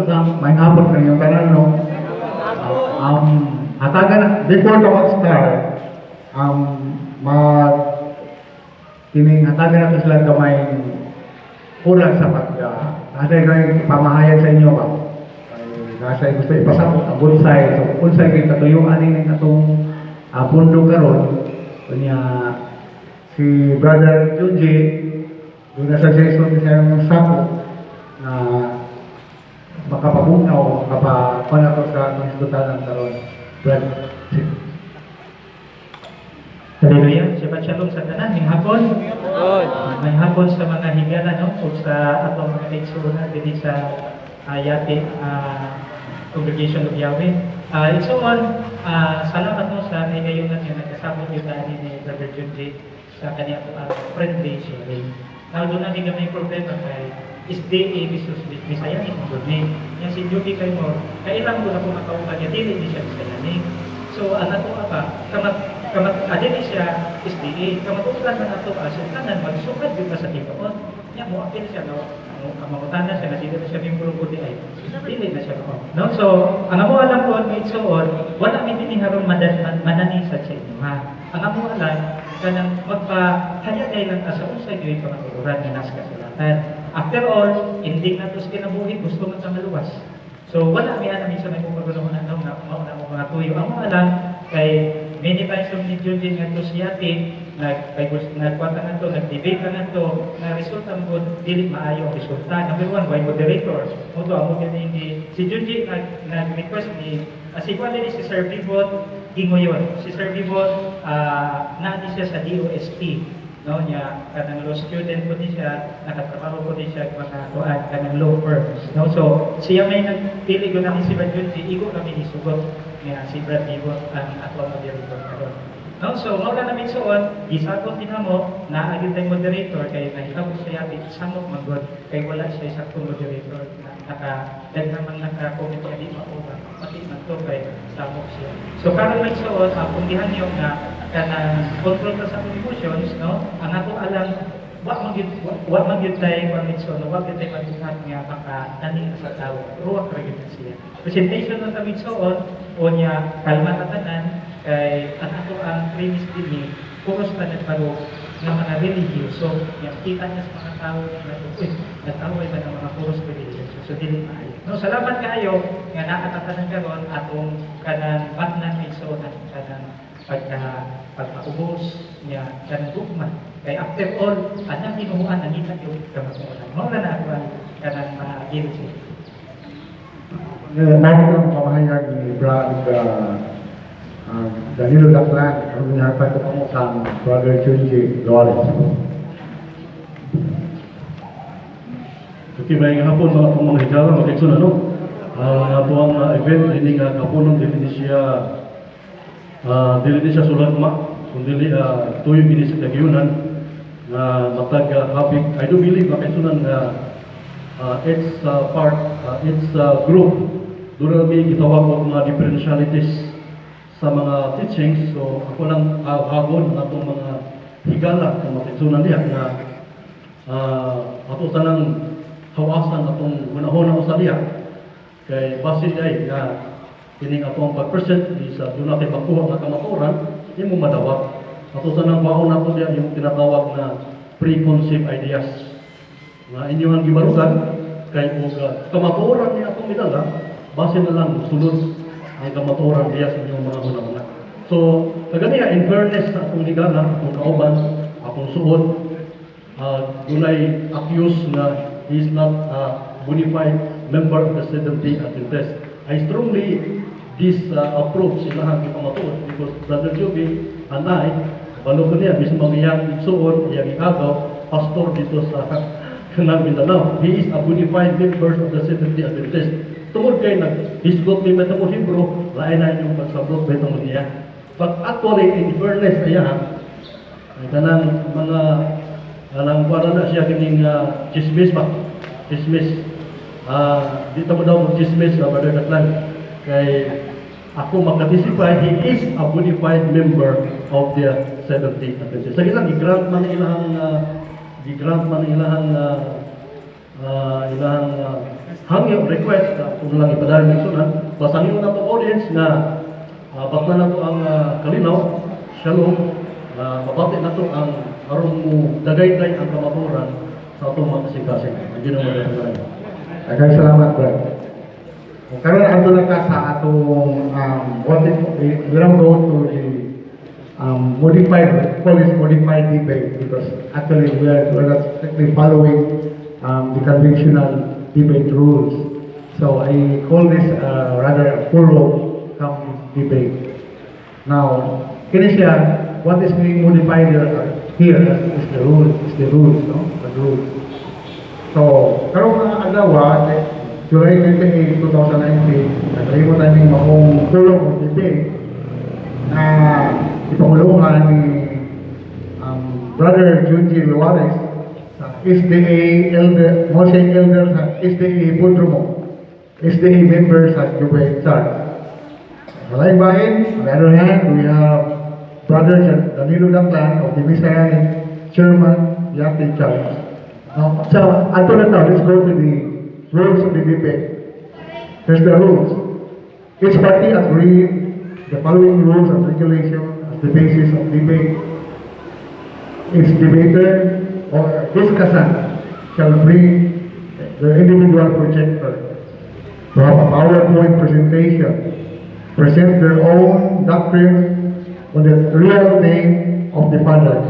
ng may hapon kanyang tanan, no? Hatagan, before the mag-start, kining hatagan nato sila gamay kulang sa nasa yung pamahayag sa inyo ba? Nasa gusto ipasabot ang bonsai. So, bonsai kayo katuyuan din ng atong pundo karon. Kanya si Brother Junjie, doon na sa session siya ng sako na makapabungaw, makapanato sa atong istutanan karon. Brother. Hallelujah. Shabbat Shalom sa tanan. May hapon. May hapon sa mga higala, no? O sa atong mga kaigsunan dili sa Yate Congregation of Yahweh. It's all, salamat mo sa kayayunan nga nagkasabot yung daan ni Brother Junjie sa kanyang friendly sharing. Now, doon namin may problema kay SDA versus Messianic mo doon. Yung si Junjie kayo mo, kailang mo na pumakaupan niya, dili di siya Messianic. So, anak ko adili siya SDA, kamatutulan na nato sultanan, magsukad din ba sa Tikoon? Niya mo, apil siya, no? Kamangutanan siya, dili na siya yung grupo di ay, dili na siya ko. No? So, ang amo alam ko, may soon, wala may diniharong manani sa inyo, ha? Ang amo alam, kanang magpahayagay lang sa usay yung pamatuturan na nasa kasulatan. After all, hindi na ito kinabuhi, gusto mo sa maluwas. So, wala may alam sa may pagkagulong na mauna mo mga tuyo. Ang mga alam, kay many times yung ni Junjie nga ito siyati, nagkwanta nga ito, nag-debate nga ito, na resulta mo, dili maayo ang resulta. Number one, why moderator? Ito, ang mga si Junjie nag-request ni, si Juan din si Sir Vivot, Gingoyon. Si Sir Vivot, natin siya sa DOST. No, niya, kanang law student po din siya, nakatrabaho po din siya mga tuan, kanang law firms. No? So, siya may nagpili ko namin si Brad Junjie, igo kami isugot niya si Brad Vivot ang atong moderator karon. No? So, mawala namin suon, isakot din mo, naagil tayong moderator, kaya nahilabot siya yatin, samot magod, kaya wala siya isaktong moderator, naghamang naka-comment niya di maubang, pati magto kay samot siya. So, karon may suon, kung dihan niyo na kanang control ka sa emotions, no? Ang ato alam, wa magyud tay permission, no? Wa gyud tay matunghat nga maka-taning sa tao. Ruwa ra gyud siya. Presentation ng tamitsoon o niya kalma ta tanan kay ang ato ang premise dinhi puros ta nagparo nga mga religyoso, yang kita niya sa mga tao na nagtaway ba ng mga puros religyoso. So dili maayo. No, salamat kaayo nga nakatatanan karon atong kanang batnan igsoon kanang pagpaubos niya kanang dugma. Kay after all, anang tinuhuan ang kita yung kamatulan. Mawala na ako kanang ma-guilty. Namin ang pamahayag ni Brother Danilo Daclan, ang minahatan ko mo sa Brother Junjie Luarez. Okay, may hapon mga pamanghigalan, magkiksun ano? Ang atuang event, hindi nga kapunon, dili siya sulat kundi tuyo ini sa tagyunan na matag habig. I do believe makisunan nga it's part, it's group. Doon may gitawag ko mga differentialities sa mga teachings. So ako lang hagon na itong mga higala na makisunan niya na ato sanang hawasan atong hunahuna ko sa niya. Kay basin ay na kining atong pag-present sa doon natin makuha ng kamaturan, hindi mo madawat. Ato sa nang baon nato diya yung tinatawag na preconceived ideas. Na inyong gibarugan, kay kamaturan niya atong midala, base na lang sunod ang kamaturan diya sa inyong mga hunahuna. So, kagani in fairness sa atong ligala, atong kauban, atong suod, dunay accused na he is not a bona member of the Seventh-day Adventist. I strongly approach silahan ng pamatuod because Brother Junjie and I, balo ko niya, mismo iyang igsuon, iyang ikagaw, pastor dito sa Kanang Mindanao. He is a bona fide member of the Seventh-day Adventist. Tungod kayo hisgot ni Metamo Hebrew, lain na yung pagsablot Metamo niya. But actually, in fairness, ayan, kanang mga kanang para na siya kining chismis pa. Chismis. Dito mo daw chismis sa Brother Daclan. Kay ako makatisipay, he is a bona fide member of the Seventh-day Adventist. Sige lang, i-grant man ilahang hangyo request na kung lang ipadala ng sunan, pasangin na to audience na patna na to ang kalinaw, shalom, na mabati na to ang aron mo dagay-day ang kamaburan sa atong mga kasing-kasing. Ang ginong mga Daghang salamat, Brad. Karon ato na ka sa atong we don't go to the modified, call this modified debate because actually we're not strictly following the conventional debate rules. So I call this rather a plural debate. Now, kini siya, what is being modified here is the rules, no? The rules. So, karong mga adlaw, July 28, 2019, nagkahimo tayo ng maong pulong debate na ipangulungan ni Brother Junjie Luarez sa SDA Elder, Mosaic Elder sa SDA Pudromo, SDA member sa Gerwin Church. Sa laing bahin, on the other hand, we have Brother Daclan of the Messianic Chairman Yahweh Church. Now, so, ato na now, let's go to the rules of the debate. Here's the rules. Each party agreed the following rules and regulations as the basis of debate. Each debater or discussant shall bring their individual projector to have a PowerPoint presentation, present their own doctrine on the real name of the Father,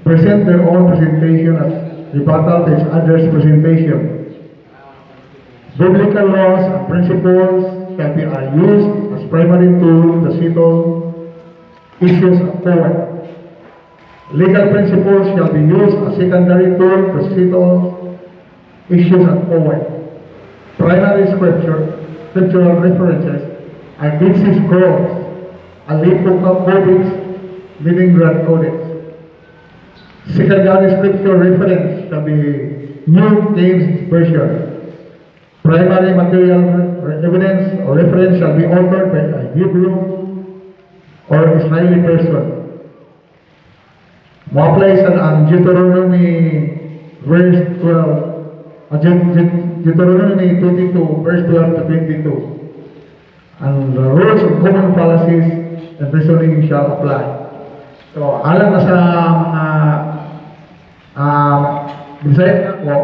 present their own presentation as rebuttal to each other's presentation. Biblical laws and principles can be used as primary tool to settle issues of power. Legal principles shall be used as secondary tool to settle issues of power. Primary scriptural references are Vince's Cross, Alipoca Codex, Leningrad Codex. Secondary scripture reference shall be New King Version. Primary material evidence or reference shall be authored by a Hebrew or Israeli person. Mo-apply sa ang Deuteronomy verse 12, Deuteronomy 22 verse 12 to 22. And the rules of common fallacies and reasoning shall apply. So, alam na sa mga Bisaya ako,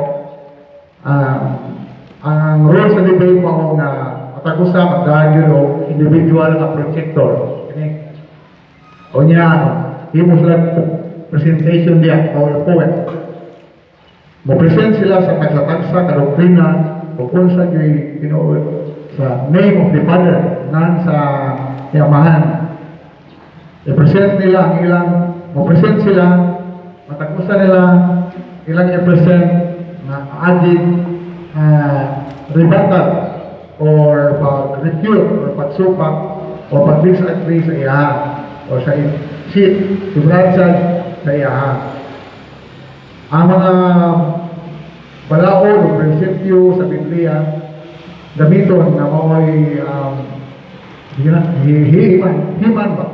ang rules sa debate mo nga matagusa mag-argue o individual nga projector. O niya, himo sila presentation diya, PowerPoint. Mo-present sila sa tagsa-tagsa, kadoktrina, o kung sa sa name of the Father, nan sa yamahan. I-present nila ang ilang, mo-present sila, matagusa nila, ilang i-present na added rebuttal or pag-refute or pag-supak o pag-disagree sa iya o sa sheet, subransad sa iya. Ang mga balaod o prinsipyo sa Biblia gamiton na mao'y himan ba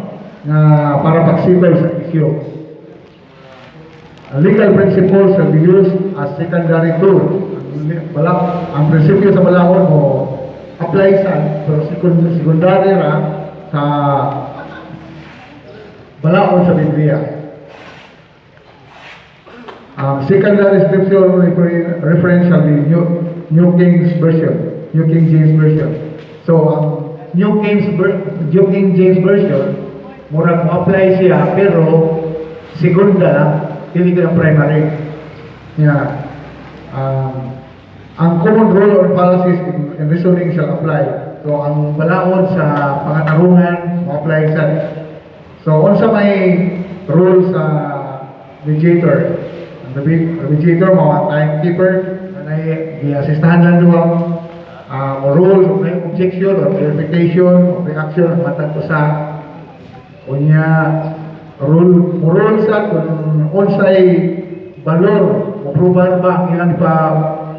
na para pagsibay sa isyo. Legal principles shall be used as secondary tool. Ang prinsipyo sa balaod mo apply sa secondary ra sa balaod sa Biblia. Secondary scripture reference shall be New King James Version. So New King James Version murag mo apply siya pero segunda lang, hindi ka primary. Yeah. Ang common rule or fallacies in reasoning shall apply. So ang balaod sa pangatarungan mo apply sa. So unsa may rule sa mediator? Ang mediator mo timekeeper anay i-assistahan lang duwa. Rules of objection or clarification or reaction ang matag usa. Unya rule sa kung unsay balor o probar ba ang ilang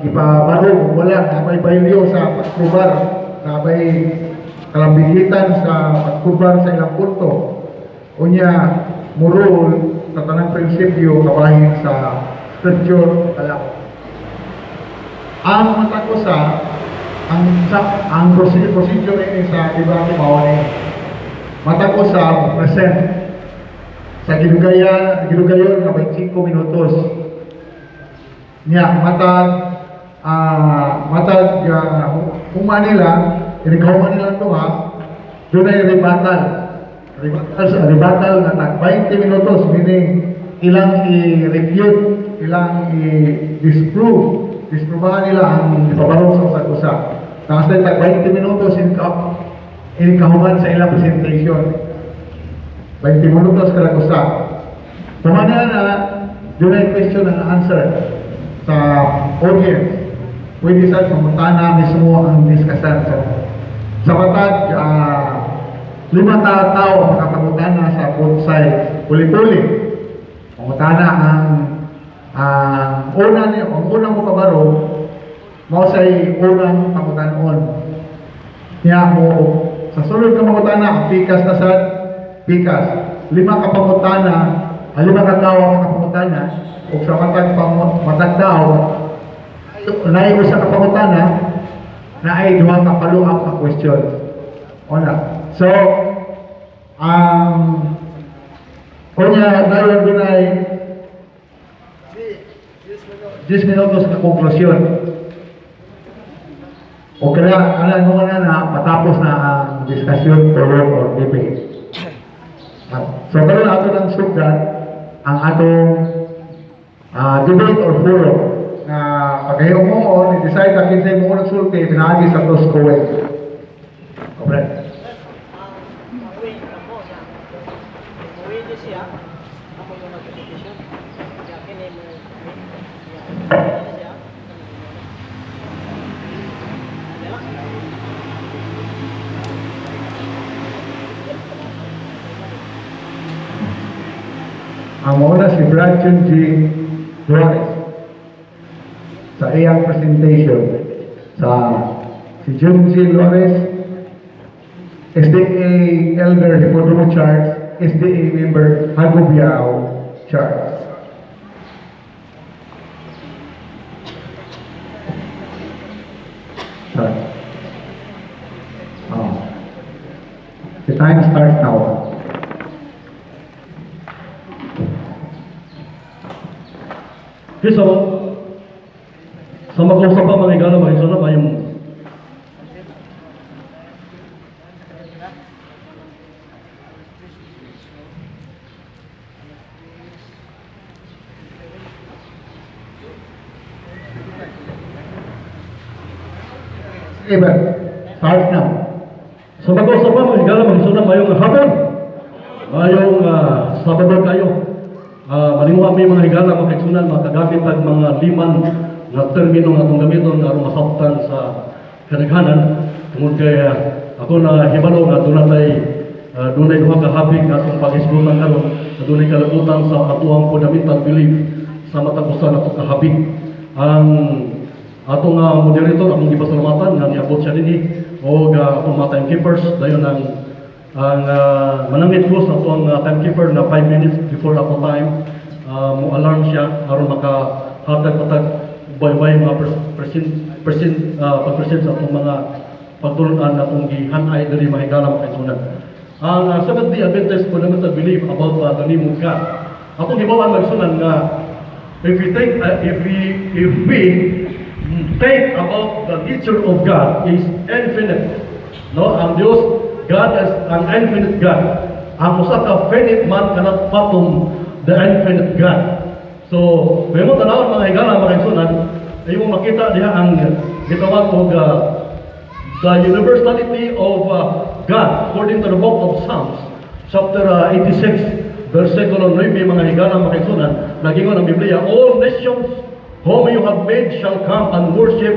ipabarog wala nabay bailyo sa pagprobar, nabay kalambigitan sa pagprobar sa ilang punto. Unya rule sa tanang prinsipyo kabahin sa scripture alak. Ang matako ang procedure ini sa debate mawani. Matako sa present sa gidugayon nga 25 minutos. Nya human nila, inikahuman nila ito ha, doon ay rebuttal na tag 20 minutos, meaning ilang i-refute, ilang disprovehan nila ang ipabarong sa usag-usag. Tapos na tag 20 minutos, inikahuman sa ilang presentation. 20 minutos kada usag. Pamana na, doon ay question and answer sa audience. Pwede sa pamutana mismo ang discussion. Sa matag, 5 tao makapagutana sa both sides. Puli-puli. Pamutana ang unang mo kabaro, mao say unang pamutanon. Niya mo, sa sunod ka pamutana, ang pikas na sad, pikas. 5 ka pamutana, 5 ka tao ang pamutana, o sa matag tao, naay usa ka pangutana na ay duha ka follow-up na question. Ona. So, kunya dayon dunay 10 minutos ka konklusyon. O kaya mo na matapos na ang discussion or debate. So, karon ato ng sugdan ang atong debate or forum na pagkayo mo i-decide na kinsay mo nagsulti pinagi sa close comment. Okay. Ang una si Brother Junjie Luarez sa iyang presentation si Junjie Luarez, SDA Elder Hipodomo Church, SDA member Hagubiao Church. The time starts now. Kisa sa makausap pa mga igala, mga isuna, mayong Start now. sa makausap pa mga igala, mga isuna, mayong hapon, mayong Sabado kayo. Malinguha may mga higala, mga kaitsunan, makagamit ang mga liman na termino nga itong gamiton na masabtan sa kanaghanan. Tungod kay ako na hibalo nga dunay duha ka habig nga itong pag-isgutan karon, na dunay kalabutan sa atuang fundamental belief sa matagusan ato kahabig. Ang atong moderator, akong gipasalamatan nga niabot siya dinhi o atong mga timekeepers, dayon ang manangit ko sa itong timekeeper na 5 minutes before ako time, mo alarm siya aron makahatag-patag bay-bay mga pag-present sa itong mga pagtulunan na itong gihanay dali mahigala makaisunan. Ang Seventh-day Adventist fundamental belief about the name of God. Atong hibawan magsunan nga if we think about the nature of God is infinite. No, ang Dios God is an infinite God. Ang usa ka finite man cannot fathom the infinite God. So, may mo tanawon mga higala, mga igsunan, ay mo makita diha ang gitawag og the universality of God according to the book of Psalms, chapter 86, versikulo 9, mga higala, mga igsunan, nagingon ang Biblia, all nations whom you have made shall come and worship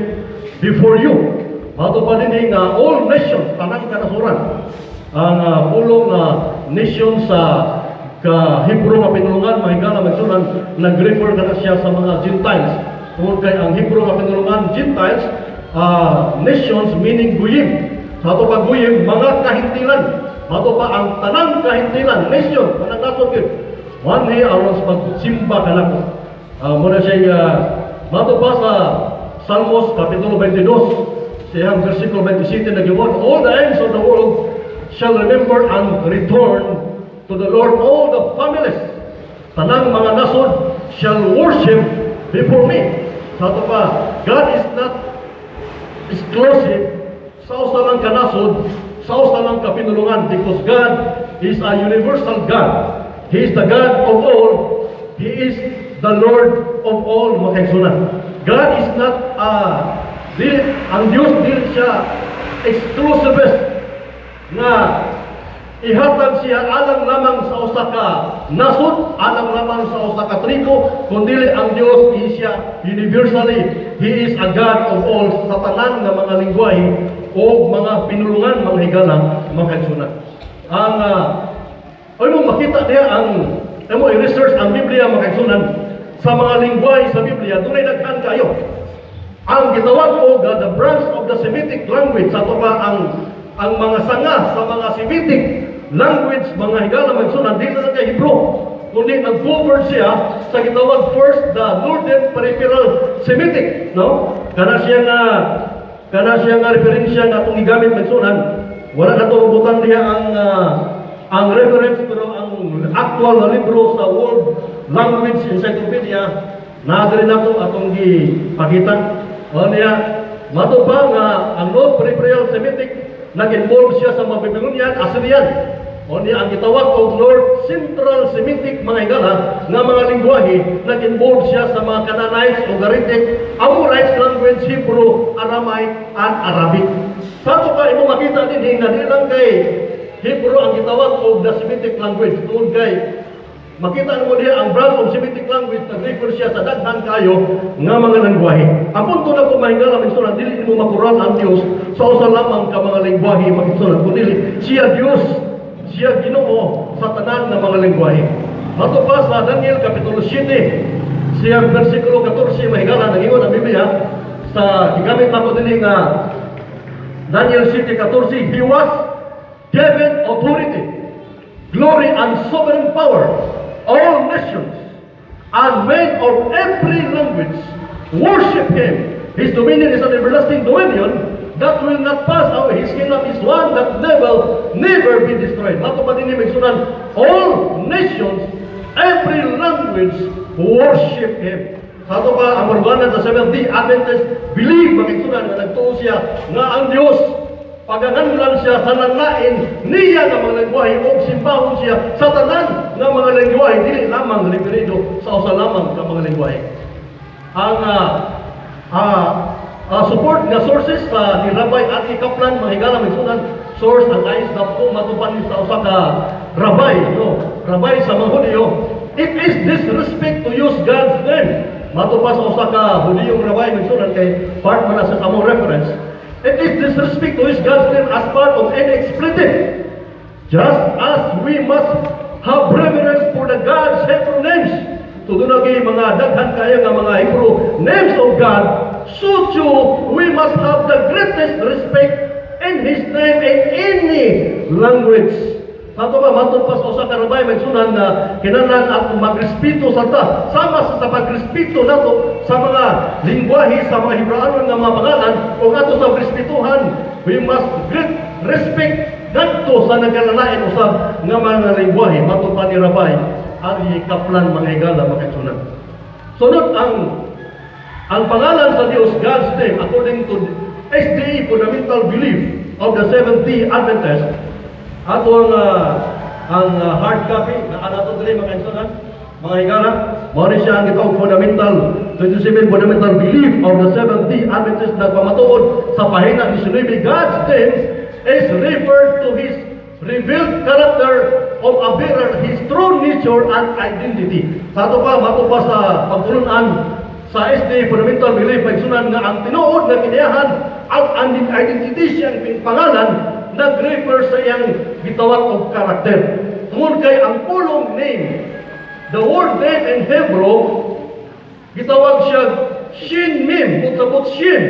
before you. Ato pa din nga all nations, tanang kanasuran, ang pulong nation sa Hebrew nga pinulungan, mahigala magsunan, nag-refer na siya sa mga Gentiles. Tungkol kay ang Hebrew nga pinulungan, Gentiles, nations meaning guyim. Sa ato pa guyim, mga kahintilan. Ato pa ang tanang kahintilan, nation, tanang nasog yun. One day, aron sa pagsimba ka na ko. Muna siya, mato pa sa Salmos Kapitulo 22, siyang versikulo 27 na giwon, all the ends of the world shall remember and return to the Lord. All the families, tanang mga nasod, shall worship before me. Sa ito pa, God is not exclusive sa usa lang kanasod, sa usa lang kapinulungan, because God is a universal God. He is the God of all. He is the Lord of all, mga kaigsunan. God is not ang Diyos dili siya exclusivist na ihatag siya alang lamang sa usa ka nasod, alang lamang sa usa ka tribo, kundi ang Dios is siya universally. He is a God of all, sa tanan nga mga lingwahe o mga pinulungan, mga higala, mga kaigsunan. Ang mo makita niya ang mo i-research ang Biblia, mga kaigsunan, sa mga lingwahe sa Biblia, dunay daghan kayo. Ang gitawag ko the branch of the Semitic language, sa ito pa ang mga sanga sa mga Semitic language, mga higala, mga kaigsunan, di na kay Hebrew, kundi nag-forward siya sa gitawag first the Northern Peripheral Semitic, no? Kana siya nga referensya nga itong igamit, mga kaigsunan. Wala na ito rubutan niya ang reference, pero ang actual na libro sa World Language Encyclopedia, naadali na ito atong gipakita. O niya, mato pa nga ang North Peripheral Semitic nag-involve siya sa mga Babylonian, Assyrian. O niya, ang gitawag o North Central Semitic, mga higala, nga mga lingwahe, nag-involve siya sa mga Canaanites, Ugaritic, Amorite language, Hebrew, Aramaic, and Arabic. Sa ito pa, imo makita din na di lang kay Hebrew ang gitawag o the Semitic language. Doon kay makita mo diya ang branch of Semitic language, nag-refer siya sa daghan kayo nga mga lingwahe. Ang punto na po, mga higala, mga dili mo makural ang Diyos sa usa lamang ka mga lingwahe, mga higala, kundi siya Diyos, siya Ginoo sa tanan ng mga lingwahe. Mato pa sa Daniel Kapitulo 7, siya versikulo 14, mga higala, nag-ingon ang Biblia, sa gigamit ako din nga Daniel 7:14, He was given authority, glory, and sovereign power. All nations and men of every language worship Him. His dominion is an everlasting dominion that will not pass away. His kingdom is one that never be destroyed. Mato pa din magsunan, all nations, every language worship Him. Sa ito pa, ang Morganan sa Seventh-day Adventist believe, magsunan na nagtuo siya nga ang Diyos pagaganlan siya sa nanlain niya ng mga lingwahe o simbahon siya sa tanan ng mga lingwahe, dili lamang referido sa usa lamang ng mga lingwahe. Ang support nga sources ni Rabbi at Daclan, mga higala, magsunan, source ang ayos na po matupan sa usa ka rabbi, no? Rabbi sa mga Hudyo. It is disrespect to use God's name. Matupa sa usa ka Hudyong rabbi, magsunan kay part man sa among reference. It is disrespect to His God's name as part of any expletive. Just as we must have reverence for the God's Hebrew names. Tudunagi mga daghan kaya nga mga Hebrew names of God, so too we must have the greatest respect in His name in any language. Mato ba, mato pa sa usa ka rabay, magsunan na kinahanglan at magrespeto sa ta. Sama sa pagrespeto nato sa mga lingwahe, sa mga Hebraano nga mga pangalan, o ato sa respetuhan, we must respect gadto sa nagkalalain usab nga mga lingwahe. Mato pa ni Rabay, Ari Kaplan, mga higala, mga kaigsunan. Sunod ang pangalan sa Dios, God's name, according to SDA fundamental belief of the Seventh-day Adventist. Ato ang hard copy na anato diri, mga kaigsunan, mga higala, mao ni siya ang gitawag fundamental 27 fundamental belief of the Seventh-day Adventist na pamatuod sa pahina ni 19. God's name is referred to His revealed character of a bearer, His true nature and identity. Sa ito pa, matupa sa pagtulunan sa SD fundamental belief, magsunan nga ang tinuod na kinayahan ang identity siyang pangalan nag-refer sa iyang gitawag of character. Tungod kay ang pulong name, the word name in Hebrew, gitawag siya Shin Mim, utabot Shin.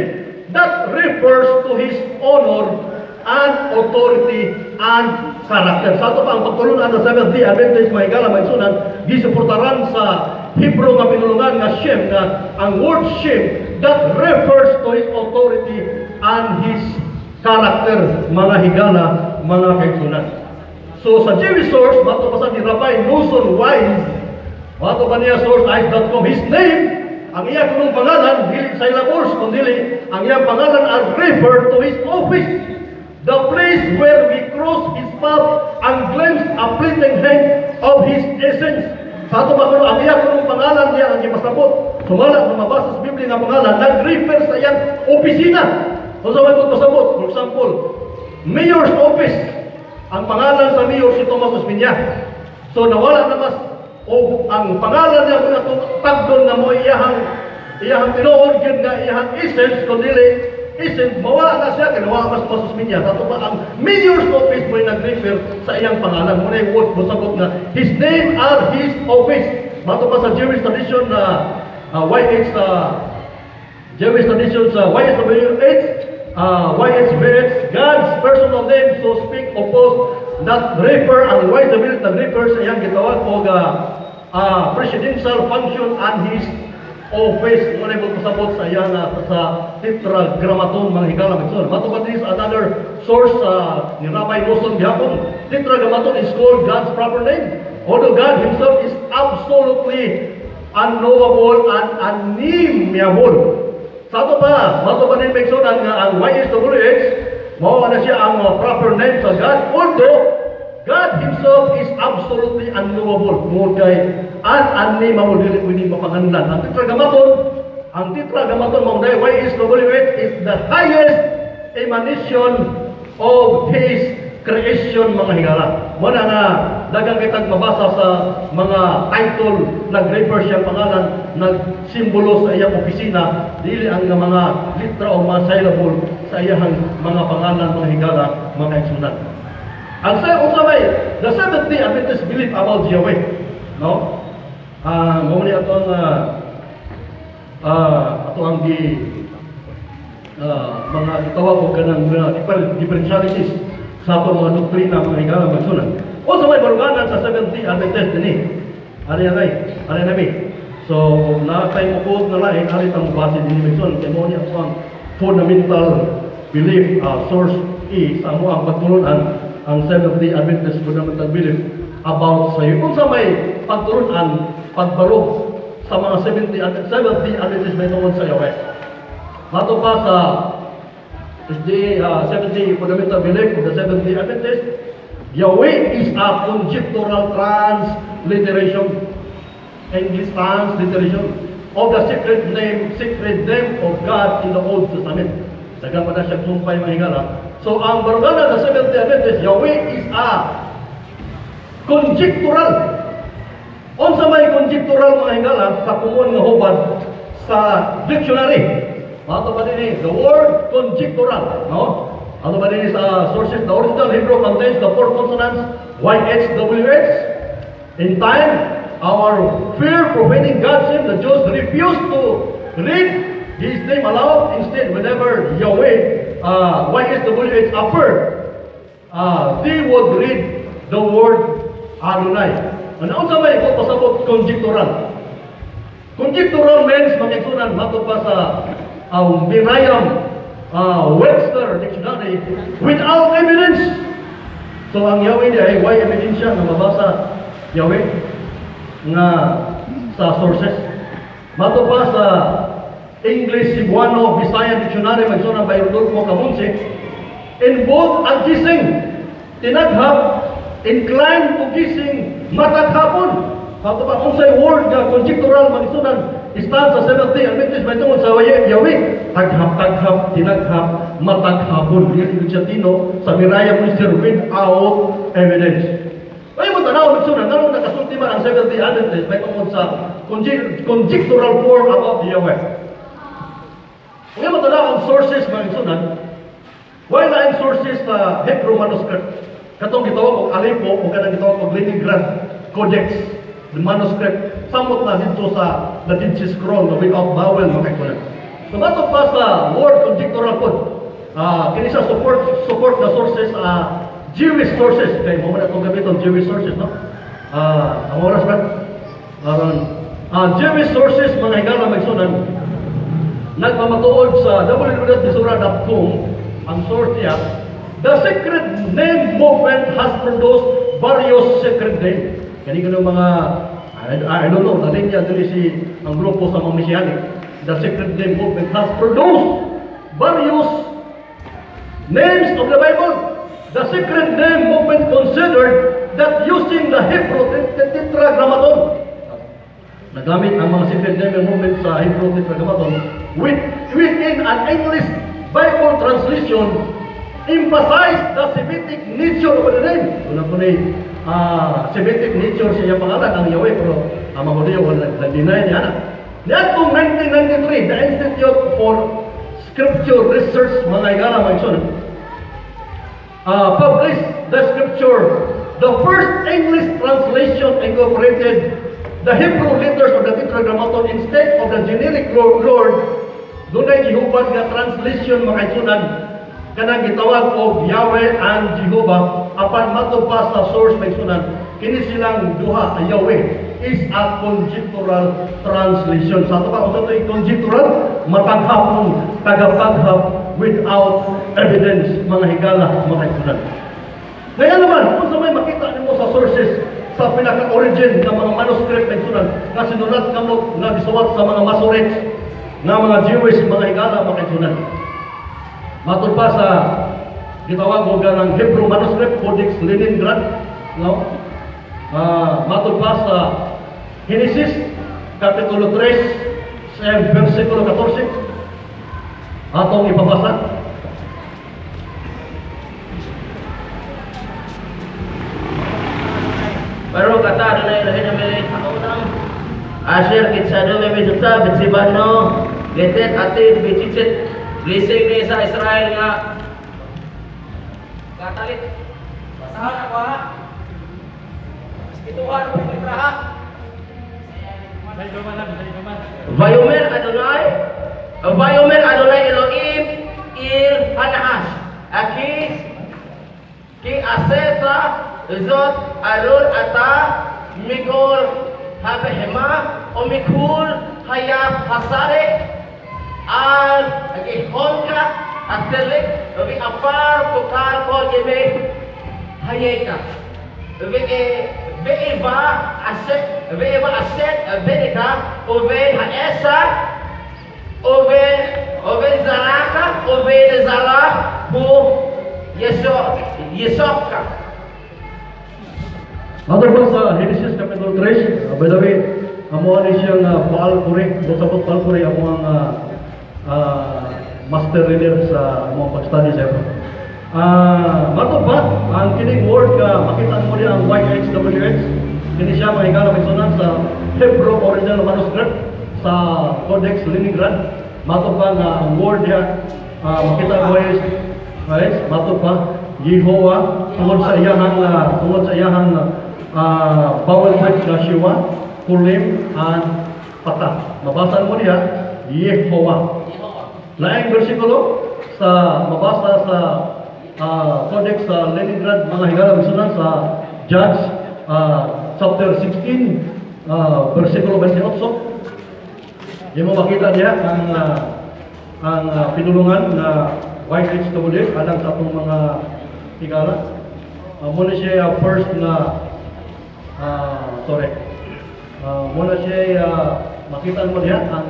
That refers to His honor and authority and character. Sa ito pa ang pagtulunan ng Seventh-day Adventist, mga higala, magsunan, gisuportaran sa Hebrew nga pinulungan nga Shem, nga ang word Shem that refers to his authority and his character, mga higala, mga kaigsunan. So sa Jewish source, mato pa sa ni Rabbi Nelson Wise, mato pa niya source eyes.com, his name, ang iya kunong pangalan, dili sa ilabors, kundi ang iyang pangalan are refer to his office, the place where we cross his path and glimpse a fleeting hint of his essence. Sa ato ba kuno ang iya kunong pangalan niya ang ipasabot, sumala na mabasa sa Biblia nga pangalan, nag-refer sa iyang opisina. Kung sa mga pasabot, for example, mayor's office, ang pangalan sa mayor si Tomas Osmeña. So nawala na mas o ang pangalan niya kung itong tagdon na mo iyahang tinuod yun nga iyahang essence, kundi essence, mawala na siya, kinawa mas Osmeña. Tato ba ang mayor's office mo ay nag-refer sa iyang pangalan. Muna yung word mo sabot na his name are his office. Mato pa sa Jewish tradition na Jewish tradition sa YHWH, God's personal name, so speak, oppose, not refer, ang YHWH nag-refer sa iyang gitawag o presidential function and his office. Muna yung pasabot sa iyang sa tetragrammaton, mga higala magsun. Matupad this another source ni Rabbi Nelson Gihapon. Tetragrammaton is called God's proper name. Although God himself is absolutely unknowable and unnameable. Sa ato pa din megsunan nga ang YHWH, mao na siya ang proper name sa God, although God himself is absolutely unknowable, tungod kay unnameable, dili pwede mapanganlan. Ang tetragrammaton mao dai YHWH is the highest emanation of his creation, mga higala. Muna nga dagang kitag mabasa sa mga title, nag-refer siya pangalan, nagsimbolo sa iyang opisina, dili ang mga litra o mga syllable sa iyang mga pangalan, mga higala, mga kaigsunan. Ang usabay, the Seventh-day Adventist believe about Yahweh, no? Muna atong ang mga gitawag ko kanang differentialities sa atong mga doktrina, mga higala, magsunan. O sa may baruganan sa Seventh-day Adventist din ali nami. So, na tayo mukod na lain, ali tang base din ni Magsun. Kaya mo niya ang fundamental belief, source sa mo ang pagturunan, ang Seventh-day Adventist fundamental belief about sa iyo. Kung sa may pagturunan, pagbarog sa mga Seventh-day Adventist may tungkol sa Yahweh. Mato pa sa Seventh-day fundamental belief of the Seventh-day Adventist, Yahweh is a conjectural transliteration, English transliteration of the secret name of God in the Old Testament. Dagang pa na siya sumpay, mga higala. So ang barugana sa Seventh-day Adventist, Yahweh is a conjectural. Unsa may conjectural, mga higala, sa kumon nga hubad sa dictionary. Mato ba din the word conjectural, no? Ano ba din sa sources, the original Hebrew contains the four consonants YHWH. In time, our fear profaning God's name, the Jews refused to read his name aloud. Instead, whenever Yahweh, YHWH appeared, they would read the word Adonai. Ano sa may pasabot conjectural? Conjectural means magigsunan mato pa sa Merriam Webster Dictionary without evidence. So ang Yahweh niya ay why evidence siya na mabasa Yahweh nga sa sources. Mato pa sa English Cebuano Visayan Dictionary magsunan by Rodolfo Camunce, involved ang gising, tinaghap, inclined to gising, mataghapon. Mato pa unsay word nga conjectural magsunan stand sa Seventh-day Adventist may tungod sa Yahweh, taghap, tinaghap, mataghapon. Yan siya tino sa Miraya Minister without evidence. Ay mo tanaw magsunan, nganong nakasulti man ang Seventh-day Adventist may tungod sa conjectural form about Yahweh. Kaya mo tanaw ang sources magsunan, while ang sources sa Hebrew manuscript, katong gitawag og Aleppo o kanang gitawag og Leningrad Codex, the manuscript, samot na dito sa the Dead Sea Scroll na without vowel, mga kaikunan. So, bato pa sa word conjectural po, kini sa support na sources, Jewish sources, kaya mo na itong gamiton, Jewish sources, no? Ang oras ba? Aron Jewish sources mga higala magsunan nagpamatuod sa www.disura.com ang source niya, the Sacred Name Movement has produced various sacred names. Kani ko mga I don't know, nalin niya dili si ang grupo sa mga Messianic. The Sacred Name Movement has produced various names of the Bible. The Sacred Name Movement considered that using the Hebrew Tetragrammaton, nagamit ang mga Sacred Name Movement sa Hebrew Tetragrammaton within an English Bible translation, emphasize the Semitic nature of the name. Una po ni Semitic nature sa iyang pangalan ang Yahweh, pero ang mga Hudyo nag-deny niya na. Niatong 1993, the Institute for Scripture Research, mga igala, mga isun, published the scripture. The first English translation incorporated the Hebrew letters of the Tetragrammaton instead of the generic Lord. Dunay gihubad nga translation mga isunan kanang gitawag og Yahweh and Jehovah apan matud pa sa source mga isunan kini silang duha Yahweh is a conjectural translation. Sa ato pa usa toy conjectural matanghapon tagapaghap without evidence mga higala mga isunan. Ngayon naman kung sa may makita nimo sa sources sa pinaka-origin ng mga manuscript ng sunan na sinulat kamo na gisuwat sa mga Masoretes na mga Jewish mga higala mga sunan. Matod pa sa gitawag og ng Hebrew manuscript Codex Leningrad, no? Matod pa sa Genesis kapitulo 3 sa versikulo 14 atong ipabasa. Baru kata Adonai Elohim Melech Haolam Asher Kitsado Memizutah Bitsibano Letet Atid Bicicit Blising ni sa Israel nga Katalit Basahan ako ha Ituhan mo itraha Vayomer Adonai Elohim Il Hanahash Aki Ki Aseta Zot Arur Ata Mikol Habehema O Mikul Hayab Hasare Al Agihonka Atelik Ubi Afar Tukal Kol Yeme Hayeka Veiva Aset Vedeka Uven Haesa Uven Zaraka Uven Zara Bu Yesofka. Other po sa Genesis Kapitulo 3, by the way, amo ni siyang paalpuri, busabot paalpuri amo ang master reader sa among pag-study sa ito. Matod ba, ang kining word makita mo niya ang YHWH, kini siya mahigala magsunan sa Hebrew original manuscript sa Codex Leningrad. Matod ba nga ang word niya, makita mo YHWH, matod ba, Yehovah, tungod sa iyahang bawal word Yahshua, Kulim, and Patah. Mabasa mo niya, Yehovah. Laing versikulo sa mabasa sa Codex sa Leningrad, mga higala bisunan sa Judge chapter 16, versikulo 28. Di mo makita niya ang pinulungan na YHWH alang sa atong mga higala. Muna siya first na muna siya makita mo niya ang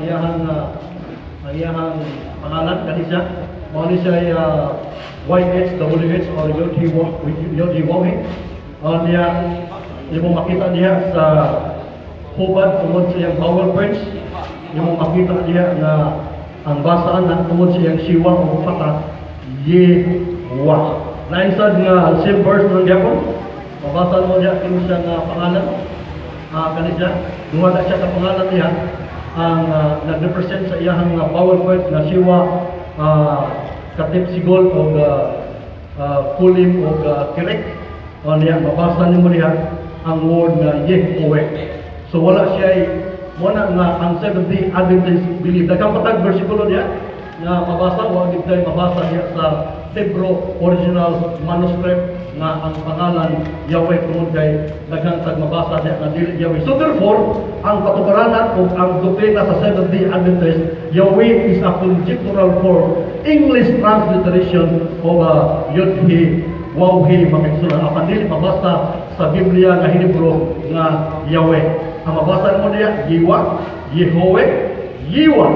iyahang pangalan kanisa. Muna siya YHWH or Yod-Heh. Niya di mo makita niya sa hubad tungod sa iyang vowel words. Di mo makita niya na ang basaan na tungod sa iyang siwa o patah Yehovah. Nainsad nga same verse ng Yapon. Mabasa mo niya kung siya nga pangalan kanisa. Duha na siya sa pangalan niya ang nag-represent sa iyahang vowel word na siwa katip sigol o kulim o kirek. O niya, mabasa niyo mo niya ang word na Yehovah. So wala siya muna nga ang Seventh-day Adventist believe. Dagang patag versikulo niya na mabasa o agad tayo mabasa niya sa Hebrew original manuscript nga ang pangalan Yahweh tungod kay daghang tag mabasa diha nga dili Yahweh. So therefore, ang patugaranan o ang doktrina sa Seventh-day Adventist, Yahweh is a conjectural form, English transliteration of Yod-He, Waw-He, makikisunan. Apan dili mabasa sa Biblia nga Hebrew nga Yahweh. Ang mabasa mo diya, Yiwa, Yehoweh, Yiwa.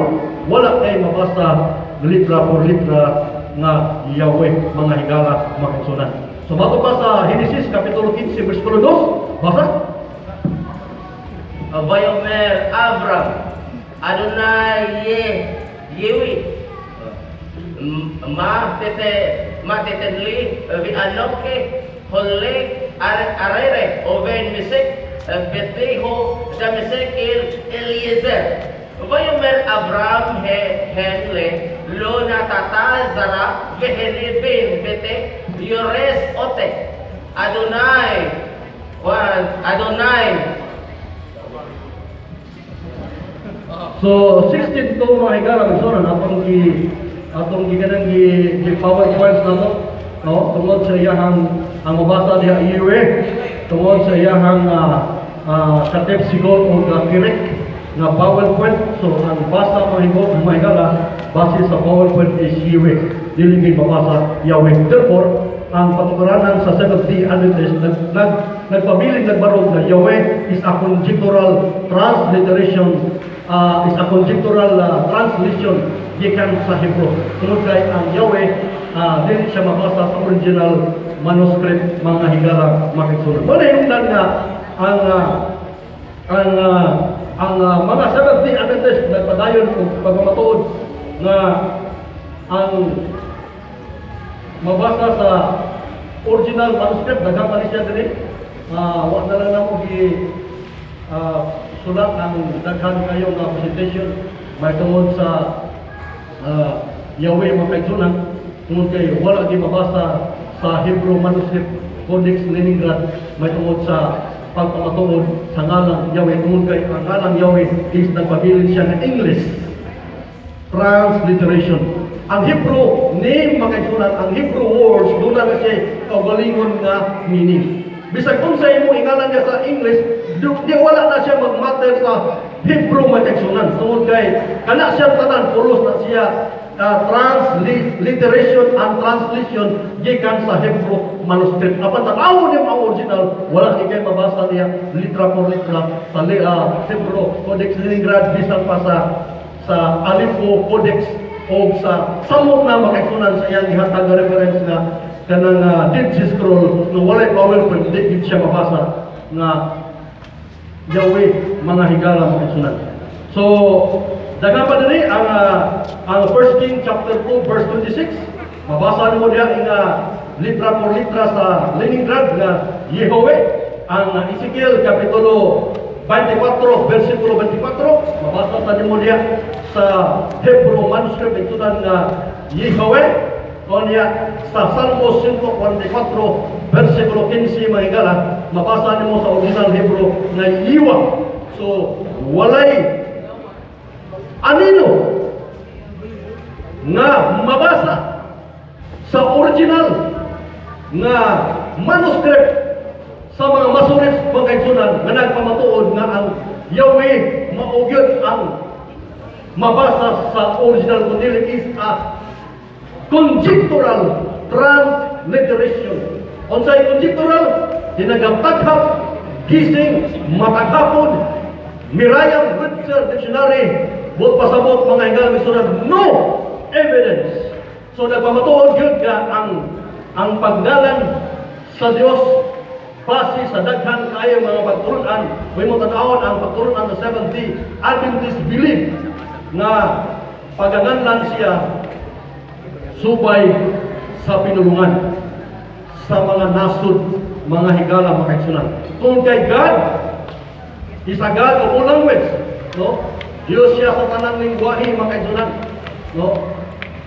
Wala kay mabasa litra por litra nga Yahweh, mga higala, makikisunan. So bago pa sa Genesis Kapitulo 15, versikulo 2, basa? Vayomer Avram, Adonai Yewi, Matetenli, Vianoke, Holek, Arere, Oven Mesek, Beteho, Damesekil, Eliezer. Vayomer Avram Henle, Lona Tata Zara, Vehelibin, Bete, Yores Ote, Adonai, So 16 to mga higala magsunan atong gikanang gi PowerPoint namo, no, tungod sa iyahang ang mabasa diha Yahweh, tungod sa iyahang katep sigot o kirek nga PowerPoint. So ang basa mga higala base sa PowerPoint is Yahweh, dili gid mabasa Yahweh. Therefore, ang patugaranan sa Seventh-day Adventist nagpabiling nagbarog na Yahweh is a conjectural transliteration, is a conjectural translation gikan sa Hebrew. Tungod kay ang Yahweh dili siya mabasa sa original manuscript, mga higala, makikisunan. Wala yung nga ang mga Seventh-day Adventist nagpadayon og pagmamatuod na ang mabasa sa original manuscript, daghang pa siya dili. Wa na lang namo sulat ang daghan kayo nga presentation may tungod sa Yahweh makigsunan, tungod kay wala di mabasa sa Hebrew manuscript Codex Leningrad may tungod sa pagpamatuod sa ngalang Yahweh, tungod kay ang ngalang Yahweh is nagpabilin siya ng English transliteration. Ang Hebrew name makigsunan, ang Hebrew words doon na siya kaugalingon nga meaning. Bisag kung sa imo ingalan niya sa English, di wala na siya magmatter sa Hebrew makigsunan. Tungod kay kana siya tanan pulos na siya transliteration and translation gikan sa Hebrew manuscript. Apan tanaw niya ang original, wala kay mabasa niya litra por litra sa Hebrew Codex Leningrad bisan pa sa Aleppo Codex o sa samot na makigsunan sa iyang ihatag na reference na kanang Dead Sea Scroll na walay PowerPoint, hindi siya mabasa nga Yahweh, mga higala, makigsunan. So daghang pa diri ang 1 King chapter 2 verse 26. Mabasa mo diha litra por litra sa Leningrad nga Yahweh. Ang Ezekiel kapitulo 24 versikulo 24, mabasa sa nimo diha sa Hebrew manuscript itudan nga Yahweh. O niya sa Salmos 144 versikulo 15 mga higala, mabasa nimo sa original Hebrew nga Yiwa. So walay anino nga mabasa sa original nga manuscript sa mga masurif magkaigsunan nga nagpamatuod nga ang Yahweh maugyod ang mabasa sa original, kundi is a conjectural transliteration. Unsay conjectural? Tinagaptaghap, gising, mataghapon, Mirayam Webster Dictionary, buot pasabot mga hingala misunod, no evidence. So nagpamatuod yun ka ang pagdalan sa Dios base sa daghan kayo mga pagturunan. May mo tanawon ang pagturunan sa Seventh-day Adventist belief na pagaganlan siya subay sa pinulungan sa mga nasod, mga higala, makigsunan. Kung kay God is a God of all language, no? Diyos siya sa tanang lingwahe, makigsunan, no?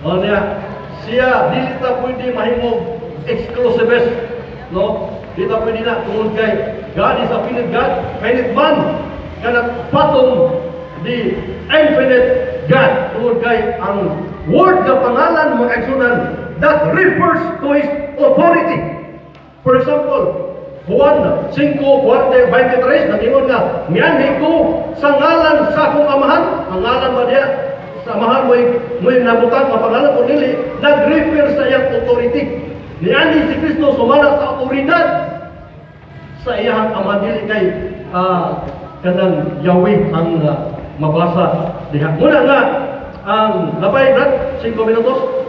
O niya, siya dili ta pwede mahimog exclusivist, no? Dili ta pwede na tungod kay God is a finite God, finite man, cannot fathom the infinite God. Tungod kay ang word na pangalan makigsunan that refers to His authority. For example, Juan 5:23, nagingon nga, mianhi ko sa ngalan sa akong amahan. Ang ngalan ba niya? Sa amahan mo'y nabutang ang pangalan ko nili, nag-refer sa iyang authority. Mianhi si Kristo sumala sa autoridad sa iyang amahan nili kay kanang Yahweh ang mabasa diha. Muna nga, ang labay, Brad, 5 minutos?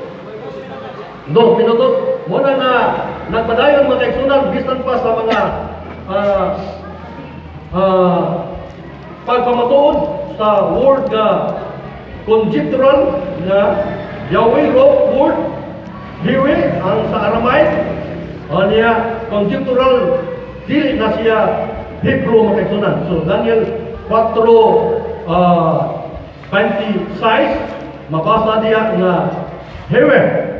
2 minutos? Muna nga, nagpadayon mga kaigsunan, bisan pa sa mga pagpamatuod sa word conjectural na Yahweh word, Yahweh, ang sa Aramaic, niya, conjectural, dili na siya Hebrew mga kaigsunan. So, Daniel 4:26, mabasa diya na Yahweh.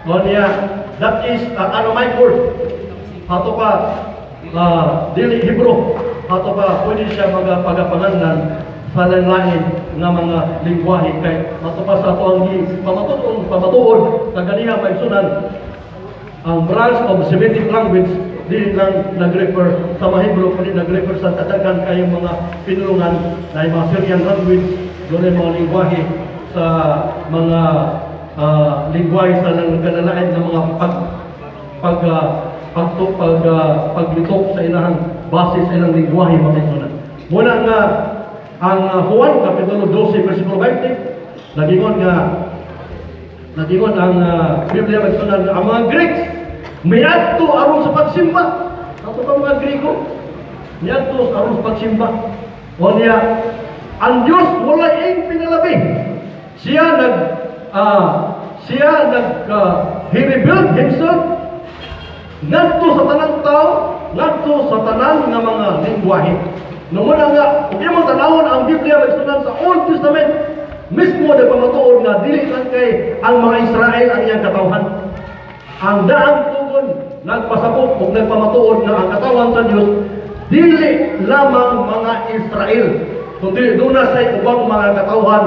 Niya, that is Aramaic word. Ato pa, dili Hebrew. Ato pa, pwede siya pagapangalan sa lain nga mga lingwahe. Kay ato pa sa ato ang pamatuod sa ganiha maigsunan, ang branch of Semitic language di lang nag-refer sa mga Hebrew, kundi nag-refer sa kadagan kayong mga pinulungan na mga Syrian language, doon mga lingwahe sa mga lingwahe sa kanalain ng mga paglitok sa ilang base sa ilang lingwahe makikita. Muna nga ang Juan Kapitulo 12 versikulo 20 nagingon ang Biblia magsunan ang mga Greeks miadto aron sa pagsimba. Ato pa mga Grego miadto aron sa pagsimba. O niya, ang Diyos wala ing pinalabi. He revealed Himself ngadto sa tanang tao, ngadto sa tanang nga mga lingwahe. Numuna nga, kung mo tanawon ang Biblia magsunan sa Old Testament, mismo na pamatuod na dili lang kay ang mga Israel ang iyang katawhan. Ang daang tugon nagpasabot ug nagpamatuod na ang katawhan sa Dios dili lamang mga Israel, kundi doon sa ubang mga katawhan,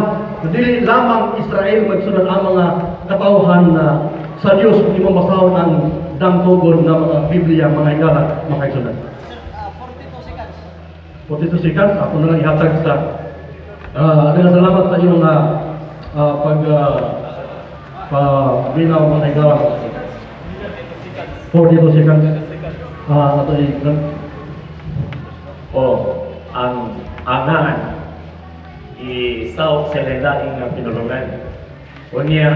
dili lamang Israel magsunod ang mga katawhan na sa Dios kung mo basahon ang dangtugon ng mga Biblia, mga higala, mga kaisunod. 42 seconds, ako na lang ihatag sa dengan salamat sa iyong pagbinaw mga higala. 42 seconds. Ato ang angan isaw sa lain-laing pinulungan. Unya,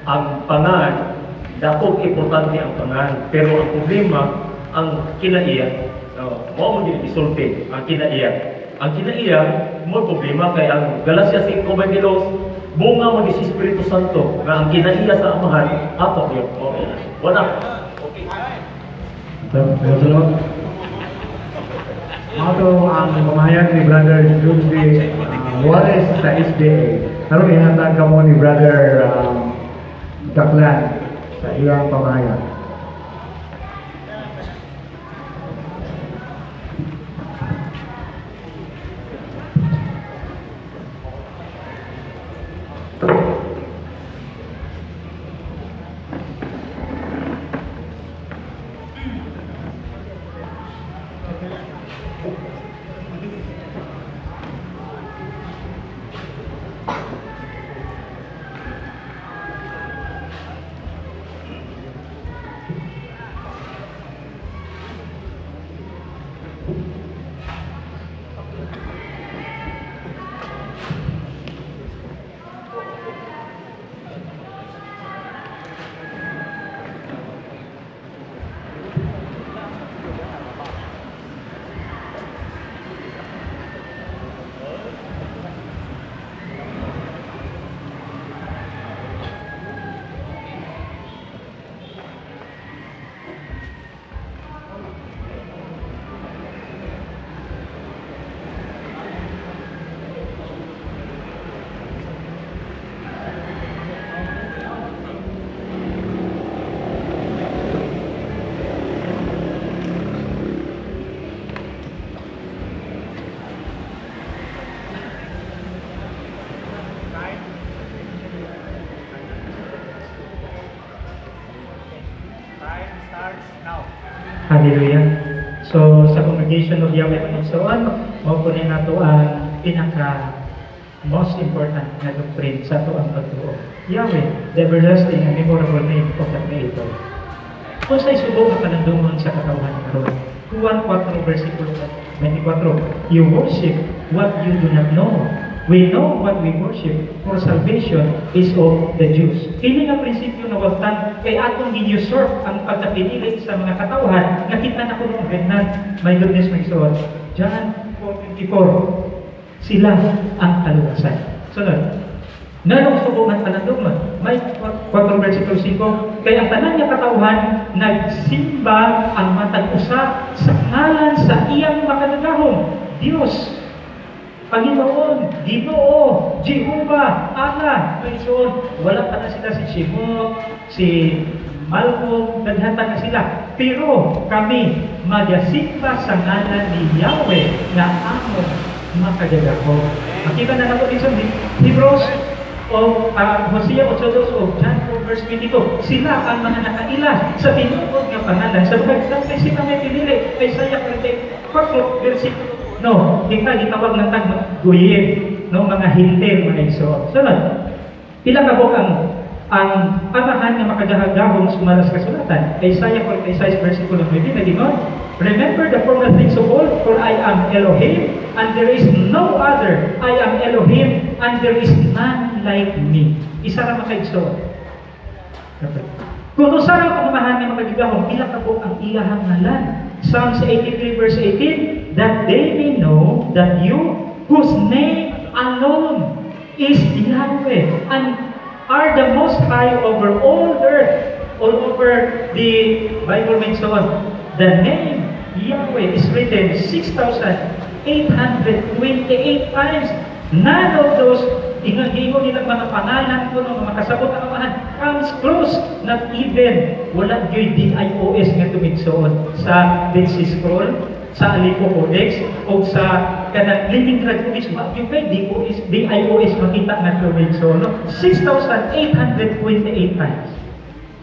ang pangan, dakog importante ang pangan, pero ang problema, ang kinaiya, mo mo isulti ang kinaiya. Ang kinaiya, mo problema kay ang Galacia 5:22, bunga mo di si Espiritu Santo, nga ang kinaiya sa amahan, apak yun. Wala. Okay. Salamat. Ito ang pamahayag ni Brother Junjie Luarez sa SDA. Karon ihatag ka mo ni Brother Daclan sa iyang pamahayag. Hallelujah. So sa Congregation of Yahweh and so on, maupunin nato ang pinaka most important na doctrine sa ato ang pagtuo. Yahweh, the everlasting and memorable name of the Creator. Kung sa isubok ang kanandungon sa katawan karon, Juan 4 versikulo 24, you worship what you do not know. We know what we worship, for salvation is of the Jews. Kini nga prinsipyo na wagtan kay atong gi-usurp ang pagkapinili sa mga katawhan, nakita na ko ng Vietnam. My goodness, my soul. John 4:24, sila ang kaluwasan. Sunod. Nanong subukan panandong may 4 versikulo 5, kaya ang tanan nga katawhan nagsimba ang matag usa sa ngalan sa iyang makadagahom, Dios, Panginoon, Ginoo, Jehovah, Allah, Panginoon. Wala pa na sila si Cebu, si Malcolm, naghata na sila. Pero kami magasimba sa ngalan ni Yahweh na among makadagahom. Makita na nato dito sa Hebrews o Hosea 8:2 o John 4 verse 22. Sila ang mga nakaila sa tinuod nga pangalan. Sa mga kasi kami pinili, Isaiah 34 versikulo. No, kita gitawag ng tag-guyin, no, mga hintil, mga igsoon. Sunod, pila ka po ang amahan nga makadahagahong sumalas kasulatan. Isaiah 46 versikulo 20 na ginon, remember the former things of old, for I am Elohim, and there is no other. I am Elohim, and there is none like me. Isa ra makaigsoon. Kung usa ra ang amahan nga makadahagahong, pila ka po ang ilahang ngalan. Psalms 83 verse 18, that they may know that you, whose name alone is Yahweh, and are the most high over all earth, all over the Bible mentions. The name Yahweh is written 6,828 times. None of those ingon nilang mga pangalan ko ng mga kasabot ang amahan comes close, not even wala gyud DIOS nga tumigsoon sa Dead Sea Scroll, sa Alipo Codex o sa kanang Leningrad Codex. Yung kay DIOS makita nga tumigsoon 6,828 times.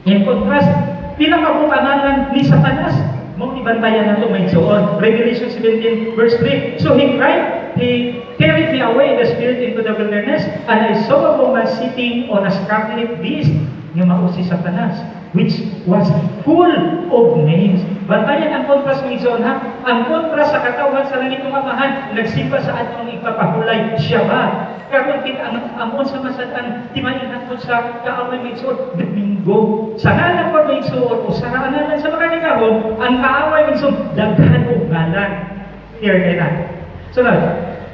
In contrast, pinakabutangalan ni Satanas mong ibantayan na ito may soon. Revelation 17 verse 3. So he cried, he carried me away in the spirit into the wilderness, and I saw a woman sitting on a scarlet beast, nga mao si Satanas, which was full of names. Bantayan ang kontrast ng isoon ha. Ang kontrast sa katawan sa langit ng amahan, nagsimba sa atong ipapahulay siya ba? Karon ang sa masatan, timayin natin sa kaaway may isoon, Domingo. Sa ngalan ko may isoon, o sa ngalan sa mga nagahom, ang kaaway may isoon, daghan o ngalan. Here kay na. Sunod.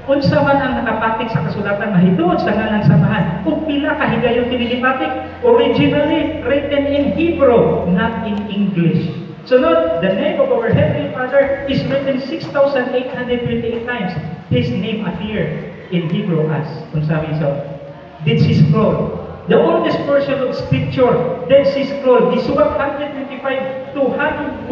Unsa man ang nakapatik sa kasulatan mahitungod sa ngalan samahan, kung pila kahigayon pinilipatik, originally written in Hebrew, not in English. Sunod, the name of our Heavenly Father is written 6,828 times. His name appeared in Hebrew as, kung sabi so, Dead Sea Scroll. The oldest portion of Scripture, Dead Sea Scroll, isuwat 125 to 100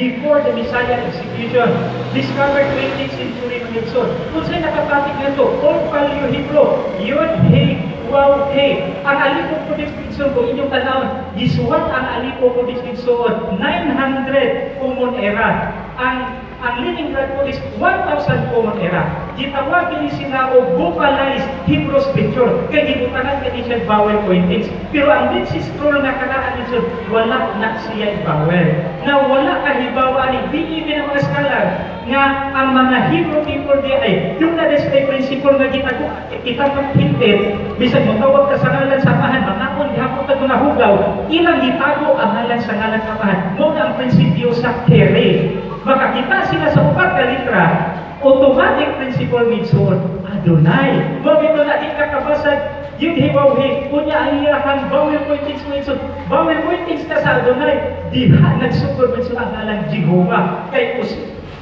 before the Messianic execution. Discovered 20th century Magson. Kung sa'yo nakapatik na ito, Old Paleo Hebrew, Yod, He, Waw, He. Ang alipong Codex Magson, kung inyong tanawin, isuwat ang alipong Codex Magson, 900 Common Era. Ang Leningrad Codex, 1,000 Common Era. Gitawagin sila o vocalized Hebrew Scripture. Kaya gibutanan ka siya bawal pointings. Pero ang Dead Sea Scroll na karaan nito, wala na siya bawal. Na wala kahibawa ni di ang mga scholar nga ang mga Hebrew people di ay yung na-display principle nga kita maghintin, bisan mo tawag ka sa ngalan sa amahan, manakon gihapon ka mga hugaw, ilang gitago ang ngalan sa ngalan sa amahan. Mo na ang prinsipyo sa kere. Makakita sila sa upat na litra, automatic principle midsoon, Adonai. Mabito na di kakabasag, yung hiwaw-hi, kunya ang iyakang bawal pointings midsoon. Bawal pointings ka sa Adonai, diha nagsukod midsoon ang ngalang Jehovah. Kay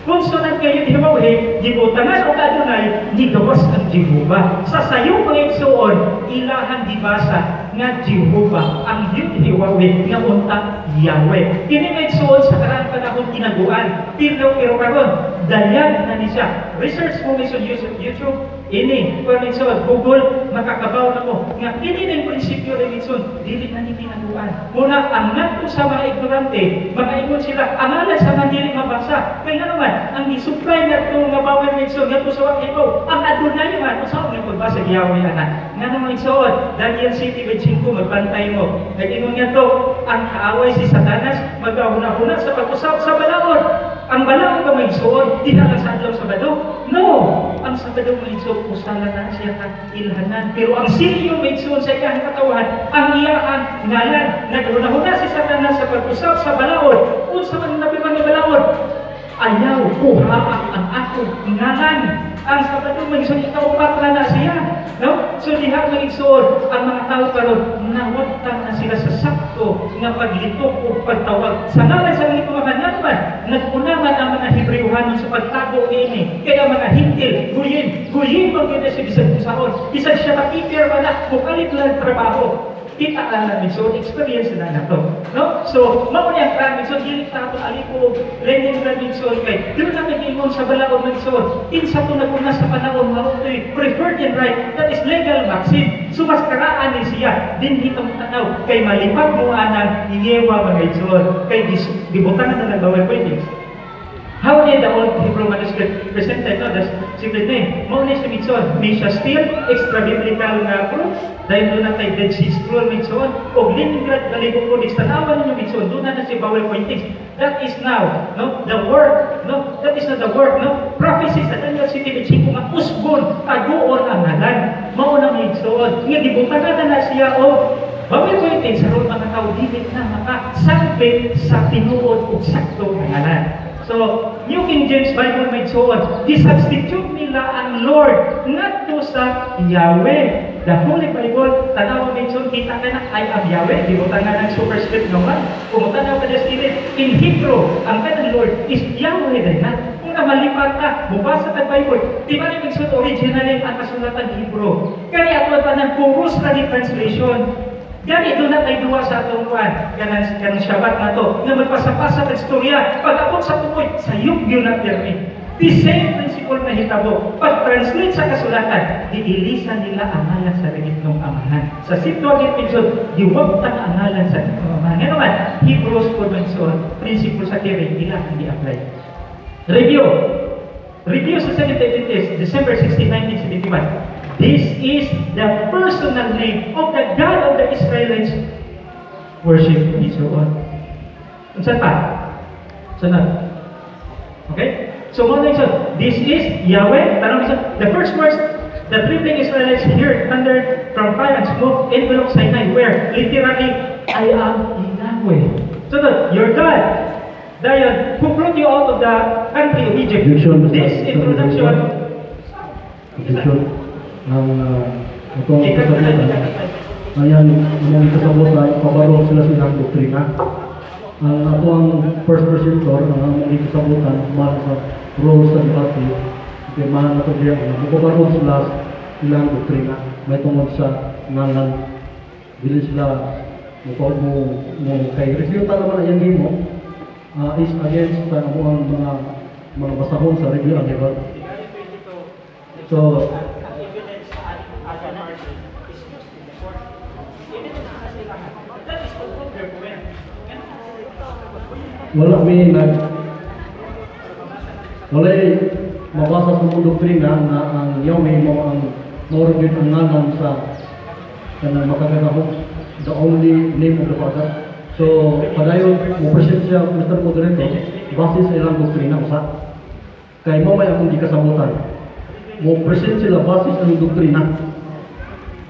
konsonan kayo hiwaw-hi, gibutangan o Adonai, nigawas ang Jehovah. Sa sayong pangigsoon, ilahan dibasa nga Jehovah, ang yun hiwaw-hi, nga unta Yahweh. Kinimigsoon sa karang panahon ginaguan. Pero karon, dayan na ni siya. Research mo sa YouTube, Ini, kung minsan, Google, makakabaw na mo. Nga, ini na yung prinsipyo na minsan, dili na ni tinaguan. Muna, ang nato sa mga ignorante, makaingon sila, angalan sa mga dili mabasa. Kaya naman, ang isupply na ito, nga bawal minsan, nga ito sa wak ikaw, ang adunay naman, kung saan nga pagbasa, Yahweh anak. Nga naman minsan, Daniel City, with 5, magbantay mo. Kaya ingon nga ito, ang kaaway si Satanas, magkahuna-huna sa pag-usap sa balaod. Ang balaod ba may suod, di na lang sa adlaw Sabado? No! Ang Sabado may suod, usala na siya ilhanan. Pero ang silyo may suod sa iyang katawan, ang iyang ngalan. Naguna-huna si Satanas sa pag-usap sa balaod. Kung sa mga nabiman ni balaod, ayaw, kuha ang akong ngalan. Ang Sabado may suod, ikaw patla na siya. No? So diha may suod, ang mga tao karon nawagtan na sila sa sakto nga paglitok o pagtawag. Sa ngalan sa mga pamamahan naman, nagpunaman ang mga Hebrewhanon sa pagtago niini. Kaya mga hintil, guyin maganda sa bisag kusahon. Bisag siya makipir wala, mukalit lang trabaho. Kita lang namin, so experience na na to. No? So, mauni ang kramig, so dili tapo alipo, lenin kramig, so kay dili na nag-ingon sa balaod ng so, insa to naguna sa panahon, marotoy, preferred and right, that is legal maxim. So, mas karaan ni siya, din hitong tanaw, kay malipag mo anang iyewa mga itsod, kay gibutangan na nagbawal pwede. How did the Old Hebrew manuscript presented? No, that's simple thing. Mauna siya mitson, may siya still extra-biblical na proof, dahil doon na tayo Dead Sea Scroll mitson, o Leningrad Galibukudix, tanawan ninyo mitson, doon na si Bawal Pointings. That is now, no, the work, no, that is not the work, no, prophecies sa Daniel City mitson, kung ang usbon, taguon ang halan, mauna mitson, nga dibutakan na siya, o, Bawal Pointings, sa roon mga tao, dilit na makasabit sa tinuod o sakto ng halan. So, New King James Bible may suod, di-substitute nila ang Lord ngadto sa Yahweh. The Holy Bible, tanaw may suod, kita ka na, I am Yahweh. Di mo tanga ng superscript naman. Kung tanaw ka na Spirit, in Hebrew, ang kanang Lord is Yahweh din na. Kung malipat ka, bubasa ka Bible, di ba rin magsuot originally ang kasulatan Hebrew? Kaya ato pa ng purus na translation. Gani, doon na tayo duwa sa atong kuwan. Kanang Shabbat na to. Nga magpasapasa ng istorya. Pag-abot sa tukoy, sayop yun na termi. The same principle na hitabo. Pag-translate sa kasulatan, diilisan nila ang ngalan sa rigid ng amahan. Sa Septuagint Minson, diwagtan ang ngalan sa rigid ng amahan. Nga naman, Hebrews Convention, principle sa kiri, nila hindi apply. Review sa Seventh Adventist, December 16, 1971. This is the personal name of the God of the Israelites. Worship is so on. Saan pa? Saan na? Okay? So, this is Yahweh. The first words, the trembling Israelites heard thunder from fire and smoke enveloped Sinai, where literally, I am Yahweh. So, your God, Dayan, who brought you out of the country of Egypt. This introduction. Itong kasabutan, ayan, yung kasabot ay pabaro sila silang doktrina. Ang ako ang first presenter, ang mga kasabutan, mahal sa rules sa debate, kaya mahal na ito diya, pabaro sila silang doktrina. May tungod sa ngalan, bili sila mo kay refute naman ang yan mo, is against ang mga basahon sa review ang Herald. So, wala mabasa sa mga doktrina na ang Yahweh mo ang morgan ang ngalan sa kanang makaganahon, the only name of the Father. So, padayon mo present siya Mr. Moderator, base sa ilang doktrina usa. Kay mo may akong gikasabutan. Mo present sila base sa ilang doktrina.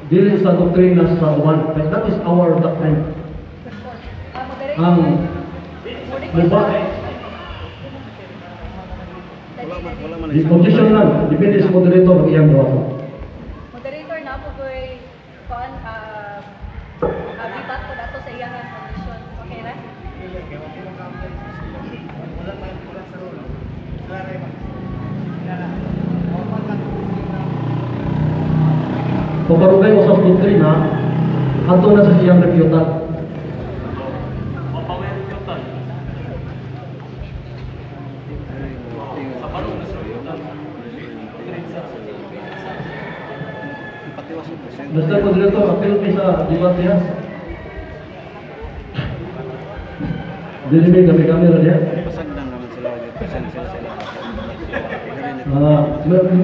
Dili sa doktrina sa uban. That is our doctrine. Di condition lang, depende sa moderator ang iyang gawa. Moderator na po ko'y habitat ko dato sa iyang condition. Okay na? Pagbarugay usap doktrina, ato na sa iyang refutan. Mr. Moderator, appeal me sa debate yan. Dilinig kami radya.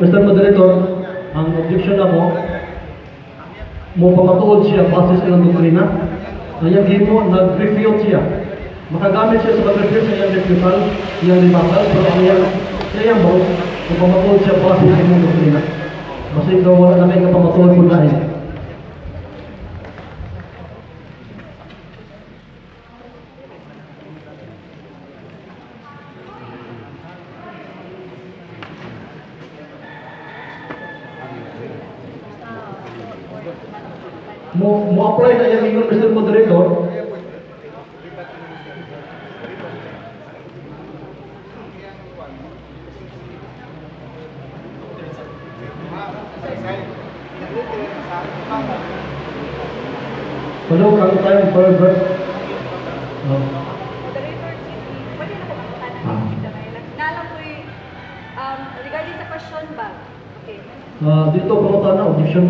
Mr. Moderator, ang objection ako, mo pamatuod siya base sa ilang doktrina. Ayang himo, nag-refute siya. Makagamit siya sa pag-refute sa iyang refusal, iyang rebuttal, pero ang iyang siya mo, kung pamatuod siya base sa ilang doktrina. Kasi ikaw wala na kayo kapamatuod po dahil. Mo apply na yung ingon, Mr. Moderator. Hello, kami tayo further. Moderator, pwede na ko Nalang ko regarding sa question ba? Okay. Dito pa na objection.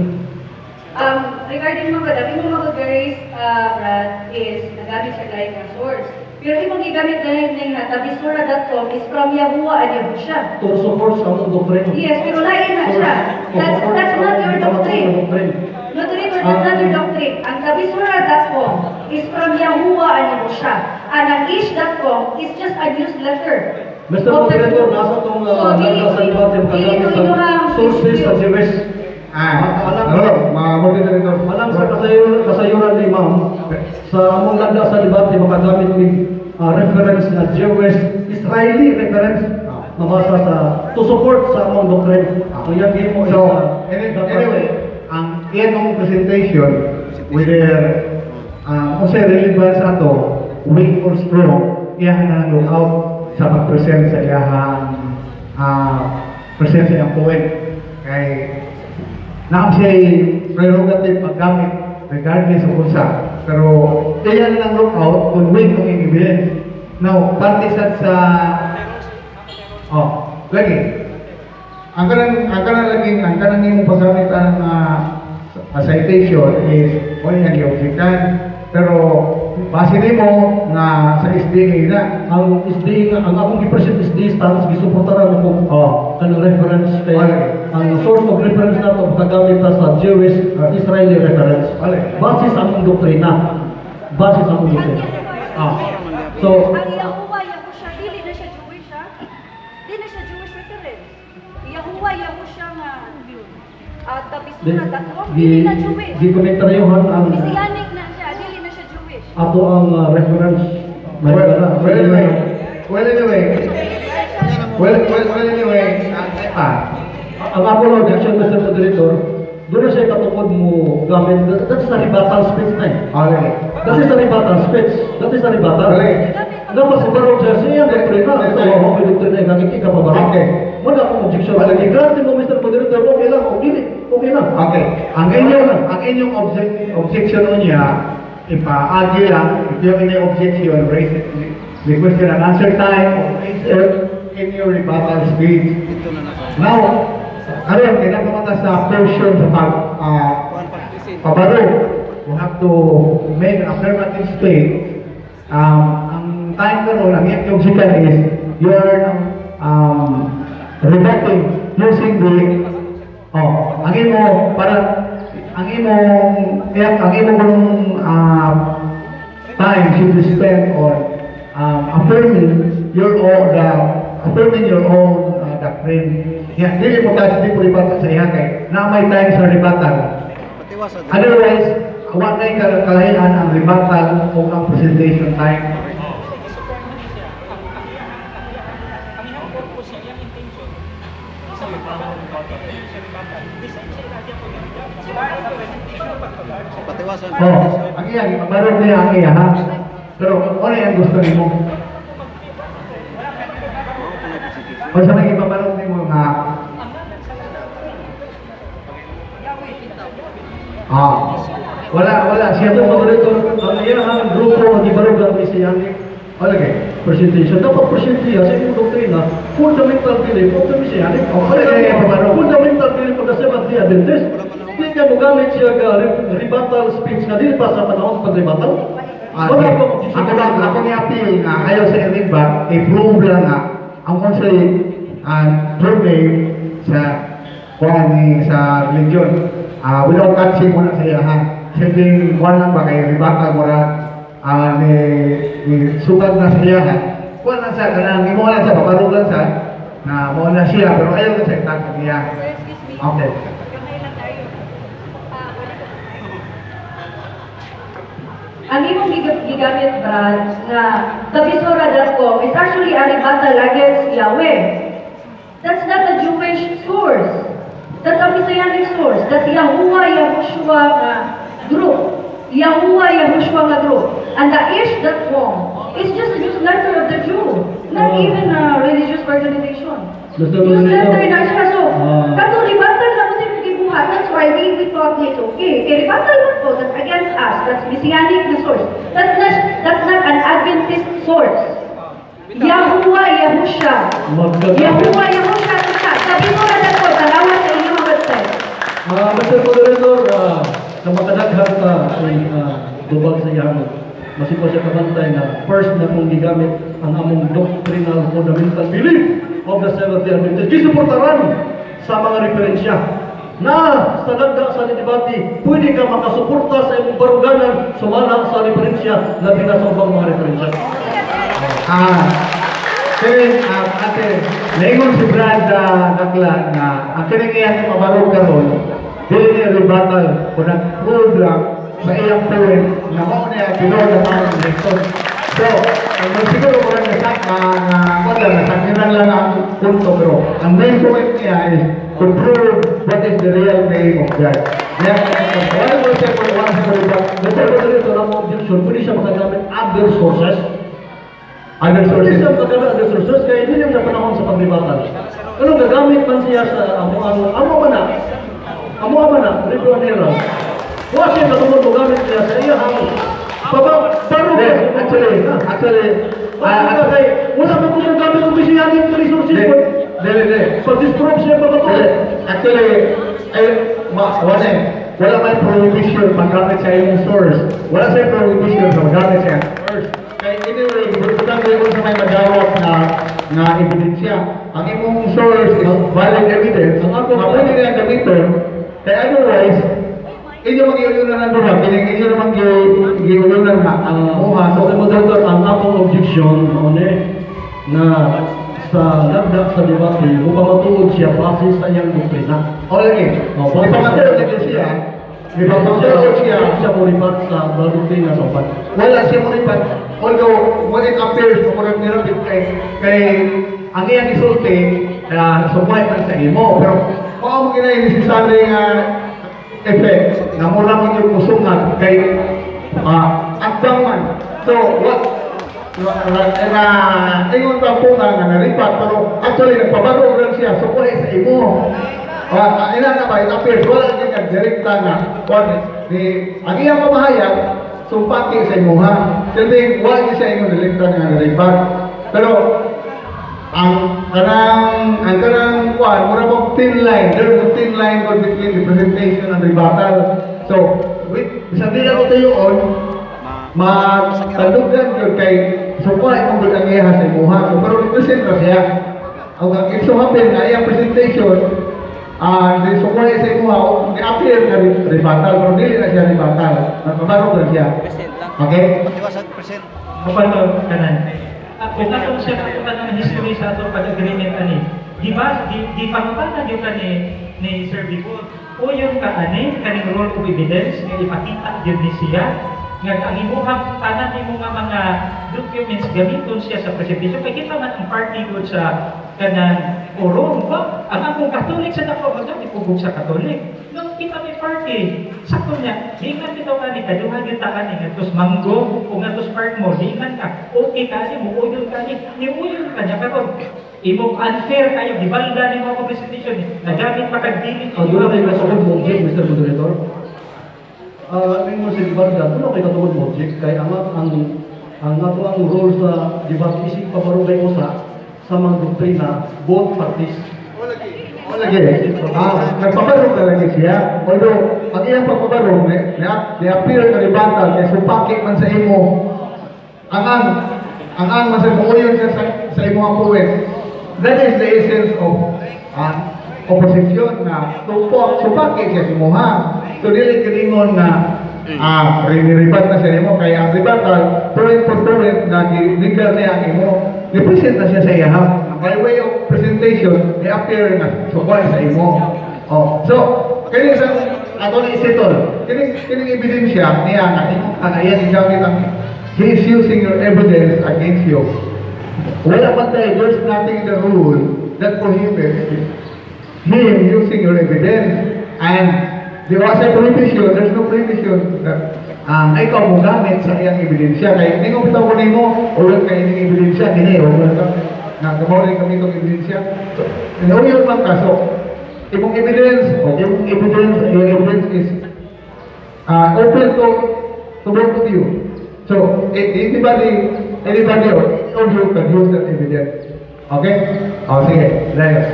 Regarding mga dami mo mag-raise, Brad, is nagamit siya gaya ng source. Pero yung gigamit gaya ng tabisura.com is from Yahuwah and Yahusha. To support sa among doctrine. Yes, pero lain na siya. That's not your doctrine. Moderator, that's not your doctrine. Ang tabisura.com is from Yahuwah and Yahusha. And ang ish.com is just a newsletter. Mr. Moderator, nasa itong nagkasalibad yung kagamit sources sa Jewish. Alam sa kasayuran ni Ma'am, sa among lagda sa debate, makagamit ni reference na Jewish, Israeli reference, mabasa sa, to support sa among doctrine. So, yan mo. So, anyway, ang iyong presentation, whether kung siya relevant sa ito, weak or strong, iyahan na look out sa pag-present sa iyahang present sa iyang point. Kay naam siya prerogative paggamit regardless of unsa. Pero iyan lang look out kung weak ang evidence. Now, partisan sa lagi. Ang kanang imong paggamit ang citation is only ang objectan. Pero base nimo nga sa SDA na Ang SDA nga, ang akong gipresent SDA stance, gisuportaran ako kanang reference kay ang source of reference na ito makagamit na sa Jewish Israeli reference. Base sa among doktrina. Base sa among doktrina. So, Ang Yahuwah, Yahusha, dili na siya Jewish, ha? Dili na siya Jewish reference. Yahuwah, Yahusha nga, tabisura.com, dili na Jewish. Gikomentaryohan ang Messianic na siya, dili na siya Jewish. ato ang reference. Anyway, Ang ako na objection, Mr. Moderator, doon na siya katungkod mo gamit. That is a rebuttal speech na eh. That is a rebuttal speech. That is a rebuttal. Dapat sa barong siya siya ang doktrina. Ito ako may doktrina yung kakiki ka pa barong. Wala akong objection. Grante mo, Mr. Moderator, okay lang. Okay lang. Ang inyong objection niya, ipa-argue lang, if you have any objection, raise it, the question and answer time, or insert in your rebuttal speech. Now, kinapamata sa portion sa pabaro, you have to make an affirmative state. Ang time ko ron, ang iyong objection is, you are rebutting using the, ang imong time should be spent on affirming your own doctrine. Yeah, dili mo kasi di po rebuttal sa iya kay na may time sa rebuttal. Otherwise, wala kay kalahian ang rebuttal o ang presentation time. Ang iya, mabarog niya ang iya, ha? Pero ano yung gusto nimo? O sa naging mabarog nimo nga wala siya Ito, Moderator, ang iyang grupo mag-ibarog ang Messianic presentation. Dapat present niya sa iyong doktrina, fundamental belief of the Messianic. Fundamental belief of the Seventh-day Adventist. di ka mogamit siya rebuttal speech nga dili pa sa panahon pag-rebuttal. Ako ni appeal nga ayaw sa i-rebut, i-prove lang nga ang konsay survey sa sa religion. Without touching mo na sa iyahan. Siyempre, one lang ba kayo, rebuttal mo na ni sugad na sa iyahan. Kuha lang sa kanang, mo lang sa paparog lang sa na mo na siya, pero ayaw na sa itak sa niya. Sir, excuse me. Okay. Kamay lang tayo. Wala ko. Ang imong gigamit, Brad, na tabisura.com is actually a rebuttal against Yahweh. That's not a Jewish source. That's a Messianic source. That's Yahuwah, Yahushua group. Yahuwah, Yahushua group. And the ish.com is just a newsletter of the Jew. Not even a religious organization. Newsletter na siya. So, kato rebuttal na mo din gibuhat. That's why we thought it's okay. Okay, rebuttal na po. That's against us. That's Messianic na source. That's not an Adventist source. Yahuwah, Yahusha. Yahuwah, Yahusha. Sabi mo na po, tanawan sa inyong website. Mr. Moderator, na makadaghan ka ay dubag sa iyan. Masipo siya kabantay na first na kung gigamit ang among doctrinal fundamental belief of the Seventh-day Adventist. Gisuportaran sa mga referensya na sa nagda sa debate, pwede ka makasuporta sa imong baruganan sumala sa referensya na pinasambang mga referensya. Kaya, ate, naingon si Brad Daclan na ang kinangyayang mabarog karon, dili niya rebuttal o nag-prove lang sa iyang point na mo niya pinod ang mga election. So, siguro ko lang nasakiran lang ang punto, pero ang main point niya is to prove what is the real name of God. Wala mo siya kung wala sa rebuttal. Mr. Moderator, ang objection, pwede siya makagamit other sources. Other Pwede sources. siya makagamit other sources, kaya hindi niya na panahon sa pagribatal. Pero gagamit man siya sa amo ba na, rito ang nila. Huwag siya katungkol mo gamit niya sa iya hangin. Wala mo kung gamit ang Messianic na resources. Pag-disprove siya pagkatulad. Wala may prohibition magamit sa iyong source. Wala sa prohibition sa magamit sa iyong source. Kaya anyway, bukan kayo sa may magawak na ebidensya. Ang imong source is valid evidence. Ang pwede niya gamiton. Kaya otherwise, inyo mag-iunan ng duha. Inyo naman mag-iunan na ang muha. So, Moderator, ang akong objection na sa lagda sa debate, upamatuod siya base sa iyang doktrina. O lagi, ipamatuod na siya. Ipamatuod siya. Siya mo ripat sa doktrina sa upat. Wala siya mo ripat. Although, when it appears, kumurag nirapit kay ang iyang isulti, sumay man sa imo. Pero, kung mo kinain necessary effect, na mula mo yung kusungat kay akbang man. So, what? Ingon pa po nga naripat, pero actually nagpabaro lang siya, sumay sa imo. Ilan na ba, it appears, wala kang nagdirekta na, ang iyang pamahayag, sumpati sa imo ha. Kasi wala niya siya ingon direkta nga naripat. Pero, ang kanang kuan, mura mo thin line. There's a thin line between the presentation and rebuttal. So, sa di na ko tayo on, magtandugan yun kay sumpa itong bilangiha sa imuha. So, pero represent na siya. Ang it so happen na iyang presentation, the sumpa sa imuha, ni-appear na rebuttal, pero dili na siya rebuttal. Nagpabarog na siya. Okay? Kapag kanan. Kung atong siya kapag ng history sa atong pag-agreement ani, di ba, di pangutanan yung ni Sir Bico, o yung kaning role of evidence, nga ipakita yun ni siya, nga ang imuhang tanan ni mga documents gamiton siya sa presentation, kaya kita man ang party good sa kanang oron, ba? Ang akong Katolik sa dako, ipugog sa Katolik. Nung kita may party, sakto niya, di nga bitaw ka ni kaduha kita ka ni ngatos manggo o ngatos part mo, di nga ka, okay ka ni mo, uyol ka ni uyol ka niya, pero imong unfair kayo, gibalda ni mo ako presentation, nagamit pa kagdilit. Doon na kayo kasabot mo object, Mr. Moderator. Ang mo sa Ibarda, doon na kayo kasabot mo object, kaya ang ato ang role sa debate isip pabarugay usa sa mga doktrina, both parties. Lagi, nagpabarong talaga siya. Although, ang iyang pagpabarong, na-appear na ribatal, kaya supakit man sa imo, ang man sa buuyon siya sa imo ang puwet. That is the essence of opposition na supakit siya sa imo ha. So, dili kalingon na riniribat na siya imo, kaya ang ribatal, point for point na legal niya ang imo, represent na siya sa iya ha. By way of presentation, i-appear na sukway sa imo. Oh. So, kini sa ato ni isetol, kini ebidensya niya nga ang ayan igamit ang he is using your evidence against you. Wala man tayo, there's nothing in the rule that prohibits him using your evidence. And di ba sa prohibition, there's no prohibition that ikaw mo gamit sa iyang ebidensya. Kaya hindi ko bitaw mo, ulit kayo ng ebidensya, hindi, ulit ka. Nagkamawin kami itong ebidensya. So, yun man ka. So, yung evidence is open to both of you. So, anybody of you can use that evidence. Okay? Sige. Let's.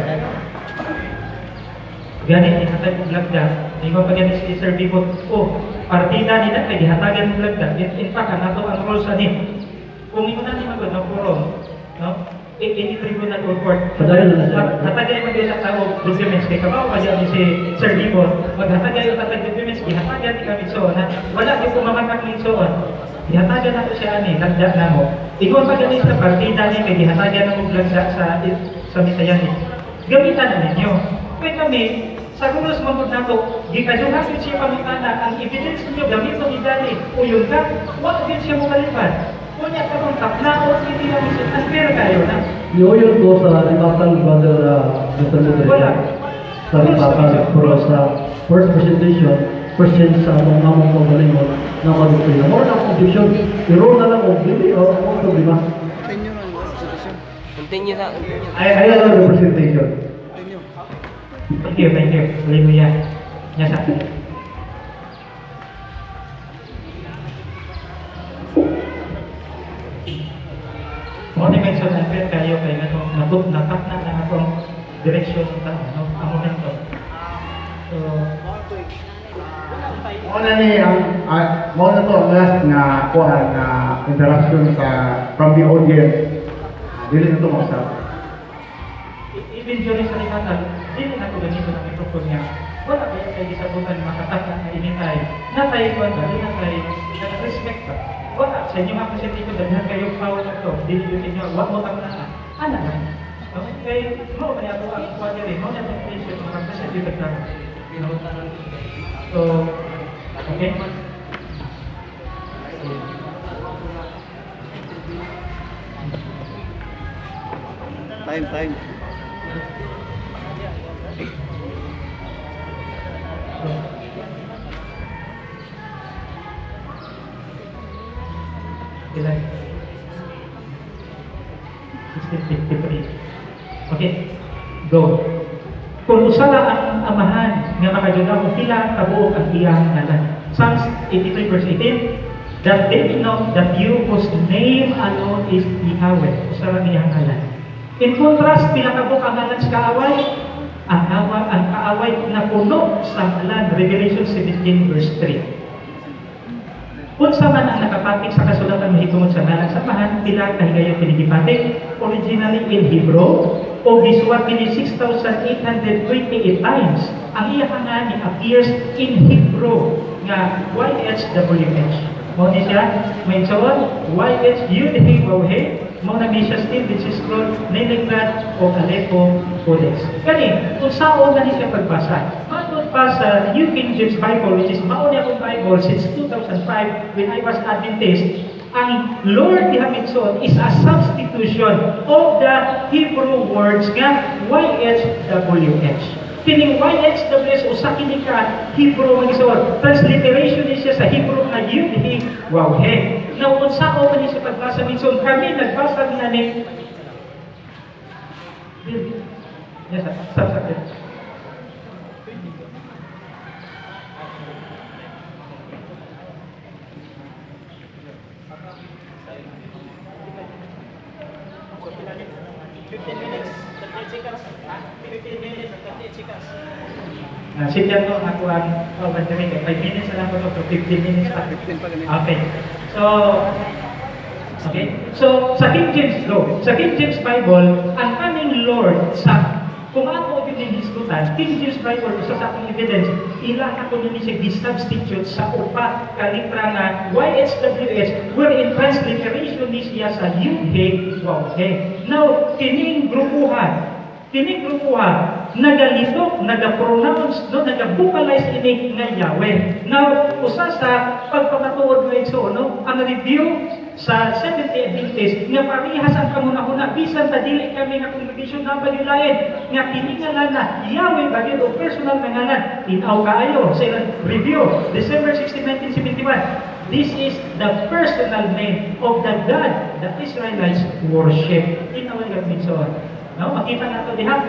Gani, ihatag ng lagda. Hindi mo pa ganit si Sir Bibot. Partida nila kay ihatagan ng lagda. In fact, ang ato ang rules ani. Kung imo na magod ng forum, no? Any tribunal or court. Hatagay magila tao documents kay kabaw pa ni si Sir Bibot. Maghatagay yung documents, ihatagan ni kami so na wala gyud pumamakak ni so. Ihatagan nato siya ani, lagda na mo. Ikaw pa ganit sa partida ni kay ihatagan na mo lagda sa Messianic. Gamitan na ninyo. Kaya kami, sa rules mabot nato, gikaduhasin siya pamutana, ang evidence niyo gamiton ni Dali, o yun ka, wag din siya mo kalipad. Kunya ka kung taplaos, hindi namin siya, aspira kayo na. Yun ko sa libatang Brother Junjie Wala. Sa libatang, pero sa first presentation, present sa among pagalingon na madoktrina. More na condition, pero na lang o hindi o ang problema. Continue na. I allow the presentation. Thank you. Hallelujah. Yes, sir. Mo ni mention ang pet kayo kay nakat na akong direction ta no ang momento. So Muna ni muna to ang last na kuha na interaction from the audience. Dili na ito mausap. Even during sa likatan, hindi na ko ganito ng mikrofon niya. Wala kayo kayo gisabutan makatak na initay. Natay ko ba? Natay respect ba? Wala. Sa inyo mga presentiko, daghan kayo power na to. Dili yun inyo. Wag mo tang na. Ano na? Kaya mo kaya ito ang kuha niya rin. Mo na temptation mga presentiko na. So, okay? Time. Ilan? 1653. Okay, go. Kung usala ang amahan nga makadula kung pila kabuok ang iyang ngalan. Psalms 83 verse 18, that they know that you whose name alone is Yahweh. Usala ang iyang ngalan. In contrast, pila kabuok ang ngalan sa kaaway. Ang kaaway na puno sa ngalan. Revelation 17 verse 3. Kung sa man ang nakapatik sa kasulatan mahitungod sa ngalan sa amahan, pila kahigayon pinigipatik, originally in Hebrew, o visual kini 6,828 times. Ang iyahangan appears in Hebrew nga YHWH. Mo ni siya, may tawag, YHWH, mo na siya still which is called Leningrad o Aleppo Codex. Kani, kung saan na siya pagbasa, matod pa sa New King James Bible, which is mauna akong Bible since 2005 when I was Adventist, ang Lord Dihamitson is a substitution of the Hebrew words nga YHWH. Kining YHWH o sa kini ka Hebrew nga gisawag. Transliteration ni siya sa Hebrew nga Yud-He Waw-He. Now, kung saan man siya pagbasa minsan, kami nagbasa nga ni yes, sac-sac. Sityan ko, ako ang bandamig. 5 minutes na lang ko to, 15 minutes pa. Okay. So, sa King James sa King James Bible, ang aming Lord kung ako yung diskutan, King James Bible, sa aking evidence, ilan ako nyo siya di-substitute sa upat kalitra nga YHWH, wherein transliteration ni siya sa Yud-He, Waw-He. Now, kining grupuhan, nagalito, nagapronounce, no, nagabukalize ini nga Yahweh. Now, usa sa pagpapatuod mo ito, no, ang review sa Seventh-day Adventist, nga parehas ang kamunahuna, bisan ta dili kami nga congregation na bagulayan, nga piningalan na Yahweh bagay o personal nga ngalan. Tinaw kaayo sa ilang review, December 16, 1971. This is the personal name of the God that Israelites worship. Tinaw nga minsan. No, makita nato diha.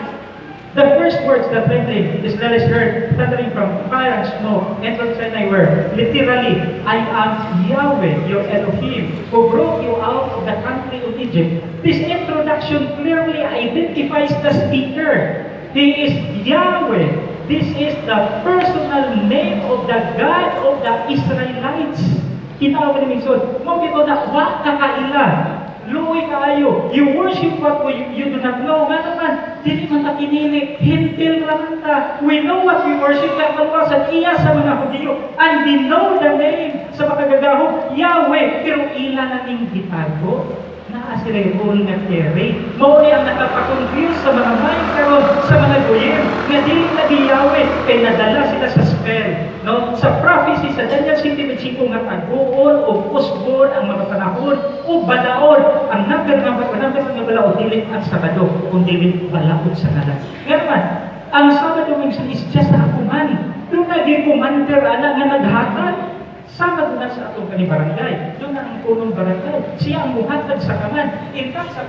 The first words that rendering Israel is heard thundering from fire and smoke and from Sinai were literally, I am Yahweh, your Elohim, who brought you out of the country of Egypt. This introduction clearly identifies the speaker. He is Yahweh. This is the personal name of the God of the Israelites. Kita ko ni Mingson, mo kito na wa kakaila. Luoy kaayo. You worship what you do not know. Nga naman, dili man ta kinili, hintil naman ta. We know what we worship, kaya kalwasan iya sa mga Hudyo. And we know the name sa makagagahong Yahweh, pero ila na ning gitago. Naa sila yung role nga theory. Mauli ang nakapakonfuse sa mga mind karon sa mga goyim nga dili lagi Yahweh kay nadala sila sa spell, no? Sa prophecy sa Daniel 7:5 nga taguon o usbon ang mga panahon o balaod ang number nga balaod dili ang Sabado kundi balaod sa ngalan. Nga naman, ang Sabado minsan is just a command. Doon naging commander ana nga naghatag. Sama doon sa atong kanibarangay. Doon na ang punong barangay. Siya ang muhatag sa kaman. In fact, sa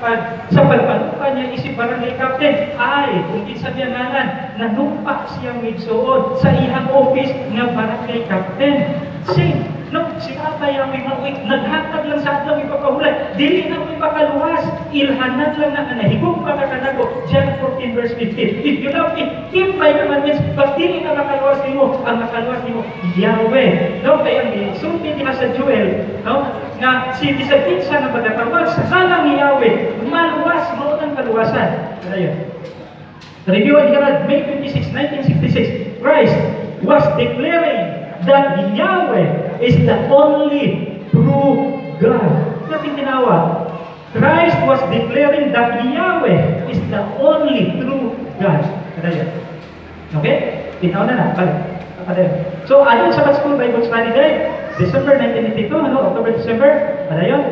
pagpanupa niya isip barangay captain, kung isabihan ngalan, nanumpa siyang midsoon sa ihang office ng barangay captain. Si Atay ang mawik, naghatag lang sa atong ipapahulay. Dili na mo ipakaluwas. Ilhanan lang na nahigong pa ka kanago. John 14 verse 15. If you love me, keep my commandments, but dili na makaluwas nimo. Ang makaluwas nimo, Yahweh. No? Kaya ang sulti niya sa Joel, no? Nga si Disapinsa na pagkatawag sa kalang ni Yahweh, maluwas, maunang kaluwasan. Ayun. Review and Herald, May 26, 1966. Christ was declaring that Yahweh is the only true God. Nating tinawag. Christ was declaring that Yahweh is the only true God. Okay? Tinaw na. So, ayon sa School Bible Study Day, December 1982, October, December, yun?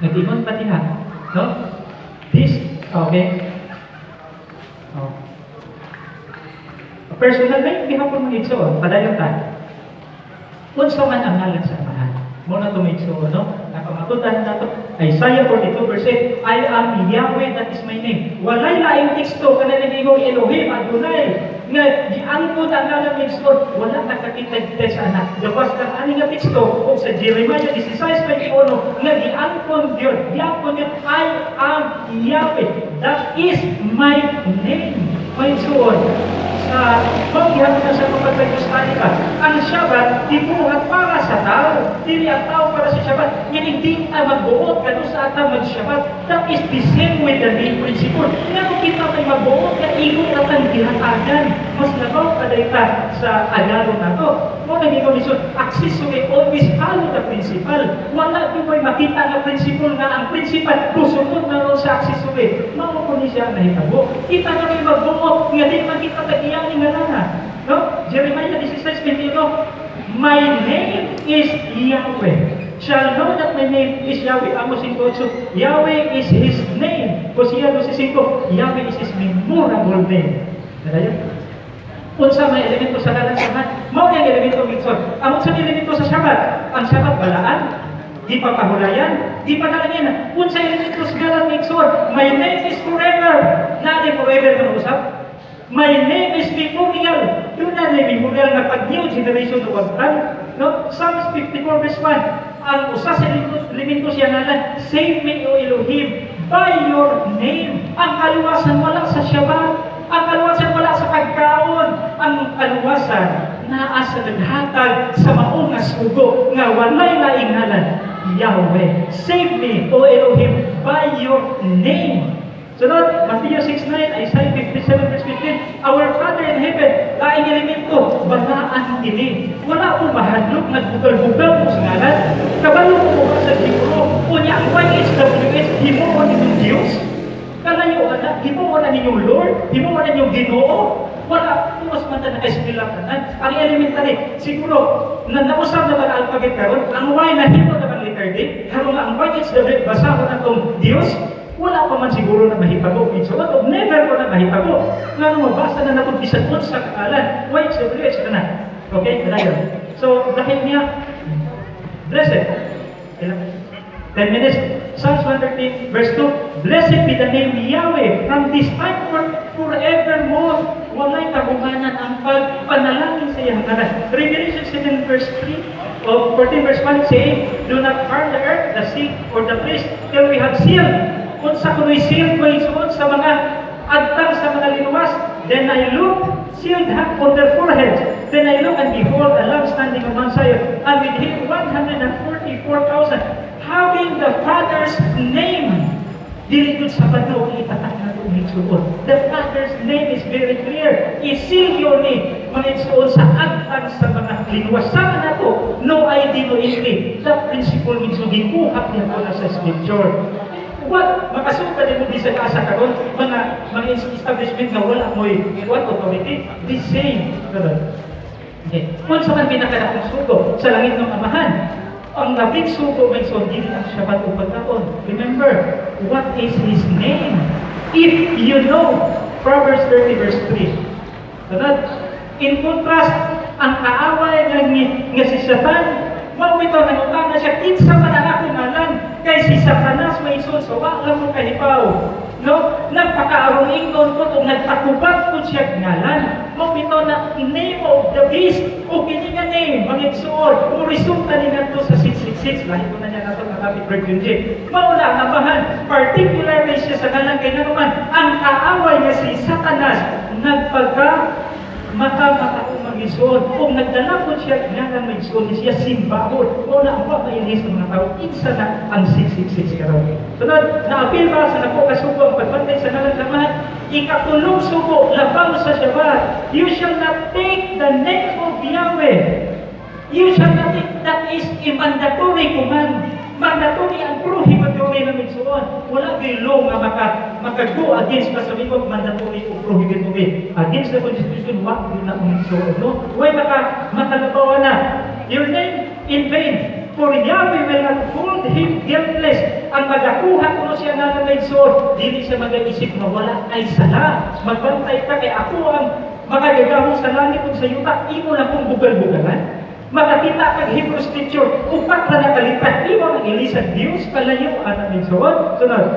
Nag-imon pa din no? Okay. Personal na yung gihapon mo itso, padayon ta. Unsa man ang ngalan sa Amahan. Muna tumitso, no? Napamatutan nato. Isaiah 42 verse 8, I am Yahweh, that is my name. Walay laing teksto kana nagingong Elohim, Adonai. Nga giangkod ang ngalan ng Lord, wala nakakita sa anak. Gawas kang ani nga teksto o sa Jeremiah 16:21 nga giangkod Dios. Giangkod niya, I am Yahweh, that is my name. May suon sa paghihan na sa pagpagpagpagpagpag ka. Ang Shabbat, dibuhat para sa tao. Dili ang tao para sa Shabbat. Yan hindi ta magbuot ka sa ata mag-Shabbat. That is the same with the main principle. Nga kung kita may magbuot ka, igot at ang ginatagan. Mas labaw ka dahita sa agalon na to. Kung naging komisyon, access may always follow the principle. Wala di may makita ang principle nga ang principal kusunod na ron sa access may. Mao ni siya nahitabo. Kita na may magbuot, nga di makita tagiyang nga lana. No? Jeremiah 16:21, my name is Yahweh. Shall know that my name is Yahweh. Amos 5:8, Yahweh is His name. Hosea 12:5, Yahweh is His memorable name. Kaya unsa may elemento sa ngalan sa Shabbat? Mao yang elemento mitson. Amo sa elemento sa Shabbat? Ang Shabbat balaan, di pa pahulayan, di pa kalangian. Unsa elemento sa ngalan mitson? My name is forever. Nani forever man usap? My name is memorial. Doon na memorial na pag new generation of one. No? Psalms 54 verse 1. Ang usa sa elemento siya ngalan, save me O Elohim by your name. Ang kaluwasan wala sa Shabbat. Ang kaluwasan wala ang kaluwasan naa sa naghatag sa maong nga sugo nga walay laing ngalan, Yahweh. Save me, O Elohim, by your name. Sunod, Matthew 6:9, Isaiah 57 verse 15, Our Father in heaven, laing elemento, banaan ini. Wala mo mahadlok, nagbugal-bugal mo sa ngalan. Kabalo mo ba sa libro, unya ang YHWH, himo mo ninyong Diyos? Kalayo na, himo mo na ninyong Lord, himo mo na ninyong Ginoo. Wala, tumas man na nakaisbilang kanan. Ang elementary, siguro, na nausap na mga alphabet karon, ang Y na himo na mga letter D, karon nga ang YHWH, basa ko na itong Diyos, wala pa man siguro na mahipago. So, never ko na mahipago. Nga nung mabasa na natin bisan po sa kaalan, YHWH ka na. Okay? Kaya so, dahil niya, blessed. 10 minutes. Psalms 113, verse 2, Blessed be the name Yahweh from this time forth forevermore. Walay kabuganan ang pagpanalangin sa iyang ngalan. Revelation 7 verse 3 of 14 verse 1 say, Do not harm the earth, the sea, or the place till we have sealed. Kung sa kuno'y sealed ko isuot sa mga agtang sa mga linuwas, then I look, sealed have on their foreheads. Then I look and behold a lamb standing on Mount Zion, and with him 144,000. Having the Father's name. Dili gud sa Pado itatak na itong igsuon. The Father's name is very clear. Isil yun ni mga igsuon sa agtang sa mga linuwas. Sama na to, no ID, no entry. The principle igsuon, gikuhap niya ko na sa Scripture. What? Makasuka din mo bisan asa karon mga establishment na wala mo'y what authority? The same. Okay. Kung sa man pinakadakong sugo sa langit ng Amahan, ang labing sugo may dili ang Shabbat o pagkaon. Remember, what is His name? If you know, Proverbs 30 verse 3. Sunod, in contrast, ang kaaway nga si Satan, mawito na utang na siya, kinsa man ang akong ngalan, kay si Satanas may isun, so wala mo kahipaw. No? Nagpakaarong ingnon ko kung nagtakubat ko siya ngalan. Mawito na name of the beast, o kini nga name, mangigsuon, o resulta ni nato sa 666, lahi ko na niya nato ng kapit Brother Junjie. Maula nga bahan, particularly siya sa ngalan kay naman, ang kaaway nga si Satanas, maka mag-isuon. Kung nagdala po siya, ngayon mag-isuon siya simbahon. O na ang mailis ng mga tao, isa na ang 666 karon. Sunod, na-apil ba sa nako kasugo ang pagbantay sa ngalan naman, ikatulong sugo, labang sa Shabbat. You shall not take the name of Yahweh. You shall not take, that is a mandatory command. Mandatory ang prohibitory na migsuon. Wala gilong nga makago against kasabi ko mandatory o prohibitory. Against the Constitution, wag yun na migsuon. No? Huwag makalabawa na. Your name in vain. For Yahweh will not hold him guiltless. Ang magakuha ko siya nga migsuon, dili siya mag-isip na wala ay sala. Magbantay ka kay ako ang makagagahong sa langit o sa yuta. Imo na kong bugal-bugalan. Makakita kang Hebrew Scripture, upat na nakalipat, iwa ang ilisang Diyos, kalayo ang aming suwad. Sunod,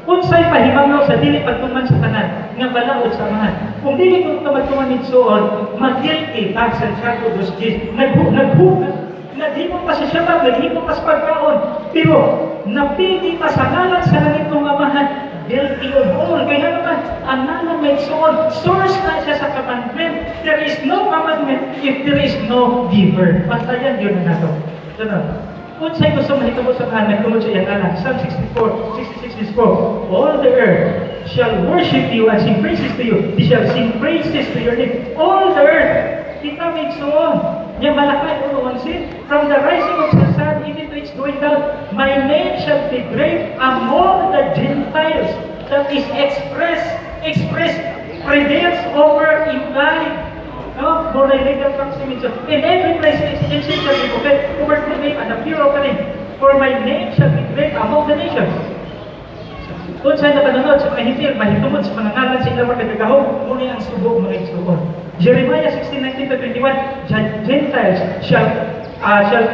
unsay pahimangno sa dili pagtuman sa tanan, nga balaod sa amahan. Kung dili ko magtuman ng suwad, mag-guilty, Daclan chapter 2, naghugas, naghimo pa sa Shabbat, naghimo pa sa pagkaon, pero napili pa sa ngalan sa langit ng amahan, guilty of all. Kaya naman, ang nalang may soul, source na siya sa commandment. There is no commandment if there is no giver. Basta yan, yun na nato. Sunod. Kung sa'yo gusto mahitabo sa kanan, kumod sa iyang anak. Psalm 66 4. All the earth shall worship you and sing praises to you. They shall sing praises to your name. All the earth. Kita may soul. Yung malakay ko sin. From the rising of the sun, even to its going down, my name shall be great among the Gentiles. That is express, prevails over implied. No? More legal proximity. In every place, it shall be okay, over the name and the pure opening. For my name shall be great among the nations. Kung sa'yo na panunod sa mga hitil, mahitumod sa panangalan sa ilang magkagahong, muna ang subog mga igsuon. Jeremiah 16:19-21, Gentiles shall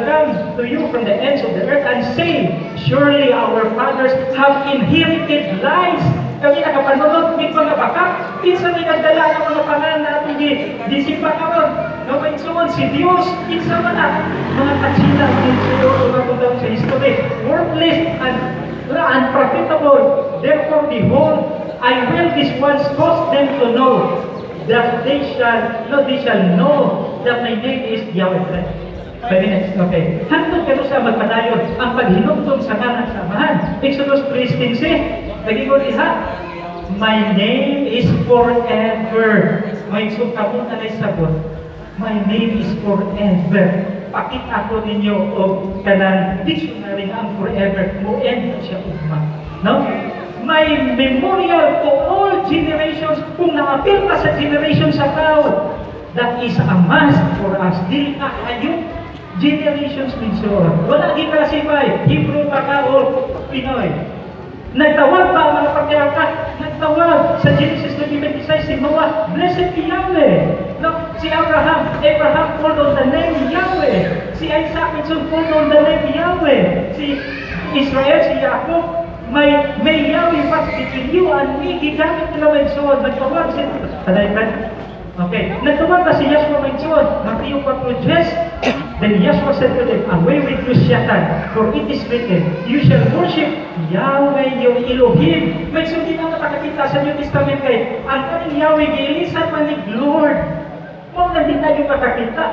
come to you from the ends of the earth and say, surely our fathers have inherited lies. Kami nakapanunod, may mga bakap, pinsan may nagdala ng mga pangalan na ating disimpa karon. No, may igsuon, si Diyos, pinsan man na, mga katsila, mga igsuon, mga sa history, worthless and unprofitable. Therefore, behold, I will these ones cause them to know that they shall know that my name is Yahweh. 5 minutes, okay. Hantod kayo sa magpadayon ang paghinumdum sa ngalan sa Amahan. Exodus 3:15, nagingon diha, my name is forever. May sukabot na sabot. My name is forever. Pakita ko ninyo o kanang dictionary ang forever. Mo-end siya ugma. No? May memorial to all generations. Kung na-appeal ka sa generation sa tao, that is a must for us. Dili ka kayo generations minsan. Wala di klasify. Hebrew pa ka o Pinoy. Nagtawag pa ang mga patriarka. Nagtawag sa Genesis 26 si Noah, blessed be Yahweh. No, si Abraham called on the name Yahweh. Si Isaac called on the name Yahweh. Si Israel, si Jacob, may Yahweh pass between you and me. Gigamit nila minsan. Nagtawag si okay. Nagtawag ba si Yahshua minsan? Matthew 4:10. Then Yahshua said to them, away with you, Satan, for it is written, you shall worship Yahweh your Elohim. May sundin ang nakakita sa New Testament kay, ang kaning Yahweh, giilisan man ni Lord. Kung hindi tayo makakita,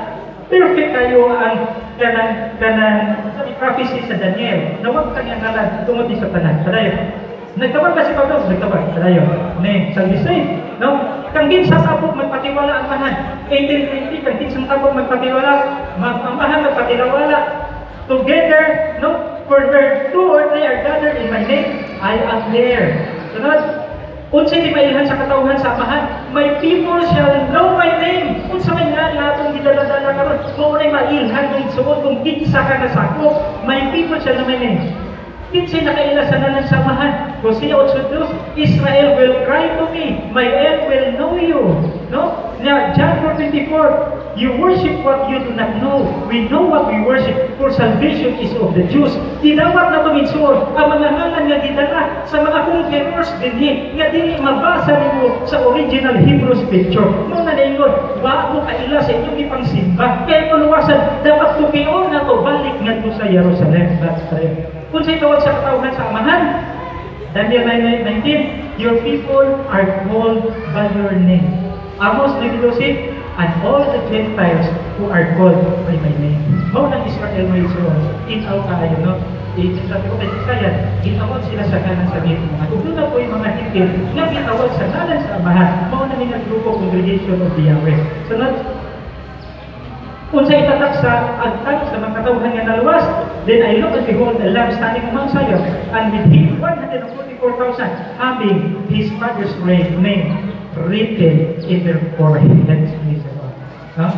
perfect kayo ang kanang prophecy sa Daniel. Nawag kanyang ngalan, tumuti sa tanan. Padayon. Nagtawag ba si Pablo? Nagtawag. Padayon. Sa Gisay. No? Kang ginsang tapos magpatiwala ang mahan. 1820, kang ginsang tapos magpatiwala, ang mahan magpatiwala. Together, no? For where 2 or 3 are gathered in my name, I am there. Sunod, unsay di mailhan sa katawhan sa amahan, my people shall know my name. Unsa may nga natong gidala-dala karon, kung ay mailhan ng suod kung kinsa ka nasakop, my people shall know my name. Kinsay nakaila sa nalang samahan. Hosea 8:2, Israel will cry to me, my end will know you. No? Now, John 4:24, you worship what you do not know. We know what we worship, for salvation is of the Jews. Dinawag na tuminsun ang mga ngalan nga gidala sa mga conquerors dinhi nga dili mabasa nimo sa original Hebrew scripture. Mo na naingon, wa mo kaila sa inyong ipangsimba. Kaya paluwasan, dapat tukion na to balik ngadto sa Jerusalem. That's right. Kung sa'y tawag sa katawhan sa amahan, Daniel 9:19, your people are called by your name. Amos 9:12, and all the Gentiles who are called by my name. Mao ng Israel mo Israel. Itaw tayo, no? Sabi ko kay Isayan, itawag sila sa kanan sa dito. Kung doon na po yung mga hipil na itawag sa kanan sa amahan, mao na ng grupo Congregation of Yahweh. Sunod, kung sa itatak sa agtang sa mga katawhan nga naluwas, then I look and behold a lamb standing among Zion, and with him 144,000, having his father's name written in their forehead. Let's please no?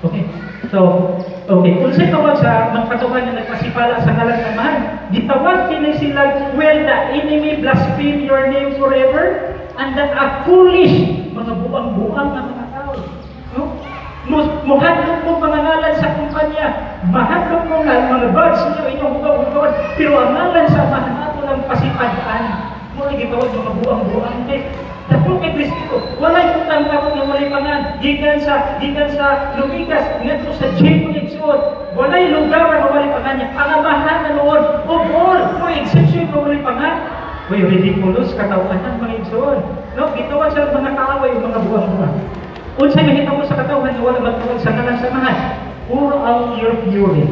Okay. So, okay. Kung sa tawag sa mga katawhan nga nagpasipala sa ngalan ng amahan, gitawag kini sila, will the enemy blaspheme your name forever? And that a foolish, mga buang-buang na mga tao. No? Muhadlok mo pangangalan sa kumpanya, mahadlok mo nga mga bads niyo inyong hugaw-hugawan, pero ang ngalan sa amahan nato ng pasipadaan, mo lagi tawag mga buang-buang kay Dako kay Kristo, walay utang ka kung walay pangan, gikan sa lumigas, ngadto sa Gerwin suot, walay lugar na walay pangan niya, pangamahan na noon, of all, for exception na walay pangan. Uy, ridiculous, katawanan mga igsoon. No, gitawag sa mga kaaway, mga buang-buang. Unsay mahitabo sa katawhan nga wala magtawag sa ngalan sa amahan, pour out your fury.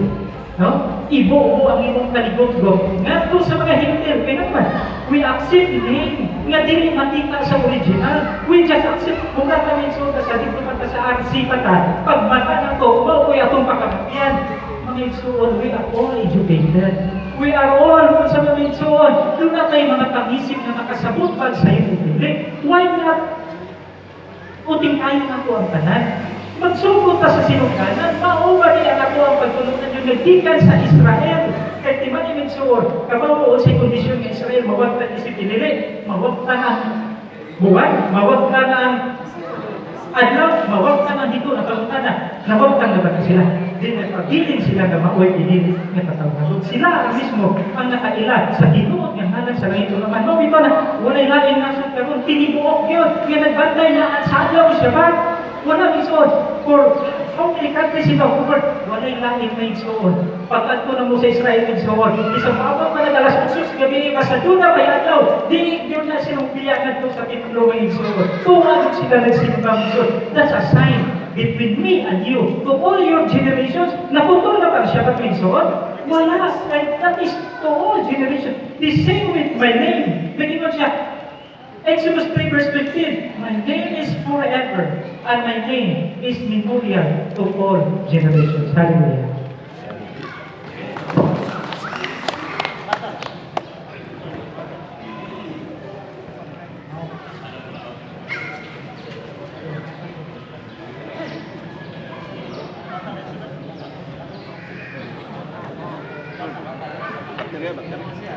No? Ibo-bo ang imong kaligog-gog. Ngadto sa mga hintil, kaya naman, we accept name nga dili makita sa original. We just accept kung kami so sa dito pa sa RC pata. Pag mata na to, mao koy atong pakabyan. Mga igsoon, we are all educated. We are all sa mga igsoon. Doon na tayo mga pag-isip na nakasabot pag sa iyo. Why not? Uting kayo na po ang tanan. Magsugod ta sa sinungkanan, maubari ang ako ang pagtulunan yung nagdikan sa Israel. Kahit di man yung suor, kabawa o sa kondisyon ng Israel, mawag na isip inili, mawag ka ng buwan, mawag ka ng adlaw, mawag ka ng dito, napagkana, nawag ka na ba sila? Di nagpagiling sila na maoy inili ng katawag. Sila mismo ang nakaila sa tinuod ng halang sa langit naman. No, ito na, walay laing nasod karon, tinibuok yun, nga nagbantay na sa adlaw, Shabbat. Wala isod for how many countries in the world? Walay langit na igsoon. Pagkadto na mo sa Israel igsoon. Isang mabang man alas 8 sa gabi, masaduna may adlaw. Di yun na silang biyakan to sa templo ng igsoon. Tuwag sila nagsimbang igsoon. That's a sign between me and you. To all your generations, naputol na ba siya igsoon? Wala. And that is to all generations. The same with my name. Nagingon siya, Exodus 3 verse 15, my name is forever, and my name is memorial to all generations. Hallelujah.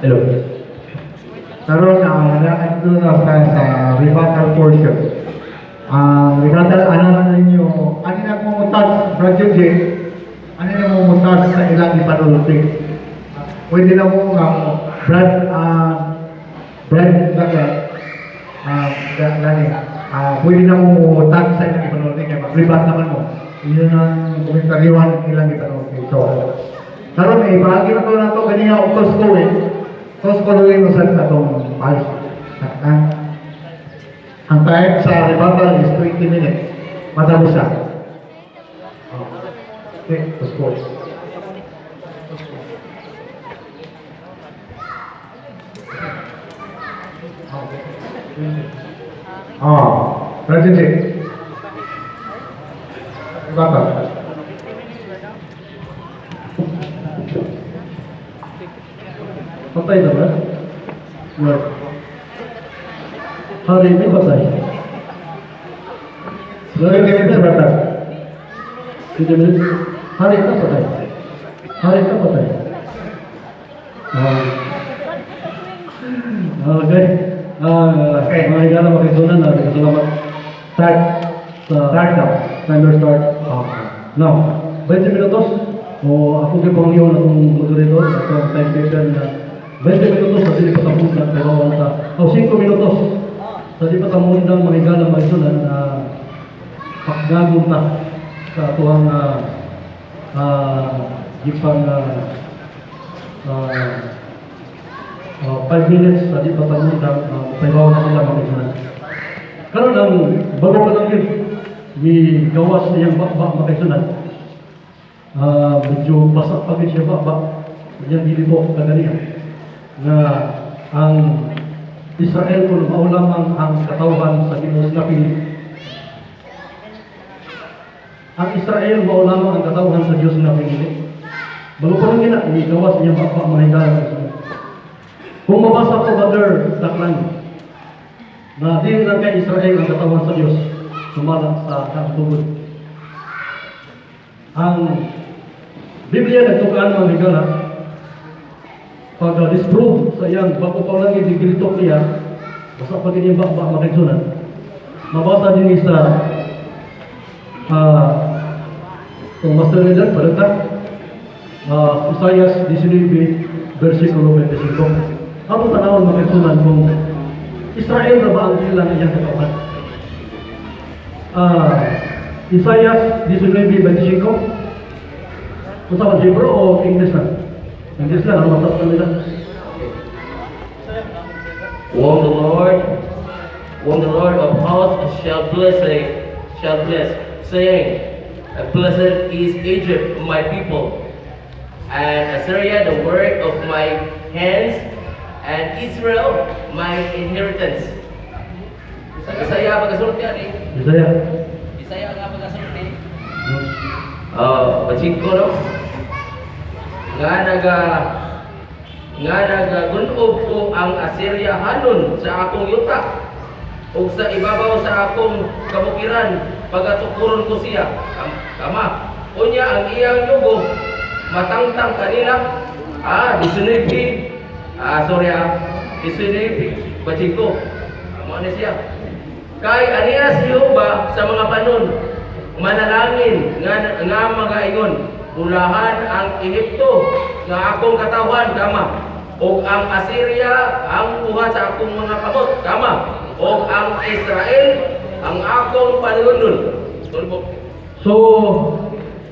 Hello. Karon ito na sa rebuttal portion. Rebuttal, ano ninyo, ano na mumutas, Brother Junjie, ano na mumutas sa ilang ipanulti. Pwede na mo Brad Daclan, pwede na mo mumutas sa ilang ipanulti, kaya mag-rebat naman mo. Yun ang komentaryuhan ilang ipanulti. So, karon bahagi na to ganyan ako ko Tapos paluin mo sa itong pals. Ang time sa rebuttal is 20 minutes. Matapos siya. Okay, tapos po. Brother Junjie. Rebuttal. Patay na ba? What? Hari may patay. 20 minutes sa rebuttal. 20 minutes? Hari ka patay. Hari ka patay. Okay. Mga higala makisunan na. Salamat. Start now. Timer start. Now, 20 minutos. O ako kay Panginoon akong moderator at ang time taken na 20 minutos sa di patamundang pero sa 5 minutos sa di patamundang mga higala makisunan na paggagon na sa atuang gipang 5 minutes sa di patamundang pagbawa na sila makisunan. Karon ang bago pa lang yun, may gawas niyang makisunan. Medyo basak pa rin siya ba? Yan dili po kagalingan na ang Israel kung mao lamang ang katawhan sa Ginoo na pinili. Ang Israel mao lamang ang katawhan sa Diyos na pinili. Bago pa rin gina, igawas niya ba mga higala. Kung mabasa ko Brother Daclan na di lang kay Israel ang katawhan sa Diyos, sumala sa katubod. Ang Biblia nagtukaan mga higala pag-disprove sa iyang bago pa lang itigilitok niya basta pag inyong bakba makiksunan mabasa din sa kung master reader palata Isaiah 19 versikulo 25 ako tanawon makiksunan kung Israel na ba ang ilang iyang katawan Isaiah 19:25 kung sa Hebrew o English na? English na, ano matas nila? Whom the Lord of hosts shall bless, saying, blessed is Egypt, my people, and Assyria, the work of my hands, and Israel, my inheritance. Sa Isaiah pagkasulti ani. Isaiah nga pagkasulti. Pachingko no? Nga nagagunob ko ang Assyria hanon sa akong yuta ug sa ibabaw sa akong kabukiran pagatukuron ko siya kama unya ang iyang yugo matangtang kanila 19 Pachingko mo ni siya kay aniya si Jehova sa mga panon manalangin nga magaingon ulahan ang Ehipto nga akong katawan kama og ang Assyria ang buhat sa akong mga kamot kama og ang Israel ang akong panulundon. So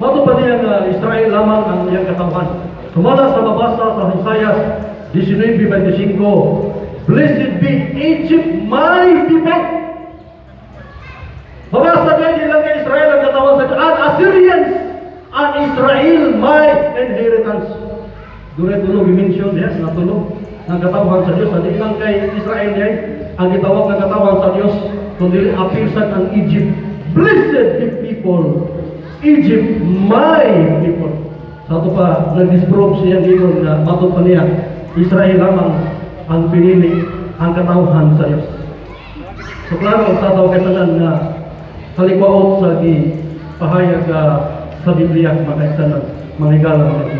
Matupad niya nga Israel lamang ang iyang katawan. Sumala sa mabasa sa Isaiah 19:25, Blessed be Egypt, my people. Mabasa niya nilang Israel ang katawan sa and Assyrians and Israel, my inheritance. Dure-dulo i-mention niya, natulog ng katawan sa Diyos. Hindi lang kay Israel niya, ang gitawag ng katawan sa Diyos, kundi apilsan ang Egypt. Blessed be people, Egypt, my people. Sa ito pa, nag-disprove siya ngayon na matod pa niya, Israel lamang ang pinili, ang katawhan sa Diyos. So klaro, sa tao kailangan na halikwaot sa pahayag sa Biblia, makaisa ng mga higalang na ito.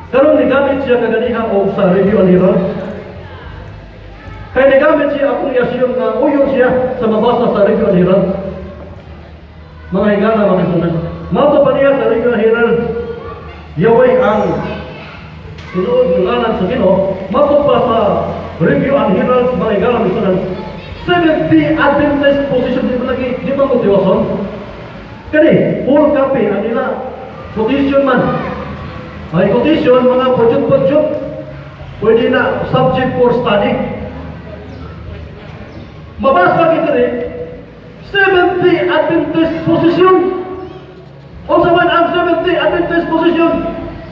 Karon nigamit siya kaganiha o sa review and herald. Kaya nigamit siya akong i-assume na uyon siya sa mabasa sa review and herald. Mga higala, mga sunan. Mato pa niya sa review and herald, Yahweh ang sinuod ng ngalan sa Ginoo. Mato pa sa review and herald, mga higala, mga sunan. Seventh-day Adventist position, di ba mo diwason? Kani, full copy, ang nila, quotation man. Ay quotation, mga pujut-pujut, pwede na subject for study. Mabasa kita rin, Seventh-day Adventist position. O sa man ang Seventh-day Adventist position,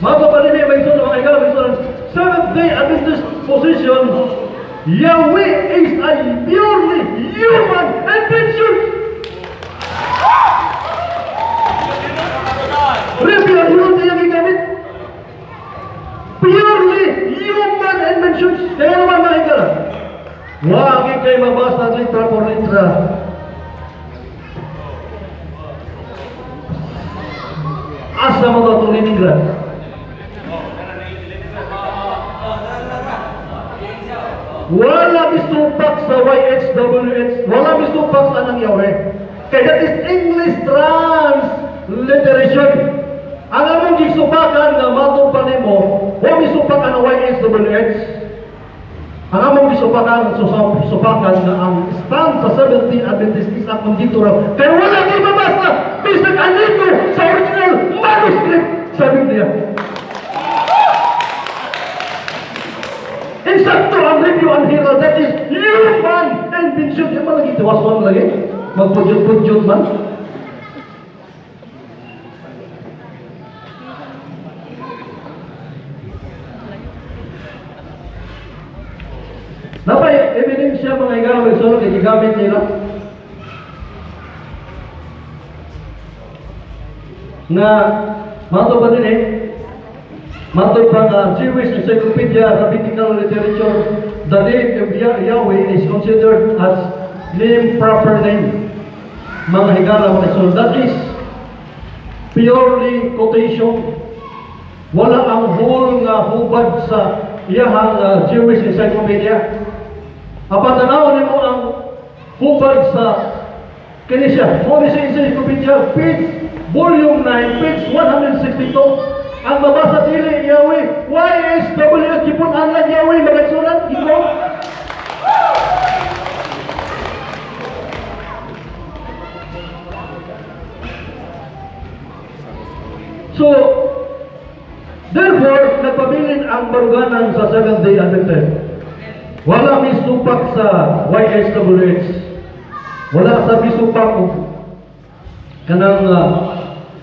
mga kapalini, may ito na mga ikaw, may ito na Seventh-day Adventist position, Yahweh is a purely human invention. Review ang hirap niya gigamit. Purely human inventions. Kaya naman mga ikaw, wagi kayo mabasa litra por litra. Asa mo ito itong Leningrad? Wala misupak sa YHWH, wala misupak sa anang Yahweh. Kaya that is English transliteration. Ang among gisupakan nga matong mo, o misupakan ang YHWH. Ang among gisupakan nga ang stand sa 17 Adventist is a conjectural. Kaya wala kayo mabasa, bisag anito sa original manuscript sa Biblia. Insakto ang review and herald, that is human invention. Yung mga gitiwason lagi, magpudyot-pudyot man. Napay, ebidensya mga igaraw, igsunod, ikigamit nila. Na, mato pa din matod pa nga Jewish Encyclopedia Rabbinical Literature, the name of Yahweh is considered as name, proper name. Mga higala, mga so that is purely quotation. Wala ang whole nga hubad sa iyahang Jewish Encyclopedia. Apatanaw nimo ang hubad sa kinisya. Jewish Encyclopedia, page, volume 9, page 162. Ang mabasa dili Yahweh, YHWH gipon anlan Yahweh magsurat iko. So therefore nagpabilin ang baruganan sa Seventh-day Adventist. Wala misupak sa YHWH. Wala sa misupak kanang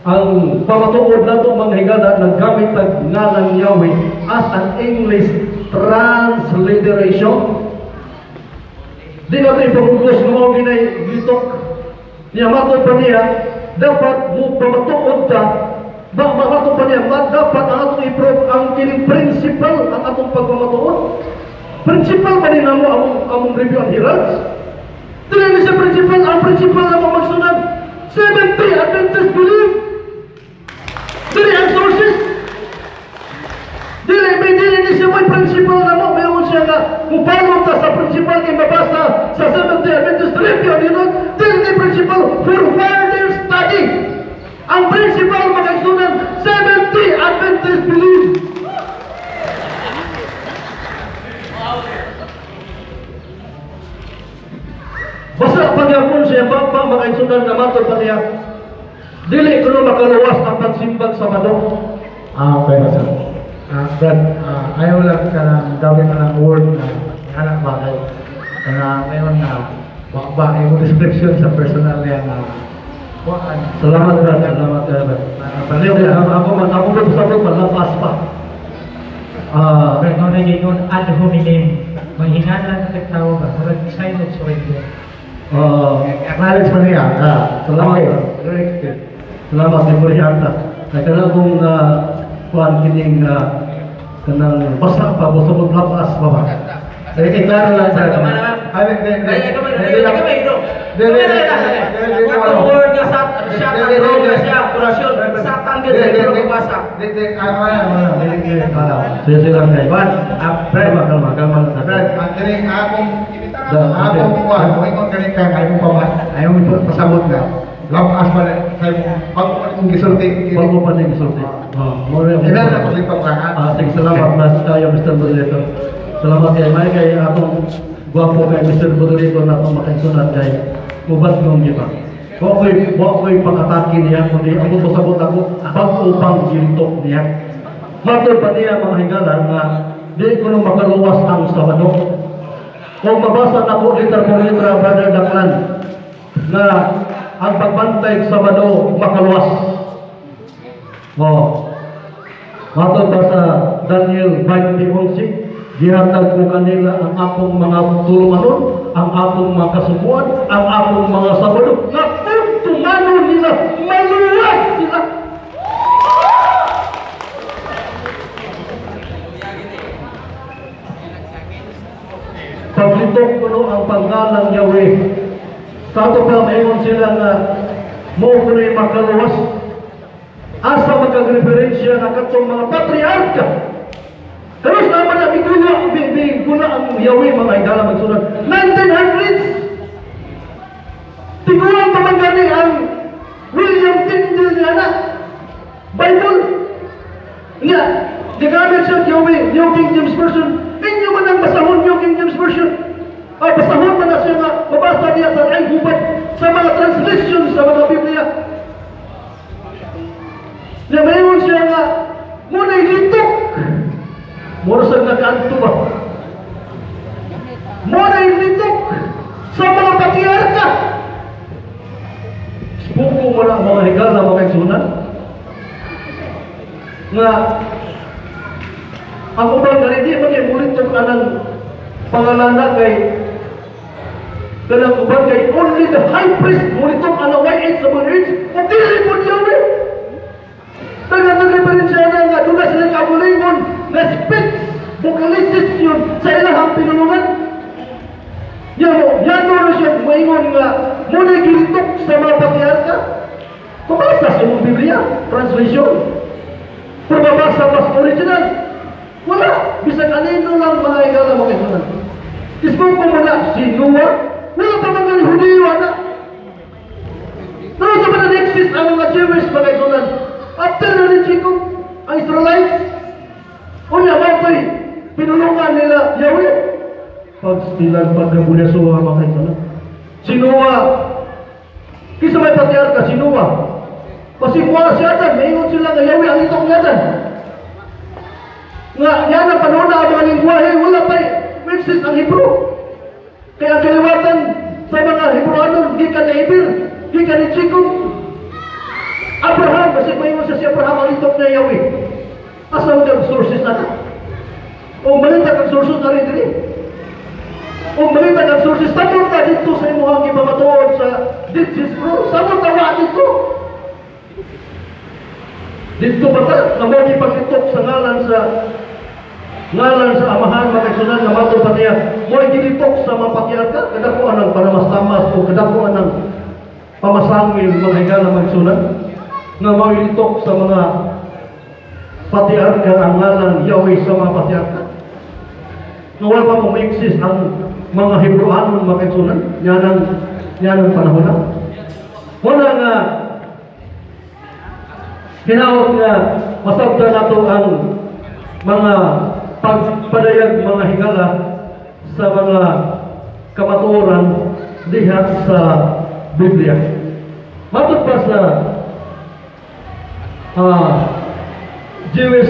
ang pamatuod nato mga higala naggamit ang ngalan Yahweh as an English transliteration. Di natin ipagugos ng mga ginay-gitok niya matod pa niya, dapat mo pamatuod ka, matod pa niya, dapat ang atong i-prove ang kining principle ang atong pagpamatuod. Principle pa din mo among review and heralds. Dili sa principle, ang principle na mo magsunod. Seventh-day Adventist belief. Dili ang sources. Dili siya may principle na mo. Mayroon siya nga mupalong ta sa principle kay mabasa sa Seventh-day Adventist review. Dili principle for further study. Ang principle magagsunan Seventh-day Adventist belief. Basta pagyapon siya, magagsunan na matod pa niya. Dili ko na makaluwas ang pagsimbag sa Sabado. Okay na sir. Brad, ayaw lang ka ng gawin na ng word na anak bagay. Kaya ngayon na ba yung description sa personal niya na Salamat Brad, salamat Brad. Ako ba sa ako malapas pa. Pero na yun, ad hominem. Manghingalan ng tao ba? Harag silent so ito. acknowledge mo niya. Salamat. Okay. Salamat di Murianta. Kaya kung kuan kining kanang basa pa sa lapas pa ba. Jadi klaro lang sa pasabot na. Lapas pa pag gisulti. Bago pa ning gisulti. Ilan na kasi paglangan. Sige, salamat mas kayo Mr. Bodolito. Salamat kay may kay akong gwapo kay Mr. Bodolito na akong makaisunod kay mubat ng iba. Wa ko'y pang-atake niya, kundi ako pasabot ako bago pang gintok niya. Matod pa niya mga hingala na di ko nung makaluwas ang Sabado. Kung mabasa na ko liter por liter, Brother Daclan, na ang pagbantay sa Sabado makaluwas. Matod pa sa Daniel 20:11, gihatag ko kanila ang akong mga tulumanon, ang akong mga kasubuan, ang akong mga Sabado, na tumano nila, maluwas sila. Paglitok ko no ang panggalang Yahweh. Kato pa mayon sila na mo ko na makaluwas. Asa magkagreferensya na katong mga patriarka. Terus naman na bigula ang Yahweh mga higala magsunod. 1900s! Tiguan pa man gani ang William Tyndale niya na Bible. Nga, gagamit siya Yahweh, New King James Version. Inyo man ang basahon New King James Version. Basahon man na siya nga, mabasa niya sa ay hubad sa mga translation sa mga Biblia. Na mayon siya nga, muna ilitok. Muna sa nagkanto ba? Muna ilitok sa mga patriarka. Puko mo na mga higala, mga kaisunan. Nga, ang ubang na hindi mag-imulit yung kanang pangalana kay kanang ubang kay only the high priest mulit yung kanang YH sa mga age o dili po Yahweh. Nag-referensya na nga doon na sila kabulingon na speech, vocalisis yun sa ilahang pinulungan. Yan na siya maingon nga muna gilitok sa mga patriarka. Pabasa sa mga Biblia, translation. Pabasa mas original. Wala. Bisag anino lang mga higala mga isunan. Isbong ko muna si Noah. Wala pa mga Hudiyo na. Pero sa mga nexus ang mga Jewish mga isunan. After na rin Chico, ang Israelites. Unya mapay pinulungan nila Yahweh. Pagstilan pagkabulasuha mga isunan. Si Noah. Kisa may patriarka si Noah. Kasi kuha si Adam. Maingon sila nga Yahweh ang itong Adam. Nga, yan ang panahon na ang mga lingwahe, wala pa exist ang Hebrew. Kaya ang kaliwatan sa mga Hebrewanon, gikan na Ibir, gikan ni Chico. Abraham, kasi may iwan sa si Abraham ang itok na Yahweh. Asa ang sources na ito? O malita ang sources na rin din. O malita ang sources, tamon ka dito sa imuhang ipamatuon sa Dead Sea Scrolls. Tamon tawa dito. Dito ba ta? Naman ipagitok sa ngalan sa amahan mga kaisunan na mato pa niya. Mo gilitok sa mga patriarka, kadakuan ng panamas-tamas o kadakuan ng pamasangil mga higala mga kaisunan na mo gilitok sa mga patriarka ang ngalan Yahweh sa mga patriarka. Na wala pa mong exist ang mga Hebrewanon mga kaisunan. Yan ang panahon na. Wala nga hinawag nga masabda na ito ang mga pagpadayag mga higala sa mga kamatuoran diha sa Biblia. Matod pa sa Jewish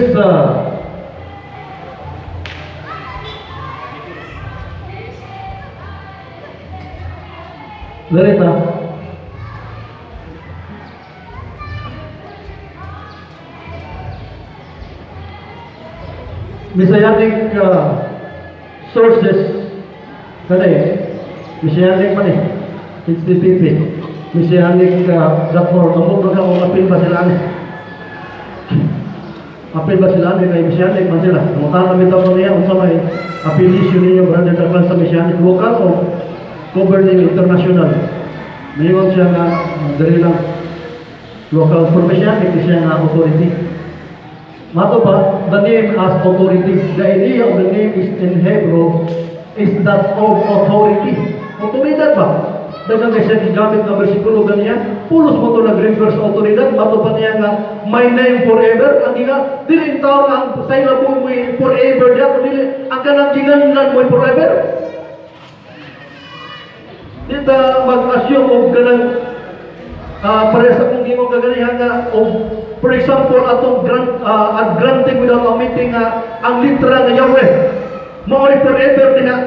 Larita, Messianic sources Messianic man it's the PP Messianic doctrine among mga apil ba sila kay Messianic man sila mutan namin daw niya unsa may affiliation ninyo Brother Daclan sa Messianic local o governing international mayroon siya nga dali lang local for Messianic siya nga authority. Mato pa, the name as authority. The idea of the name is in Hebrew is that of authority. Autoridad ba? Dagang kasi gigamit na bersikulo ganyan, pulos mo ito nag-refer sa autoridad, mato pa niya nga, my name forever, ang nga, dili taon ang sailabo mo forever diya, dili, ang kanang ginanlan mo forever. Dito mag-assume o ganang, para sa kung ginong kaganihan nga, for example, atong granting without omitting ang litra ng Yahweh. Mao'y forever niya.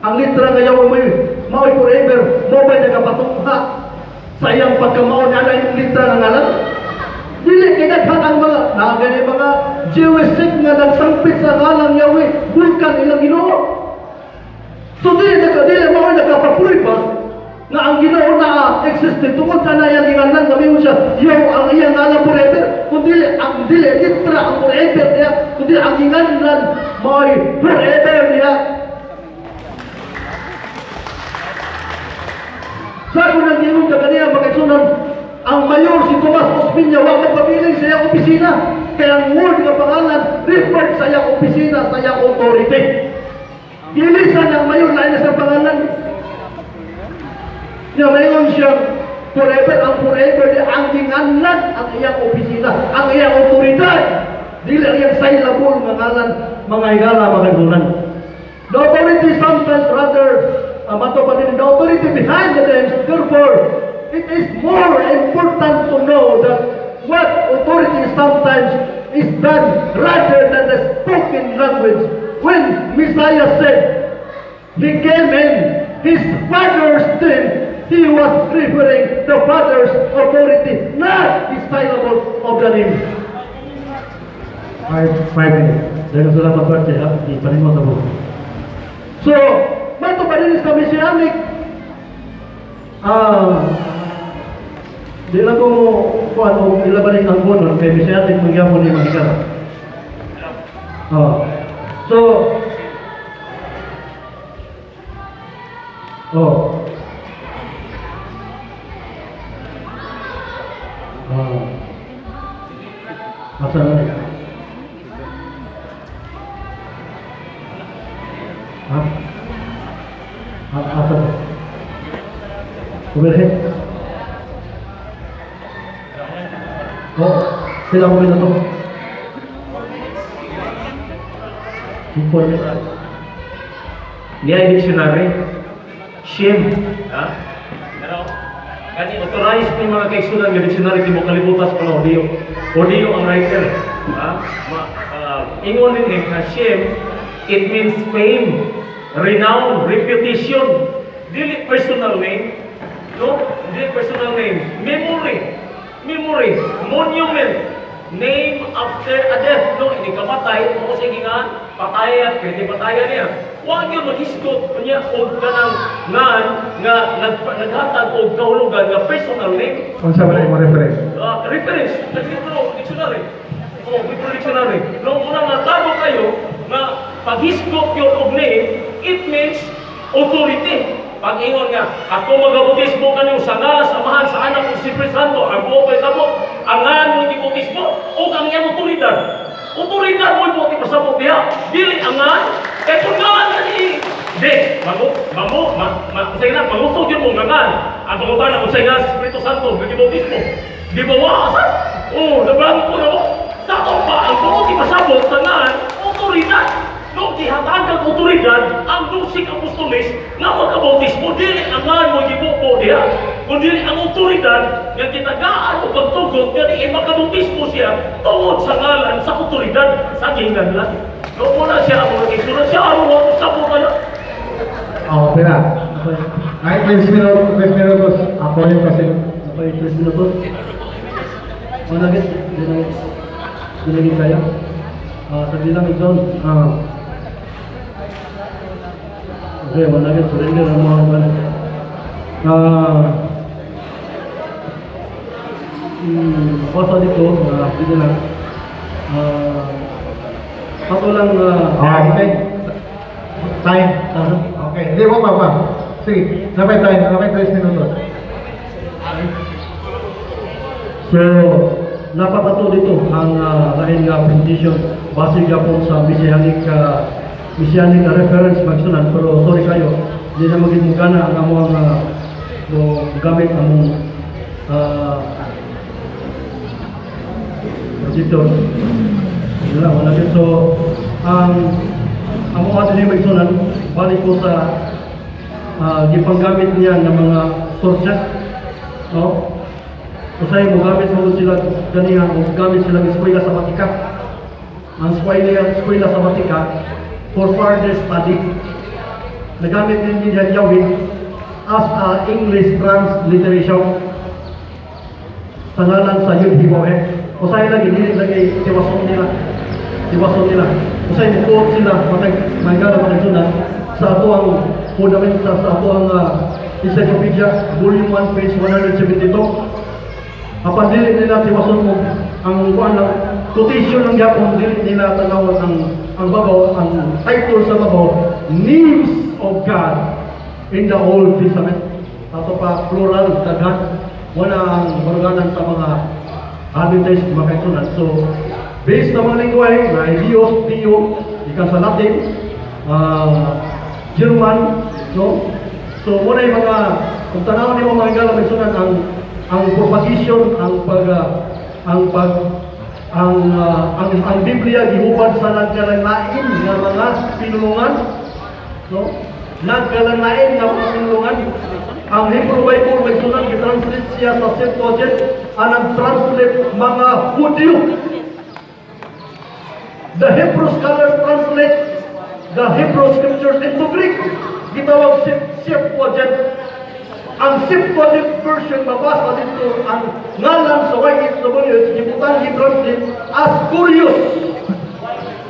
Ang litra ng Yahweh mao'y forever. Mo ba'y nagapatungha sa iyang pagkamaon na yung litra ng ngalan? Dili, kinaghan ang mga Jewish sect nga nagsangpit sa ngalan Yahweh, vulkan ilang Ginoo. So dili mao'y nagapapuri pa na ang Ginoo na existed tungkol sa nayang gingalan kami mo siya ang iyang ngalan forever kundi ang litra ang forever niya kundi ang gingalan may forever niya. Sa ako nang ginong kagania magkasunod ang mayor si Tomas Ospinya wag magpabiling sa iyang opisina kaya ang word nga pangalan referred sa iyang opisina sa iyang authority. Ilisan ang mayor na sa pangalan niya mayroon siyang forever, ang forever niya, ang ginganlan, ang iyang opisina, ang iyang otoridad. Dili ang iyang sailabol, mga higala, mga gunan. The authority sometimes rather, mato pa din, the authority behind the names, therefore, it is more important to know that what authority sometimes is done rather than the spoken language. When Messiah said, He came in His Father's name, He was referring the Father's authority, not the syllable of the name. 5 minutes. Dengan salamat baca di panimang tabo. So, mato pa din sa Messianic. Di lang ko kuan o ilabanin ang bono kay Messianic magyapon ni Magallen. So, asa na ni? Asa na? Overhead? Sila mo rin ito. Niya dictionary, shame, Kani authorized ni mga kaigsunan nga dictionary di mo kalibutas pala audio. Audio ang writer. Ingon din nga shame, it means fame, renown, reputation. Dili personal name. No? Dili personal name. Memory, monument. Name after a death. No, ini kamatay, o sige nga, patayan, pwede patayan niya. Huwag yung mag-isgot niya o kanang nga naghatag o kahulugan nga personal name. Kung sa wala mo reference? Reference. Dictionary. Dictionary. Nung unang natago kayo na pag-isgot yung og name, it means authority. Pag-ingon nga, ako mag-bautismo kanyo sa ngalan samahan sa anak ng Espiritu Santo, ang buo pa isabot, ang ngalan mo i-bautismo, o ang iyang otoridad. Otoridad mo i-bautismo sa butiha, dili ang ngalan, kaya kung ngalan na ni, mangusog yun mo ngalan, ang pangutan kung sa ngalan sa Espiritu Santo, nag-bautismo, di ba wakasan? Nabago ko na mo, sa itong ba, ang bautismo sa sabot sa ngalan, otoridad. Nung gihatag ang otoridad, ang dusik apostolis nga magkabautismo, dili ang ngalan mo gibubo diya. kundi ang otoridad nga gitagaan o pagtugot gani makabutismo siya tungod sa ngalan sa otoridad sa kinahanglan. So muna siya ang isunod siya aron sa mga Oh, pera. Ay, 3 minutos. Ako yung kasi. Okay, 3 minutos. Managit, dinagit kaya. Sabi lang ito. Okay, managit, surrender ang mga kanan. Basta dito, dito lang. Ako lang, Okay. Time. Okay. Hindi mo pa. Sige. Napay time. Napay 3 minutos. So, napapato dito ang lain nga position base po sa Messianic reference magsunan, pero sorry kayo, hindi na maging mukana ang among gamit among position. Wala din. So, ang mga atin magsunan, balik po sa gipanggamit niya ng mga sources, no? Usay mo gamit mo sila ganiya, gamit sila ng eskwela sa Batika. Ang eskwela sa Batika for further study. Nagamit din niya Yahweh as a English transliteration sa ngalan sa Yud-Hibaweh. Usay lagi tiwason nila. Usay mo sila Magallen sa ato ang fundamenta sa ato ang encyclopedia volume 1 page 172. Apan dili nila tiwason mo ang kuan lang quotation ng Japon, dili nila tanawon ang babaw, ang title sa babaw, names of God in the Old Testament. Ato pa plural daghan, wala ang baruganan sa mga Adventist mga kaisunan. So based sa mga lingwahe na Dios, ikan sa Latin, German, no? So muna yung mga kung tanaw ni mga higala may sunan ang propagation, ang Biblia gihubad sa nagkalalain nga mga pinulungan, no? Nagkalalain nga mga pinulungan. Ang Hebrew Bible may sunan gitranslate siya sa Septuagint, ang nag-translate mga Hudyo. The Hebrew scholars translate the Hebrew scriptures into Greek. Gitawag Septuagint. Ang Septuagint version mabasa dito ang ngalan sa YHWH gibutan gi-translate as Curious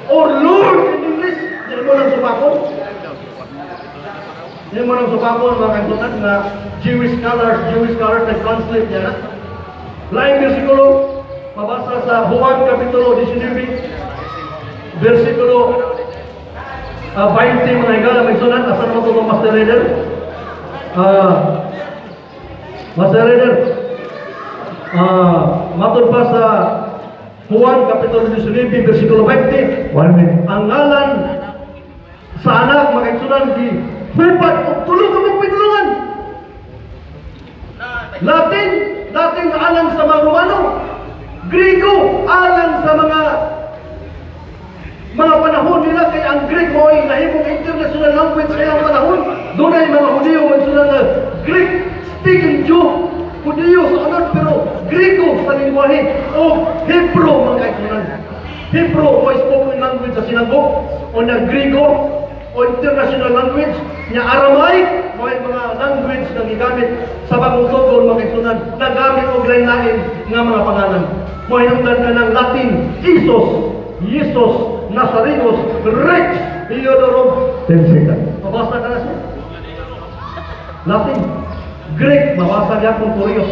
or Lord in English. Hindi mo nang supakon. Hindi mo nang supakon mga kantunan na Jewish scholars nag-translate niya na. Lain versikulo mabasa sa Juan Kapitulo 19 versikulo 20 mga higala may sunan. Asan mo ito Master Reader? Master Reader, matod pa sa Juan Kapitulo 19 versikulo 20. 1 minute. Ang ngalan sa anak mga kaigsunan di hupad o tulong ang pinulungan. Latin alang sa mga Romano, Grego alang sa mga panahon nila, kay ang Greek mo ay nahimong international language kaya ang panahon. Doon ay mga Hudyo magsunan na Greek speaking Jew, Hudyo sa anak, pero Grego sa lingwahe o Hebrew mga kaigsunan. Hebrew o spoken language sa sinagog, o na Grego o international language, niya Aramaic o mga language na gigamit sa bagong tugon mga kaigsunan, nagamit o lain-lain nga mga pangalan. Mo hinungdan ka ng Latin, Jesus, Nazarenos, Rex, Theodoros. 10 seconds. Mabasa ka na siya. Latin, Greek, mabasa niya kung Curious.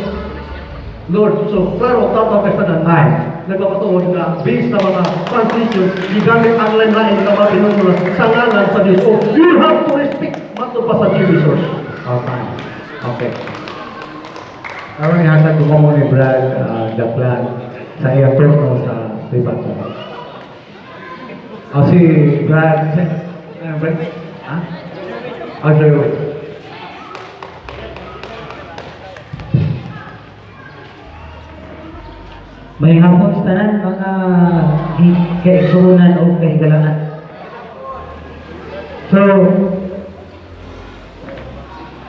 Lord, so klaro, tatawag ka sa nanay. Nagpapatuod na based sa mga translation, gigamit ang lain-lain na mga pinunula sa ngalan sa Diyos. So, you have to respect mato pa sa Jewish source. Okay. Ako ni hatag ko ni Brad Daclan sa iyang turno sa privat. Si Brad, Brad? Gerwin. May hapon sa tanan mga kaigsunan o kahigalaan. So,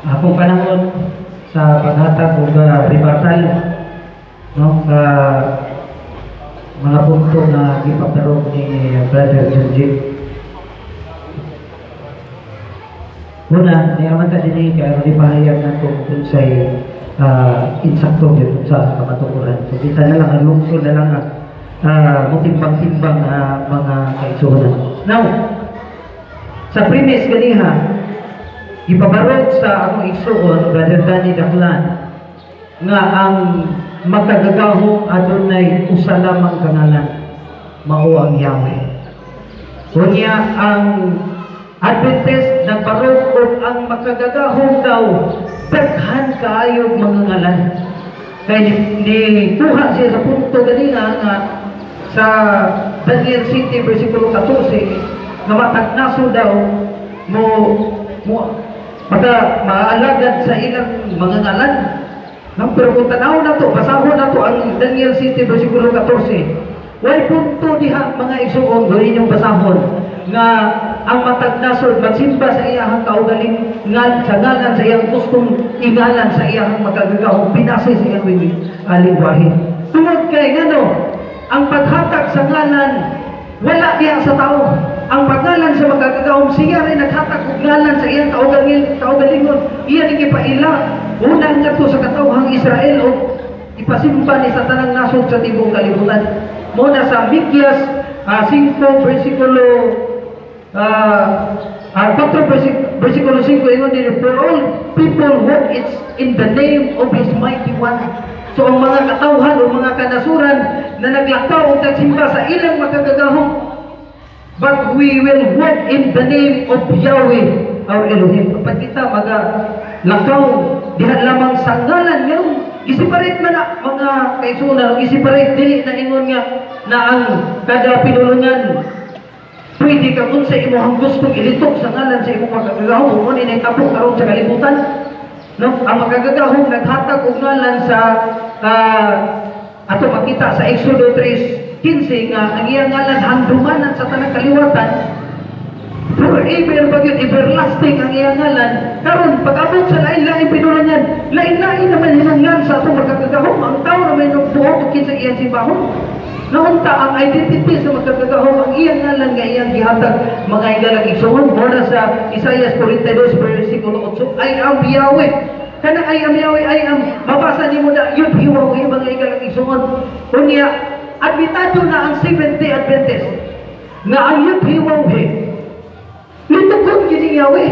akong panahon sa paghatag o rebuttal no mga punto na ipaparog ni Brother Junjie. Una, niyaman ta din kaya pahayag na kung sa'y insakto dito sa kamatukuran. So kita na lang ang lungsod na lang mutimbang-timbang mga kaisunan. Now, sa premise ganiha, ipabarog sa akong igsuon, Brother Daclan, nga ang magkagagahong adunay usa lamang kangalan, mao ang Yahweh. Kunya ang Adventist nagbarog og ang makagagahong daw daghan kaayo mga ngalan. Kay ni kuha siya sa punto ganina nga sa Daniel City versikulo 14 nga matagnaso daw mo maalagad sa ilang mga ngalan. Pero kung tanaw na to, basahon na to ang Daniel City versikulo 14. Way punto diha mga isuon gawin yung basahon nga ang matag nasod magsimba sa iyang kaugaling sa ngalan sa iyang gustong ingalan sa iyang magagagahong pinasay sa iyang lingwahe. Tungod kay ngano ang paghatag sa ngalan wala diha sa tao. Ang paggalan sa magagagahong siya rin naghatag og ngalan sa iyang kaugalingon. Iya ni gipaila una ngadto sa katawhang Israel o ipasimba ni sa tanang nasod sa tibuok kalibutan. Muna sa Mikyas 5 versikulo 4 versikulo 5 ingon din, for all people walk it's in the name of His mighty one. So ang mga katawhan o mga kanasuran na naglakaw o nagsimba sa ilang magagagahong, but we will walk in the name of Yahweh our Elohim. Kapag kita magalakaw diha lamang sa ngalan ngayon, isiparate man na mga kaisunan, isiparate dili na ingon nga na ang kada pinulungan pwede ka kung sa imong gustong ilitok sa ngalan sa imong magagahong kung ni tapok karon sa kalibutan. No, ang magagahong naghatag og ngalan sa ato makita sa Exodo 3:15 nga ang iyang ngalan handumanan sa tanang kaliwatan. Forever bagyo everlasting ang iyang ngalan. Karon pag-abot sa lain-lain pinulungan, lain-lain naman hinunglan sa atong magagahong. Ang tao naman yung buhok o kinsa iyang simbahon. Naunta ang identity sa magagahong ang iyang ngalan nga iyang gihatag mga igalang igsoon. Muna sa Isaiah 42 versikulo 8, I am Yahweh. Kana I am Yahweh, I am mabasa nimo na yun Yahweh mga igalang igsoon. Unya admitado na ang Seventh-day Adventist nga ang yun Yahweh litukon gini Yahweh.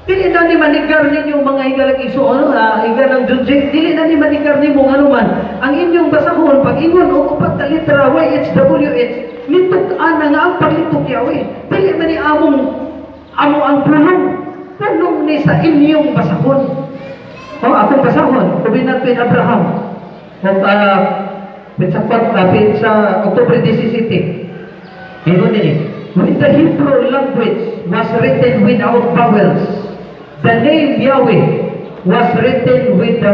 Dili na ni manigar ninyo mga igalang igsoon, igalang Junjie, dili na ni manigar nimo anuman ang inyong basahon pag ingon o upat na litra YHWH lituk-an na nga ang paglituk Yahweh. Dili man ni amo ang punong ni sa inyong basahon. O atong basahon kubi natin Abraham sa October 17 ingon nini, when the Hebrew language was written without vowels, the name Yahweh was written with the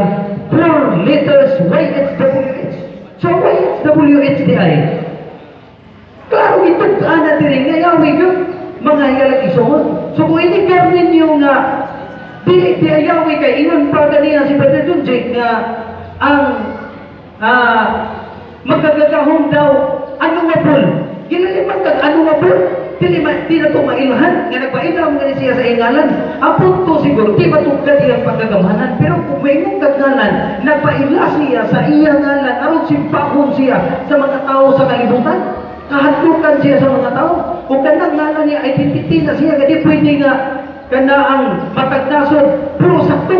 4 letters YHWH. So YHWH di ay klaro itong kaana diri nga Yahweh yun mga igalang igsoon. So kung inigar ninyo nga di Yahweh kay ingon pa ganina si Brother Junjie nga ang magagagahong daw ano nga pol ginaliman kag ano nga pol di na ito mailahan nga nagpailaw nga siya sa ingalan. Apon to siguro di ba tugad iyang pagkagamanan, pero kung may mong kagalan nagpaila siya sa iyang ngalan aron simpahon siya sa mga tao sa kalibutan, kahadlukan siya sa mga tao. Kung kanang ngalan niya identity na siya kadi pwede nga kana ang matagdasod puro sakto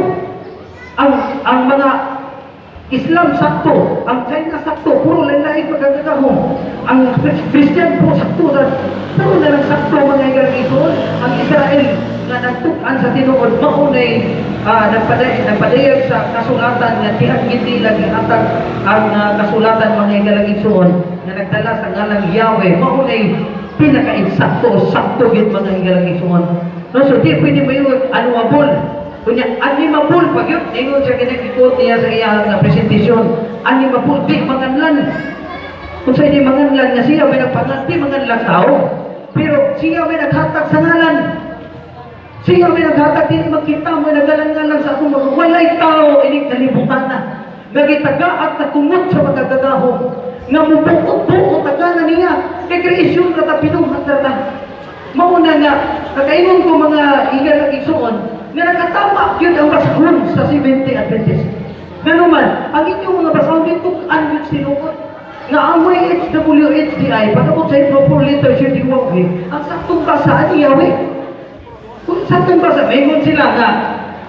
ang mga Islam sakto, ang China sakto, puro lain-lain pagkagagahong. Ang Christian puro sakto, puro na lang sakto mga igalang igsoon. Ang Israel na nagtukan sa tinuod, maunay nagpadayag sa kasulatan nga tihag hindi lagi atag ang kasulatan mga igalang igsoon na nagdala sa ngalang Yahweh, maunay pinaka-insakto, sakto gid mga igalang igsoon. No, so di pwede mo yung anuabol. Kunya, animapul pag yun, ingon siya kinag-ikot niya sa iyang presentasyon. Animapul, di manganlan. Kung sa'yo di manganlan nga siya may nagpangan, di manganlan tao. Pero siya may naghatag sa ngalan. Siya may naghatag din magkita mo nagalang-galang sa akong mga walay tao ining kalibutan na. Nagitagaat na tungod sa magagagahom. Nga mubukot-bukot tagana niya. Kay kreasyon na tapinuhat na. Mauna nga, kakaingon ko mga igal na igsoon, na nakatama yun ang basahon sa Adventist. Nga naman, ang inyong mga basahon dito, anwit sinukot. Nga amoy HWHDI, pagkabot sa ito 4 letters yung diwawin, ang saktong basa ni Yahweh. Kung saktong basa, mayroon sila nga,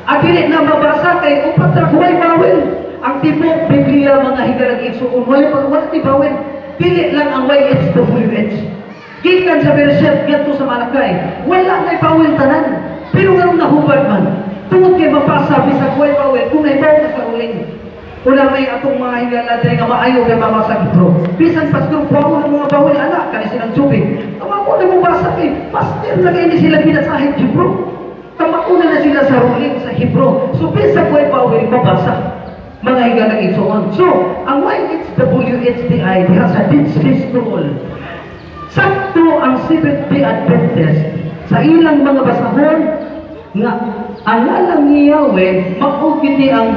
agilit na mabasa kay upat na huway bawin. Ang tibok Biblia mga higalang igsoon, wala tibawin. Pilit lang ang YHWH. Gikan sa verset gato sa Malakay, wala na'y bawin tanan. Pero ganun nahubad man, tungod kay mapasa, bisag huway bawin, kung naibaw na sa uling. Wala may atong mga higalatay nga maayo kay mamasag bro. Bisan pastor, buwamo ng mga bawin, anak, kani silang tubig. Tamako na mo basa kay, pastor na kayo sila binasahid, bro. Tamako na sila sa uling sa Hebro. So bisag huway bawin, mabasa. Mga higalang igsoon. So, ang YHWHDI diha sa Dead Sea Scroll. Sakto ang Seventh-day Adventist sa ilang mga basahon nga ang ngalang ni Yahweh maugiti ang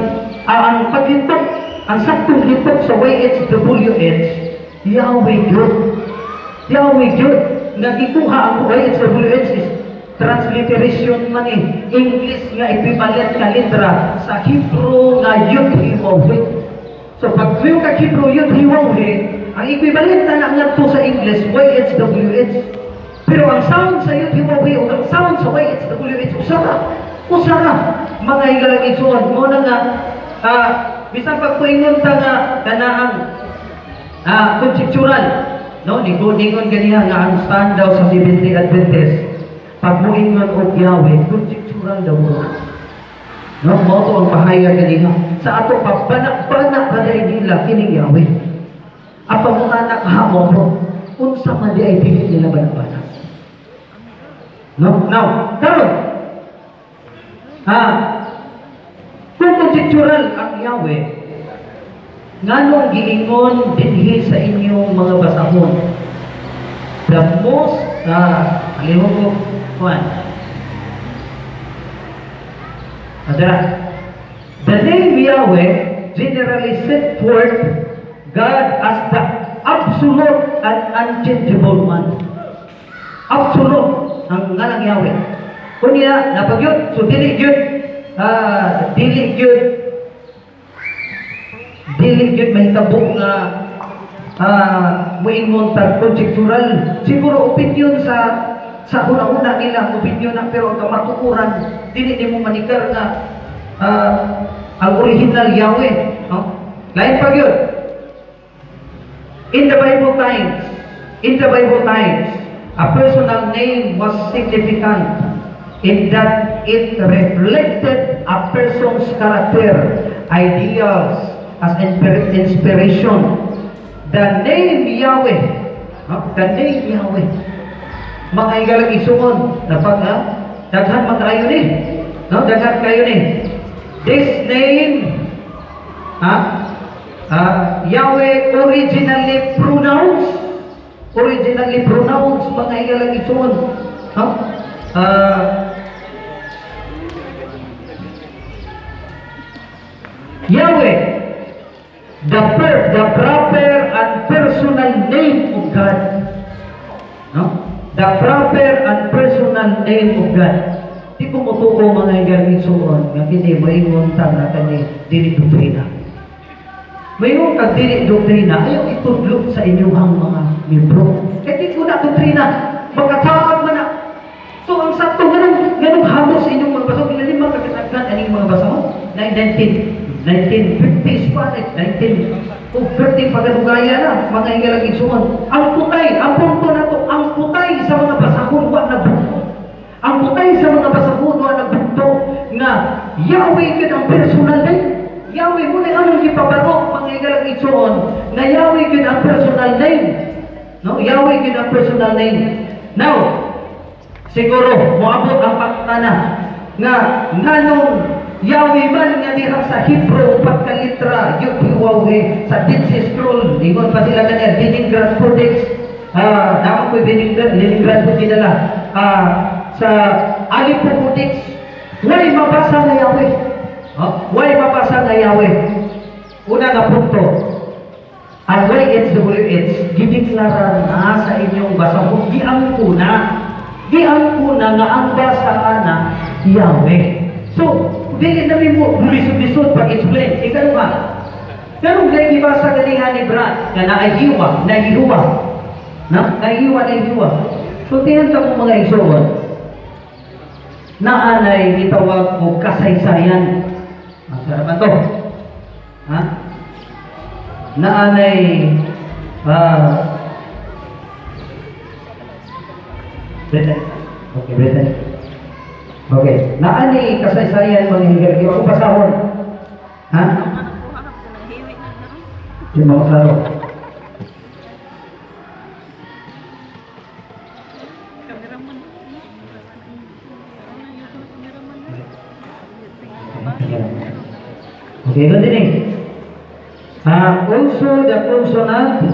paglitok, ang saktong litok sa YHWH, Yahweh Gud. Yahweh Gud. Nagikuha ang YHWH is transliteration man English nga equivalent ka litra sa Hebrew nga Yud-Heh-Wah-Weh. So pag yung ka Hebrew Yud-Heh-Wah-Weh, ang equivalent na nga to sa English YHWH. Pero ang sound sa Yud-Heh-Wah-Weh o ang sound sa YHWH usara mga higalang igsoon mo na nga bisan pagpuingon ta nga kanaang conceptual no ningon ganiha nga ang stand daw sa Seventh-day Adventist. Pagmuingon og Yahweh, conjectural daw mo. No, mo to ang pahayag kanina. Sa ato pagbanak-banak kada nila kining Yahweh. Apa mo anak hamo mo, unsa man di ay dili nila banak-banak. No, now, karon. Kung conjectural ang Yahweh, nganong giingon dinhi sa inyong mga basahon? The most alihog ko one. The name Yahweh generally set forth God as the absolute and unchangeable one. Absolute ang ngalang Yahweh. Kunya napagyud so dili gyud mahitabo nga muingon tag conjectural. Siguro opinion sa una-una nila opinion na pero ang kamatukuran dili nimo manikar nga ang original Yahweh, no? Lain pa gyud. In the Bible times, a personal name was significant in that it reflected a person's character, ideals, as inspiration. The name Yahweh, mga higalang igsoon na daghan man kayo ni, no, daghan kayo ni. This name, Yahweh originally pronounced mga higalang igsoon, no? Yahweh, the proper and personal name of God. No? The proper and personal name of God. Di ko mutuko mga higaling igsoon nga kini maingon ta nga kani dili doktrina. Mayroon kang dili doktrina, ayaw itudlo sa inyong mga membro. Kaya di ko na doktrina, magkataag man na. So ang sakto ganun hamos sa inyong mga basahon, ilalima kakinagkan aning mga basahon, 1950s pa, 1950 pagadugaya na, mga higalang igsoon. Ang putay, ang punto na to, ang putay sa mga basahon, wa na bukto. Ang putay sa mga basahon, wa na bukto, nga Yahweh yun ang personal name. Yahweh, muna anong ipabaro, mga higalang igsoon, na Yahweh yun ang personal name. No? Yahweh yun ang personal name. Now, siguro, moabot ang paktana, nga nganong Yahweh man nga diha sa Hebrew pagkalitra Yud-Heh-Wah-Weh sa Dead Sea Scroll ingon pa sila kanila Leningrad Codex naman ko Leningrad po dinala sa alipoputics. Why mabasa na Yahweh? Why mabasa na Yahweh? Una nga punto, ang YHWH, gideklara na sa inyong basahon, giangkuna nga ang basa na Yahweh. So, dili na mo bulisod-lisod pag-explain. Ikaw ba? Ganun dahil ibasa ganihan ni Brad, na naihiwa. So, tinanta mo mga igsoon, na anay itawag mo kasaysayan. Ang sarapan to. Ha? Na anay Okay. Na anay kasaysayan mga higari. Ako pasahon. Ha? Di mo klaro. Okay, continue. Also the consonant,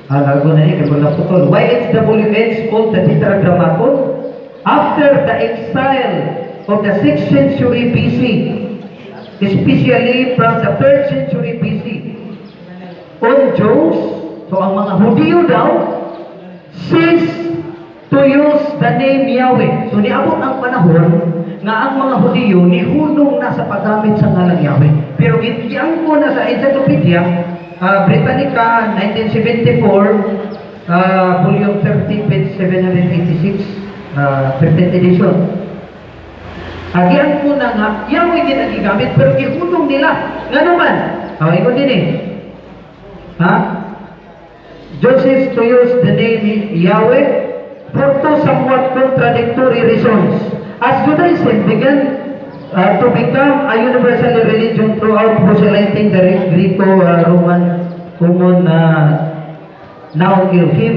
lago na putol. YHWH called the Tetragrammaton after the exile of the 6th century BC, especially from the 3rd century BC. On Jews, so ang mga Hudyo daw, cease to use the name Yahweh. So niabot ang panahon nga ang mga Hudyo nihunong na sa paggamit sa ngalan Yahweh. Pero gitiyang ko na sa Encyclopedia Britannica 1974, volume 30, page 786, 13th edition. Agian ko na nga, Yahweh ginagamit pero gihunong nila. Nga naman, ikot din eh. Joseph to use the name Yahweh for two somewhat contradictory reasons. As Judaism began to become a universal religion throughout proselyting the Greco-Roman common now Elohim,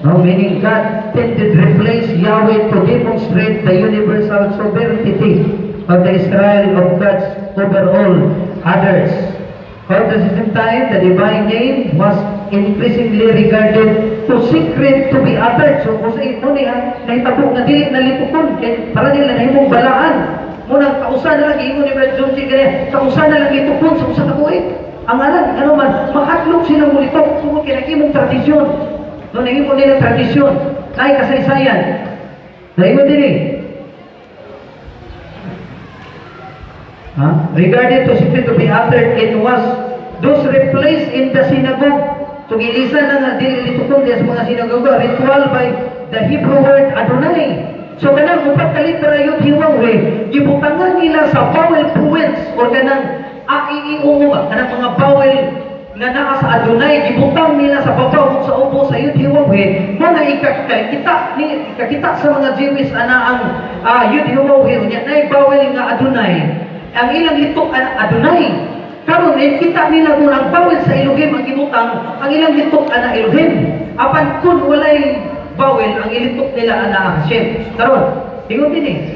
meaning God tended to replace Yahweh to demonstrate the universal sovereignty of the Israel of God's over all others. At the same time, the divine name was increasingly regarded too secret to be uttered. So, kung sa ito niya, nahitabok na dili na lipukon, para nila na himong balaan. Muna, kausan na lang, ingon ni Brother Junjie ganyan, kausan na lang lipukon sa usa ka buhit. Ang alam, ano man, makatlog silang mulitok, tungkol kaya himong tradisyon. No, nahimong nila tradisyon, nahi kasaysayan. Nahimong din eh. Regarded to secret to be uttered, it was those replaced in the synagogue. So gilisan na nga dilitukon sa mga sinagoga ritual by the Hebrew word Adonai. So kanang upat ka litra yun Yahweh, gibutangan nila sa vowel fluence or kanang aiiungo ba, kanang mga vowel na naa sa Adonai, gibutang nila sa babaw sa ubo sa yun Yahweh. Mga ikakita sa mga Jewish ana ang yun Yahweh, unya na vowel nga Adonai. Ang ilang litok Adonai. Karon kita nila kung ang bawal sa Elohim ang gibutang, ang ilang litok ana Elohim. Apan kun walay bawal ang ilitok nila ana Hashem. Karon, tingon din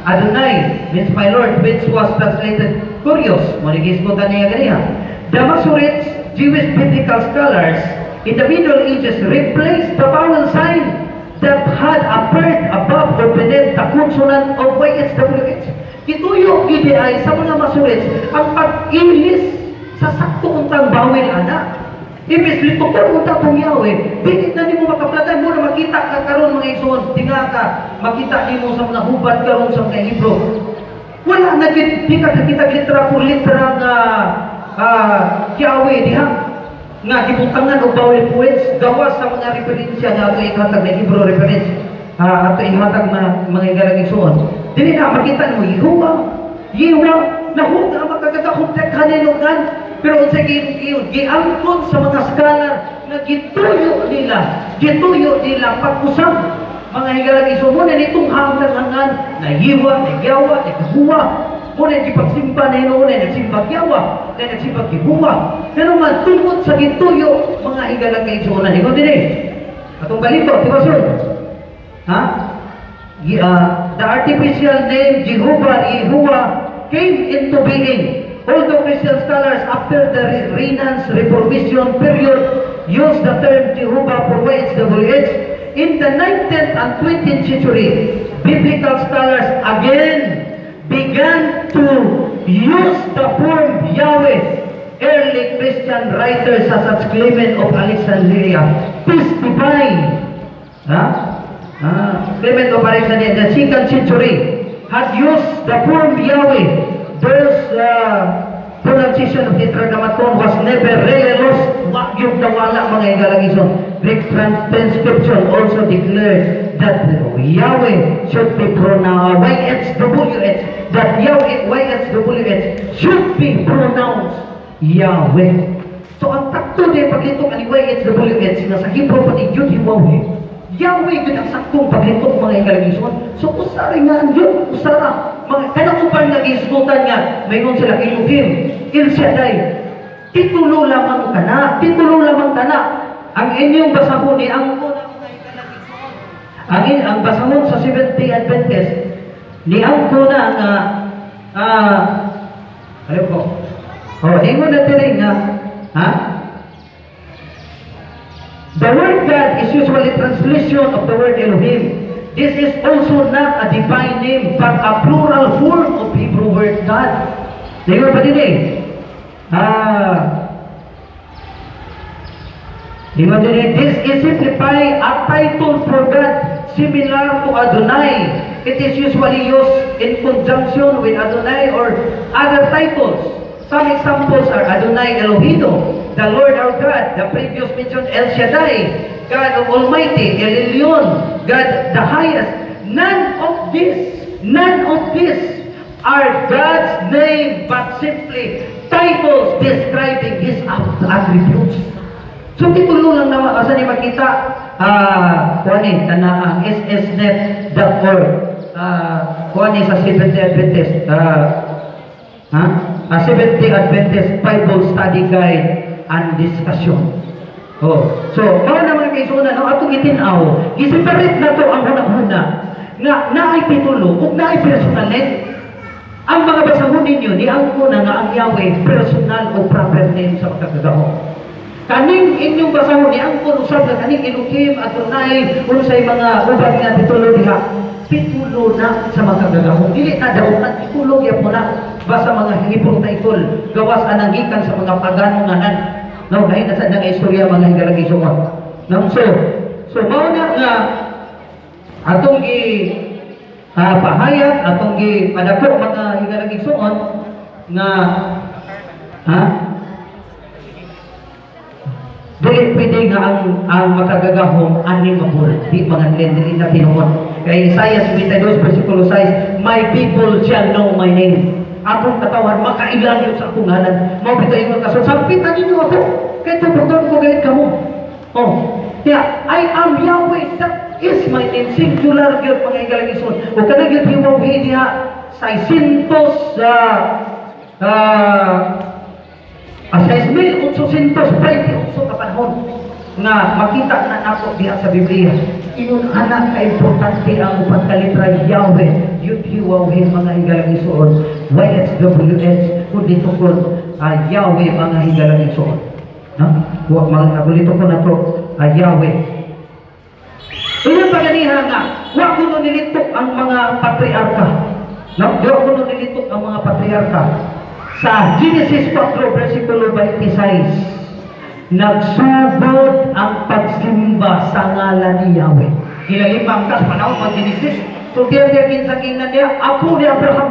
Adonai means my Lord, which was translated curious. Maligis mo kaniya ganiya. The Masoretes, Jewish biblical scholars in the Middle Ages replaced the vowel sign that had appeared above or beneath the consonant of YHWH. Ituyo gidi ay sa mga Masoretes ang pag-ilis sa sakto untang bawel ana. Ibig litukon unta tong Yahweh, dili na nimo makaplatan mo na makita ka karon mga igsoon, tinga ka makita nimo sa mga hubad karon sa mga Hebrew. Wala na gid di ka kita litra por litra nga Yahweh diha nga gibutangan og bawel poets gawas sa mga referensya nga ato ihatag na Hebrew reference ato ihatag na mga igalang igsoon. Dili na makita mo Yehova nahug ang makagagahong tekhanelogan pero unsay giangkon sa mga scholar nga gituyo nila pag-usab mga higalang igsoon mo na nitong hanggan na Yehova, na Yahwa, na Kahuwa. Muna gipagsimba na ino, na nagsimba Yahwa, na nagsimba Yehova. Pero man tungkol sa gituyo mga higalang igsoon na hingon din atong balito, tiwason. The artificial name Jehovah came into being. Although Christian scholars after the Renaissance Reformation period used the term Jehovah for YHWH, in the 19th and 20th century, biblical scholars again began to use the term Yahweh. Early Christian writers such as Clement of Alexandria, peace divine, Clement of Alexandria in the 2nd century had used the term Yahweh. Those pronunciation of Tetragrammaton was never really lost. Wag yung nawala mga igalagison. Greek transcription also declared that Yahweh should be pronounced YHWH, that Yahweh YHWH should be pronounced Yahweh. So ang takto din paglitong ani YHWH na sa Hebrew pa ni Yud Yahweh. Yahweh yun ang saktong paglitong mga igalagison. So usari nga ang yun, usara. Mga kanakupang nag-isgutan nga, mayroon sila Elohim, El Shaddai. Titulo lamang ka na. Ang inyong basahon ni ang unang mga ikalagison. Ang basahon sa Seventh-day Adventist ni ang kuna nga ano po? Ingon natin rin nga, the word God is usually translation of the word Elohim. This is also not a divine name, but a plural form of Hebrew word God. Ingon pa din this is simplifying a title for God similar to Adonai. It is usually used in conjunction with Adonai or other titles. Some examples are Adonai Elohim, the Lord our God, the previous mentioned El Shaddai, God of Almighty, El Elyon, God the highest. None of these are God's name, but simply titles describing His attributes. So titulo lang naman asa ni makita ang ssnet.org sa Seventh-day Adventist Seventh-day Adventist Bible Study Guide and Discussion. So mao na mga kaigsuonan atong itinaw, giseparate na to ang hunang-huna nga naay titulo ug naay personalit. Ang mga basahon ninyo ni ang una nga ang Yahweh personal o proper name sa pagkagahom. Kaning inyong basahon ni ang usab nga kaning Elohim Adonai unsay mga ubang nga titulo diha. Titulo na sa mga kagahom. Dili na daw ang titulo gyud mo na basta mga Hebrew title gawas anang gikan sa mga paganong nganan. No, dahil na sa nang istorya mga higalagisuon. No, so mao na nga atong pahayag atong padako mga higalagisuon nga dili pwede nga ang makagagahom animable di panganlen dili na tinuod kay Isaiah 52 versikulo 6, my people shall know my name. Akong katawan makailang yun sa akong ngalan. Mao bitaw ingon kaso sampitan ninyo ako kay tubuton ko gayud kamo. I am Yahweh, that is my name. Singular gyud mga igalagison. O kana gyud hiwawi diha 600 ka panahon nga makita na nato diha sa Biblia. Ingon anak ka importante ang upat ka litra Yahweh, Yahweh mga higalagison. YHWH kundi tukod Yahweh mga higalagison. Huwag mga abulito ko na to Yahweh. Ilang paganiha nga, huwag ko nilitok ang mga patriarka. Huwag ko nilitok ang mga patriarka. Sa Genesis 4, versikulo 26, nagsugod ang pagsimba sa ngalan ni Yahweh. Kinalimang kas panahon pag Genesis. So diyan sa kinan niya, apo ni Abraham.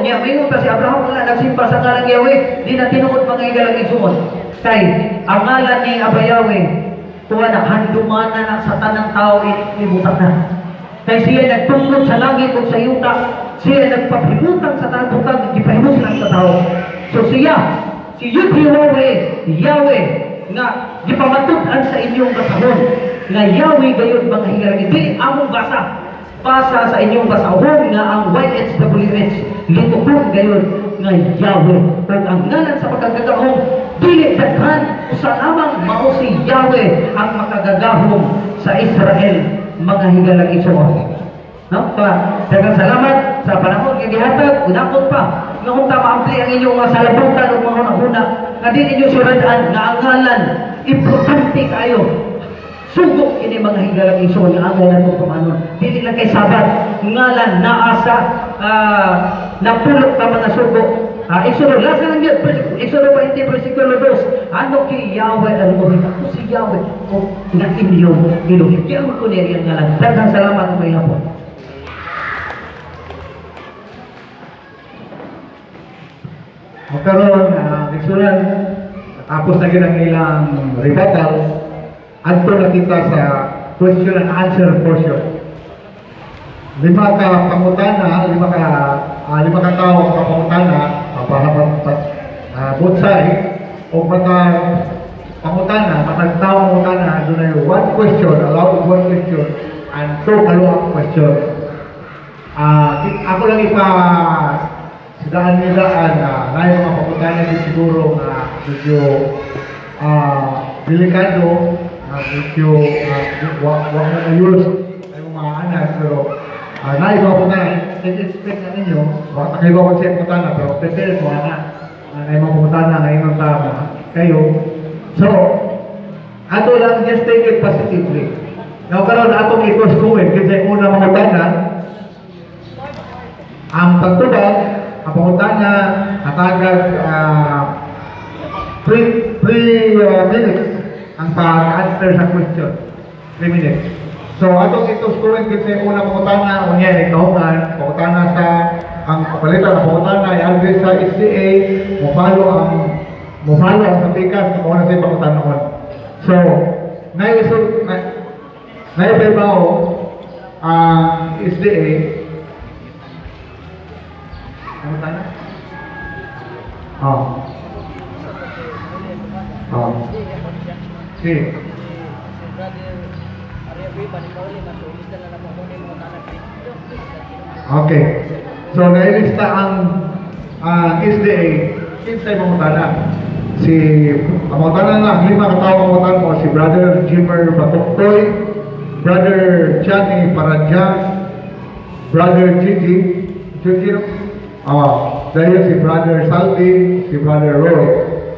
Niya, mayroon pa si Abraham wala nagsimba sa ngalan ni Yahweh. Di na tinuod mga igalagisuon. Kay, ang ngalan ni Yahweh, tuwa na, handumana na sa tanang tao, inibutan na. Kay siya nagtungkol sa langit o sa yuta, siya nagpapibutan sa tanang butang, ipahimus lang sa tao. So si Yahweh, nga, ipamatutan sa inyong basahon, nga Yahweh gayon mga higalagin. Dili among basa sa inyong basahon nga ang YHWH, litukon gayon nga Yahweh. Kung ang ngalan sa pagkagagahong, dili daghan, usa lamang mao si Yahweh ang makagagahom sa Israel, mga higalagisuon. Daghang salamat sa panahon nga gihatag, unakot pa. Nga unta maampli ang inyong mga salabutan o mga hunahuna, nga di ninyo suradaan nga ang ngalan, importante kayo. Sugok ini mga higalang iso nga ang ngalan mo pamanon. Dili lang kay sabat ngalan naasa napulot ka mga sugok. Exodo, lasa lang yun. Exodo 20, versikulo 2. Ano kay Yahweh Elohim? Ako si Yahweh. O na inyo Elohim. Kaya mo ko niya yung ngalan. Daghang salamat may hapon. Magkaroon, nagsulan, tapos na ang ilang rebuttal, adto na kita sa question and answer portion. 5 ka pangutana, 5 ka tao ka pangutana, both sides, o pangutana, matag tao pangutana, doon ay 1 question, allowed 1 question, and 2 follow-up question. Ako lang sidaan nilaan na yung mga pangutana din siguro na medyo delikado, medyo wag na use ay mga anak, pero na iba po na, expect na ninyo, baka kayo ako sa putana, pero prepare mo na mga putana ngayon ng tama kayo. So, ato lang, just take it positively. Now, karoon atong i-construe, kasi una mga putana, ang pagtubag, ang pangutana, katagad 3 minutes ang pag-answer sa question. 3 minutes. So, atong ito student kasi unang pangutana, unya ikahuman, pangutana sa, ang kapalitan ng pangutana, i-address sa SDA, mufalo ang sa pikas, kung ano sa pangutana ko. So, naibabaw ang SDA, pangutana? Okay. Okay. So, nailista ang SDA kinsay mamutana. Si mamutana na, 5 katao mamutana mo, si Brother Jimmer Batoktoy, Brother Chani Paradjan, Brother Gigi, dahil si Brother Salvi, si Brother Roy,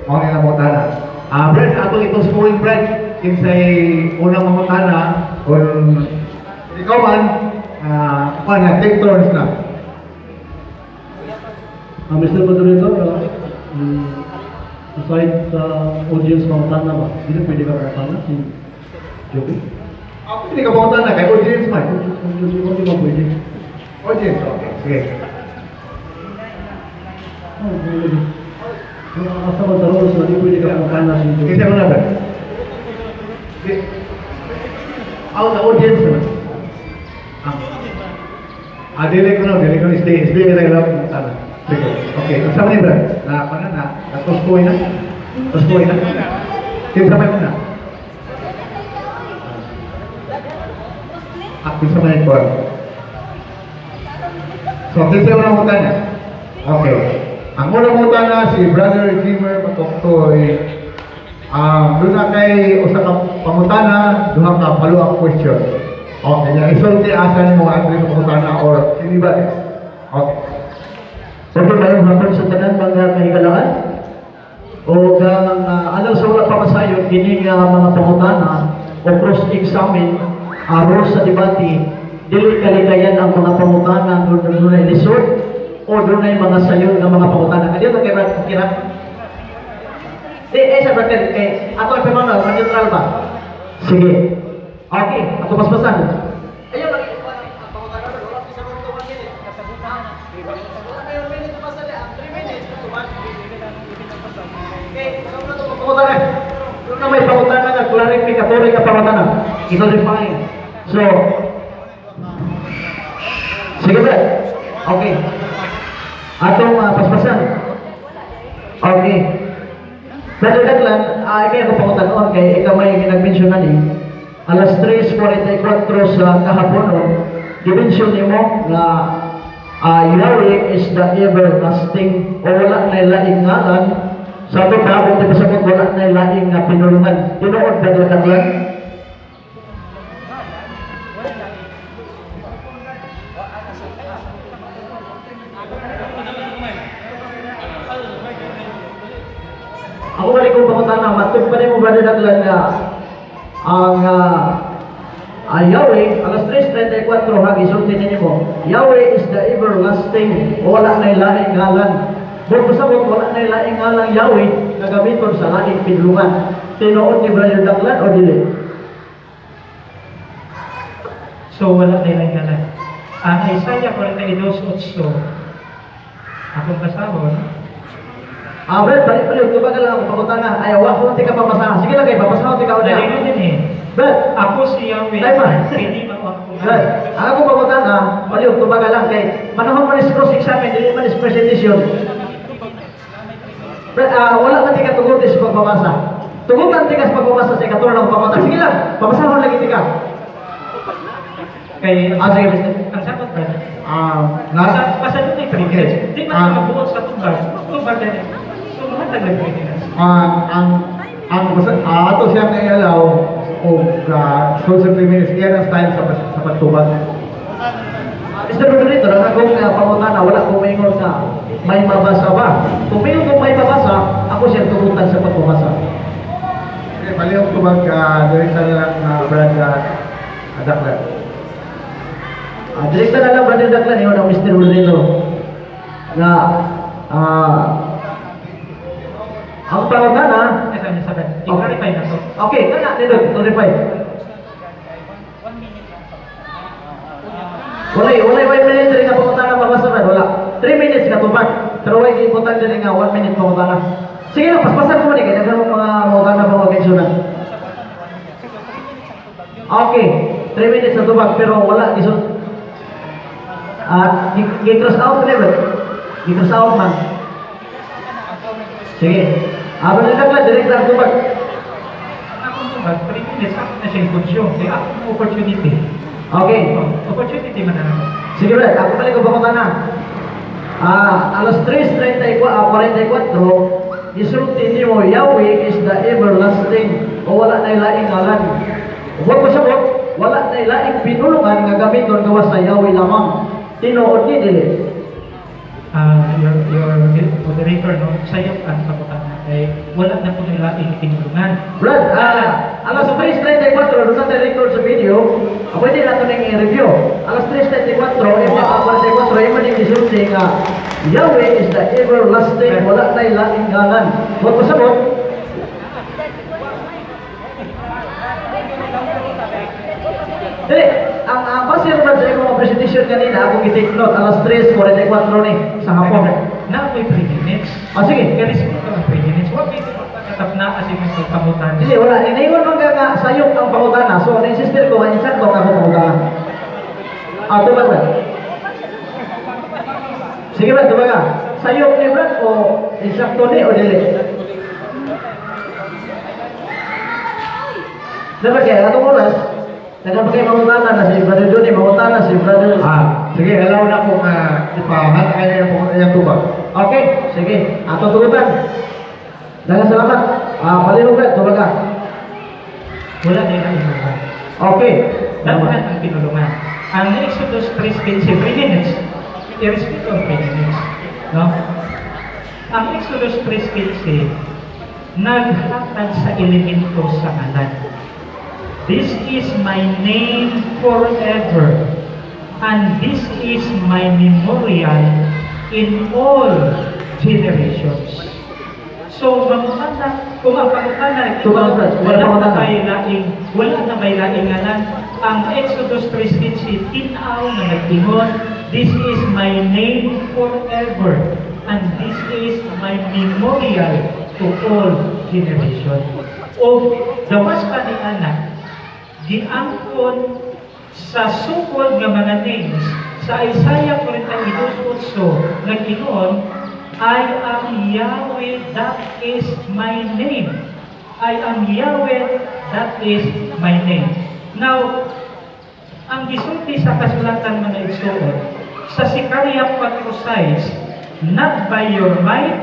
mga namutana. Brad, ato itong schooling Brad, kinsay unang mamutana, kung ikaw man, take turns na. Mr. Moderator, aside sa audience mamutana ba, hindi pwede ka mamutana si Joby? Hindi ka mamutana, kay audience man. Hindi ba pwede? Audience, okay, sige. Pwede. Kung nakasama sa rules, hindi pwede ka mamutana si Joby. Kasi ako na ba? Ako sa audience naman. Dili ko na stay ka tayo lang mamutana. Okay, kasama ni Brad, tos-kuhay na? Kinsa may muna? Kinsa may kuha? So, kinsa yung unang mutana? Okay. Ang unang mutana, si Brother Jimmer Matoktoy, doon na kay usa ka pangutana, doon ka follow-up question. Okay, isulti asan mo ang pangutana or hindi ba? Okay. Okay, mayroong hapon sa tanan mga kahigalaan. O alam sa wala pamasayon, kining mga pangutana o cross-examine aros sa debate, dili kalikayan ang mga pangutana doon ay lisod o doon ay mga sayon ng mga pangutana. Kaya ito kira? Sa bracket, ato ay pamanaw, neutral ba? Sige. Okay, ato paspasan. Ayun, doon na may pangutana na clarificatory ka pangutana. I-clarify. So, sige ba? Okay. Atong paspasan. Okay. Brother Daclan, kaya ako pangutanon kay ikaw may nag-mention na ni. Alas 3:44 sa kahapon, i-mention mo na Yahweh is the everlasting o wala na laing ngalan. Sabi pa, kung di ba sa wala na laing na pinulungan. Tinood ba doon Daclan? Ako balik kong pangutana, matug pa rin mo Brother Daclan na ang Yahweh, alas 3:34 ha gisulti ninyo. Yahweh is the everlasting, wala na laing ngalan. Kung pasabot wala na laing ngalan Yahweh nagamiton sa laing pinulungan. Tinuod ni Brother Daclan o dili? So wala na lang galan. Ang Isaiah 42:8 akong kasahon. Brad, balik-balik, ito ba lang ako pagkutana? Ay, wala ko, tika papasahan. Sige lang kayo, papasahan, tika ko Dali na. mo din eh. Brad, Ako si Yahweh. Tay ba? Pili mo ako. Brad, ako pagkutana, balik, ito ba lang kay manahon man is cross-examine, dili man is presentation. Brad, wala man tika tugot is pagpapasa. Tugutan tika sa pagpapasa sa ikatulong ng pagpapasa. Sige lang, papasahon lagi tika. Kay Sige, Mr. ang sagot ba? Nasa, Basta doon ay privilege. Di man makabuot sa tubag. Tubag na rin. So, mahatag lang privilege. ato siya nga ilaw o social minutes, yan ang style sa pagtubag. Mr. Rodrito, lang akong pangutana, wala kong maingon na may mabasa ba? Kung mayroon kong may mabasa, ako siya tugutan sa pagpapasa. Okay, mali ang tubag, direkta na lang na Brad Daclan. Direkta na lang, Brother Daclan, yun ang Mr. Rodrito. Na, ang pangutana, Ay, sabi sabi. I-clarify na to. okay, kana, dito, clarify. Walay 1 minute rin nga pangutana mabasa ba? Wala. 3 minutes nga tubag. Pero wala importante rin nga 1 minute pangutana. Sige lang, paspasan ko ni kaya ganun mga pangutana pang mag-aksyonan. Okay, 3 minutes na tubag pero wala isot. Gi-cross out level. Gi-cross out man. Sige. Brother Daclan, direct lang tubag. Akong tubag, privilege. Ako na siya yung kaya akong opportunity. Okay. Opportunity man na. Sige Brad, ako balik ko pa na. Alas 3:44, isulti niyo, Yahweh is the everlasting, o wala na ilaing ngalan. Huwag ko sabot, wala na ilaing pinulungan nga gamiton gawas sa Yahweh lamang. Tinuod ni dili. Your moderator, no? Sa'yo ang pagkutana. Wala na po nila itinulungan. Brad, alas 3:34, doon natin record sa video, pwede natin yung i-review. Alas 3:34, F44, yung maning isulti nga, Yahweh is the everlasting, wala na ilaing ngalan. Huwag ko sabot. Dili, ang base naman sa mga presentation kanina, ako i-take note, alas 3:44 ni, sa hapon. Na ako'y privilege. Sige. Kaya respeto ang privilege. Huwag ito pagkatap na kasi may pamutan. Hindi, wala. Inayon mo nga sayok ang pangutana. So, na-insister ko, insakto ang ako pangutana. Tubag ba? Sige ba, tubag ka. Sayok ni Brad o insakto ni o dili? Dapat kaya, atong oras, nagpapagay pangutana na si Brother Johnny, pangutana si Brother... Sige, alaw na kung ipahan kayo yung tubag. Okay, sige. Atong tugutan. Dagang salamat. Palihog Brad, tubag ka. Wala na yung itinulungan. Okay. Dapat ang tinulungan. Ang Exodus 3:15, privilege. I-respeto ang privilege. No? Ang Exodus 3:15, naghatag sa elemento sa ngalan. This is my name forever, and this is my memorial in all generations. So, mangutana, kung ang pangutana, wala na may lainganan. Ang Exodus 3:15, tinaw na nag-ingon, this is my name forever, and this is my memorial to all generations. O, gawas pa ni anak, giangkon sa sukod nga mga names sa Isaiah 42:8 nag-ingon, I am Yahweh, that is my name. I am Yahweh, that is my name. Now, ang gisulti sa kasulatan mga igsoon sa Sikaria 4:6, not by your might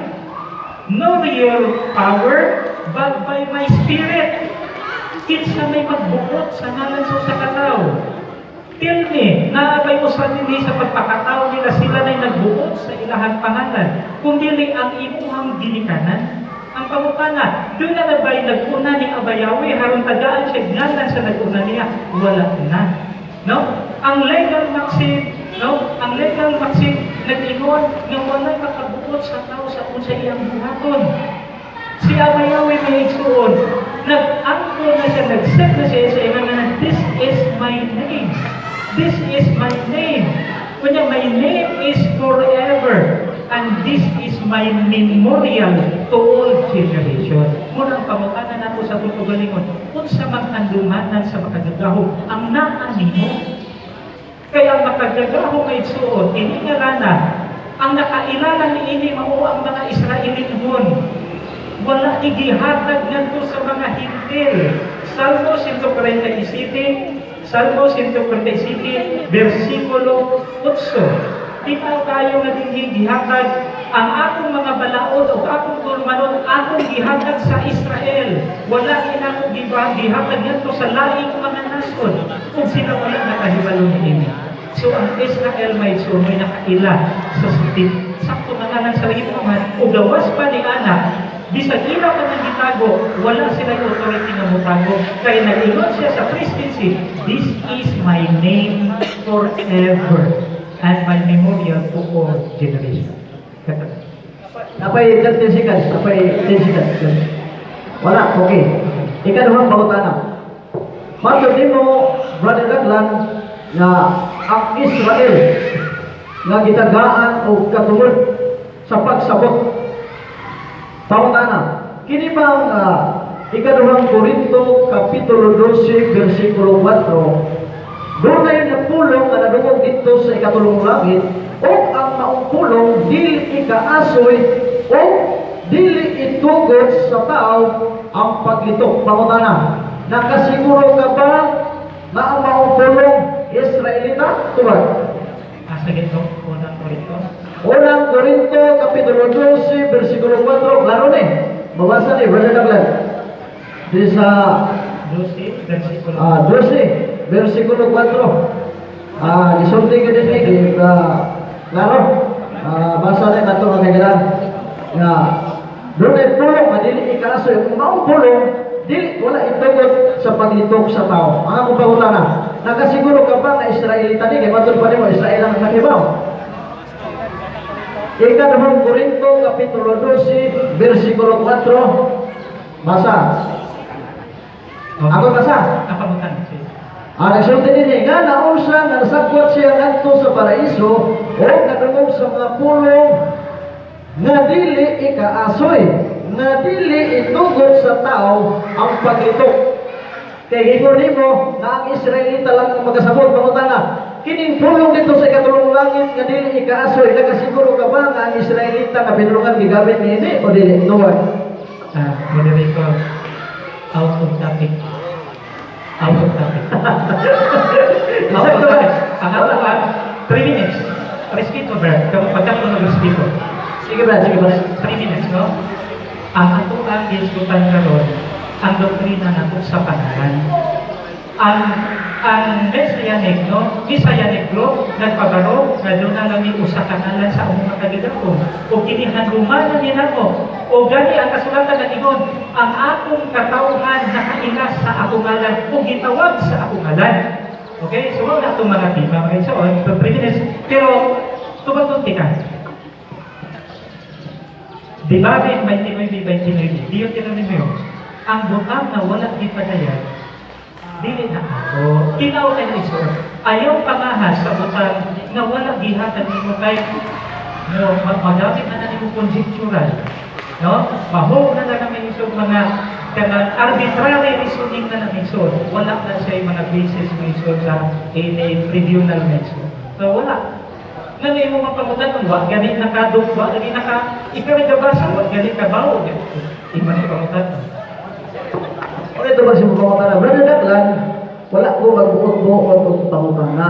nor your power, but by my spirit. Kinsa may magbukod sa ngalan sa katao. Tell me, naabay mo sa nila sa pagpakatao nila, sila na'y nagbuot sa ilahang pangalan. Kung dili ang imuhang ginikanan, Ang pangutana, doon na ba'y nag-una ni Abayawi, harong tagaan siya ngalan sa nag-una niya? Wala na. No? Ang legal maxim, no? Ang legal maxim, nag-ingon na wala'y makabuot sa tao sa kung sa iyang buhaton. Si Abayawi may igsuon, nag-angko na siya, nag-set na siya sa iman na, this is my name. This is my name. Kunya, my name is forever. And this is my memorial to all generations. Muna ang pamutanan nato sa tutugalingon, kung sa mag-andumanan sa makagagahong, ang naani mo. Kaya ang makagagahong ay suot, iningalana, ang nakailala ni ini mao ang mga Israelinhon. Wala igihatag ngadto sa mga hintil. Salmo 147, Salmo 147, versikulo 8. Di pa tayo naging gihatag ang akong mga balaod o akong turmanon, akong gihatag sa Israel. Wala inakong gihatag ngadto sa laing mga nasod kung sila wala nakahibalo niini. So ang Israel may sumoy nakaila sa sutip. Sakto na nga sa langit naman, o gawas pa ni Ana, bisag ilaw ka ng gitago, wala sila yung authority na mutago. Kaya nag-ingon siya sa presidency, this is my name forever and my memorial to all generations. Napay 30 seconds, napay 10 seconds. Wala, okay. Ikaduhang pangutana. Matod mo, Brother Daclan, na ang Israel nga gitagaan o katulad sa pagsabot. Pangutana, kini bang ikaduhang Korinto, Kapitulo 12, versikulo 4, doon na yung napulong na nadungog dito sa ikatulong langit, o ang maupulong dili ikaasoy o dili itugod sa tao ang paglitok. Pangutana, nakasiguro ka ba na ang maupulong Israelita? Tuwag. Asa gito, unang Korinto. Unang Korinto, Kapitulo 12, versikulo 4, klaro ni. Mabasa ni Brother Daclan. Di sa 12, versikulo 12, versikulo 4. Isulti ko din ni, klaro. Basa rin nato ang kagalan. Doon ay pulong, dili ikaasoy. Kung maong pulong, dili wala itugod sa paglitok sa tao. Ang akong pangutana, nakasiguro ka ba na Israelita ni? Kaya matulad pa mo, Israel ang nakibaw. Ikaduhang Korinto, Kapitulo 12, versikulo 4. Basa. Ako basa. Nakabutan. Nagsulti din nga nausa na nasakwat siya ngadto sa paraiso o nadungog sa mga pulong nga dili ikaasoy, nga dili itugod sa tao ang paglitok. Kay hingon nimo na ang Israelita lang ang magkasabot. Pangutana, kining pulong dito sa ikatulong langit nga dili ikaasoy, nakasiguro ka ba nga ang Israelita nga pinulungan gigamit niini o dili? Tuwag. Moderator, out of topic. Out of topic. Out of topic. Ang atawan, 3 minutes. Respeto, Brad. Pagkakto ng respeto. Sige ba, sige ba. 3 minutes, no? Ang ato ang diskutan karon, ang doktrina nato sa panahan. Ang Messianic, no? Messianic group, nagpabaro, na doon na kami usa kanalan sa among makagidakon. O kinihandumanan ni nato. O gani ang kasulatan na ingon, ang akong katauhan nakailas sa akong ngalan, o gitawag sa akong ngalan. Okay? So, wala itong mga tema, mga isoon, pero, tumatunti ka. Di ba, may tinay, di yung tinay mo yun. Ang bukang na wala di padayan, dili na ako. Kinaw na isoon. Ayaw pamahas sa bukang na wala gihatan mo kay magamit na mo conjectural. No? Mahog na namin isog mga arbitrary reasoning na namin isog. Wala na siya yung mga basis mo isog sa tribunal na isog. So wala. Ngayon mo mapamutan ng wag, ganit nakadugwa, ganit ikaw ay gabasa, wag ganit kabaw. Iba na pamutan. Ito ba siya pangutana? Brother Daclan, wala ko magbuot-buot o pangutana.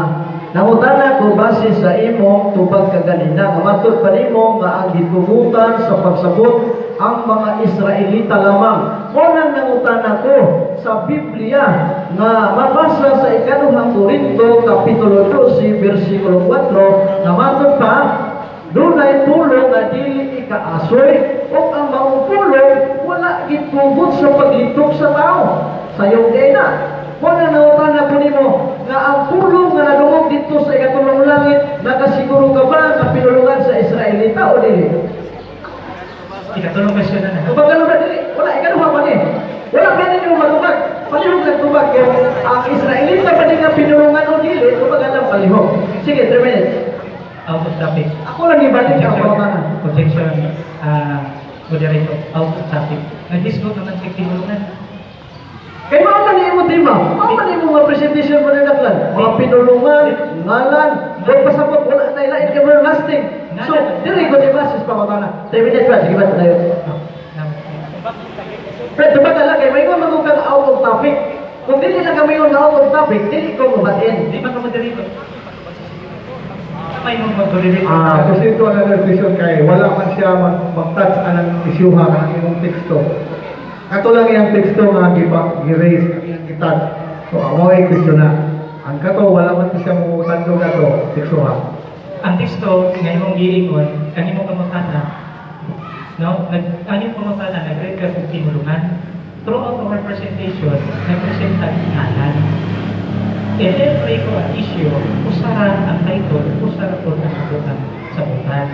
Nangutana ko base sa imong tubag kaganina. Matod pa nimo nga ang gitugutan sa pagsabot ang mga Israelita lamang. Unang nangutana ko sa Biblia nga mabasa sa ikaduhang Korinto, Kapitulo 12, versikulo 4, na matod pa, dunay pulong nga dili ikaasoy o ang maong pulong wala gitubot sa paglitok sa tao. Sayong day na. Muna nautan na po nimo nga ang pulong nga nadungog dito sa ikatulong langit, nakasiguro ka ba nga pinulungan sa Israelita o dili? Ikatulong question na na. Kumbaga naman dili, wala, ikaduha pa ni. Wala pa ninyo matubag. Palihog ng tubag. Kaya ang Israelita pa din nga pinulungan o dili, kumbaga lang palihog. Sige, 3 minutes. Out of topic. Ako lang ibalik ang pangutanan. Objection, moderator, out of topic. Nag-disco naman sa tinulungan. Kaya mga mali mo, di ba? Mga mali mo mga presentation mo na Daclan. Mga pinulungan, ngalan, doon pasapot, wala na ilain, everlasting. So, dili ko di ba, sis pangutanan. 3 minutes ba? Sige ba tayo? Pero diba talaga, may mga magugag out of topic. Kung dili lang kami yung out of topic, dili ko mabatin. Di ba ka moderator? May mo moderator. Kasi ito another question kay wala man siya mag-touch anang isyuha ng imong teksto. Kato lang yung teksto nga gi-raise, gi-touch. So, amo ay question na. Ang kato, wala man siya mo tandog ato, teksto ha. Ang teksto, nga imong giingon, ang imong pamutana, no? Ang imong pamutana, nag-read ka kung tinulungan. Throughout our presentation, nag-present ang ngalan. And every issue, usaran ang title, usaran po ang abutan sa butan.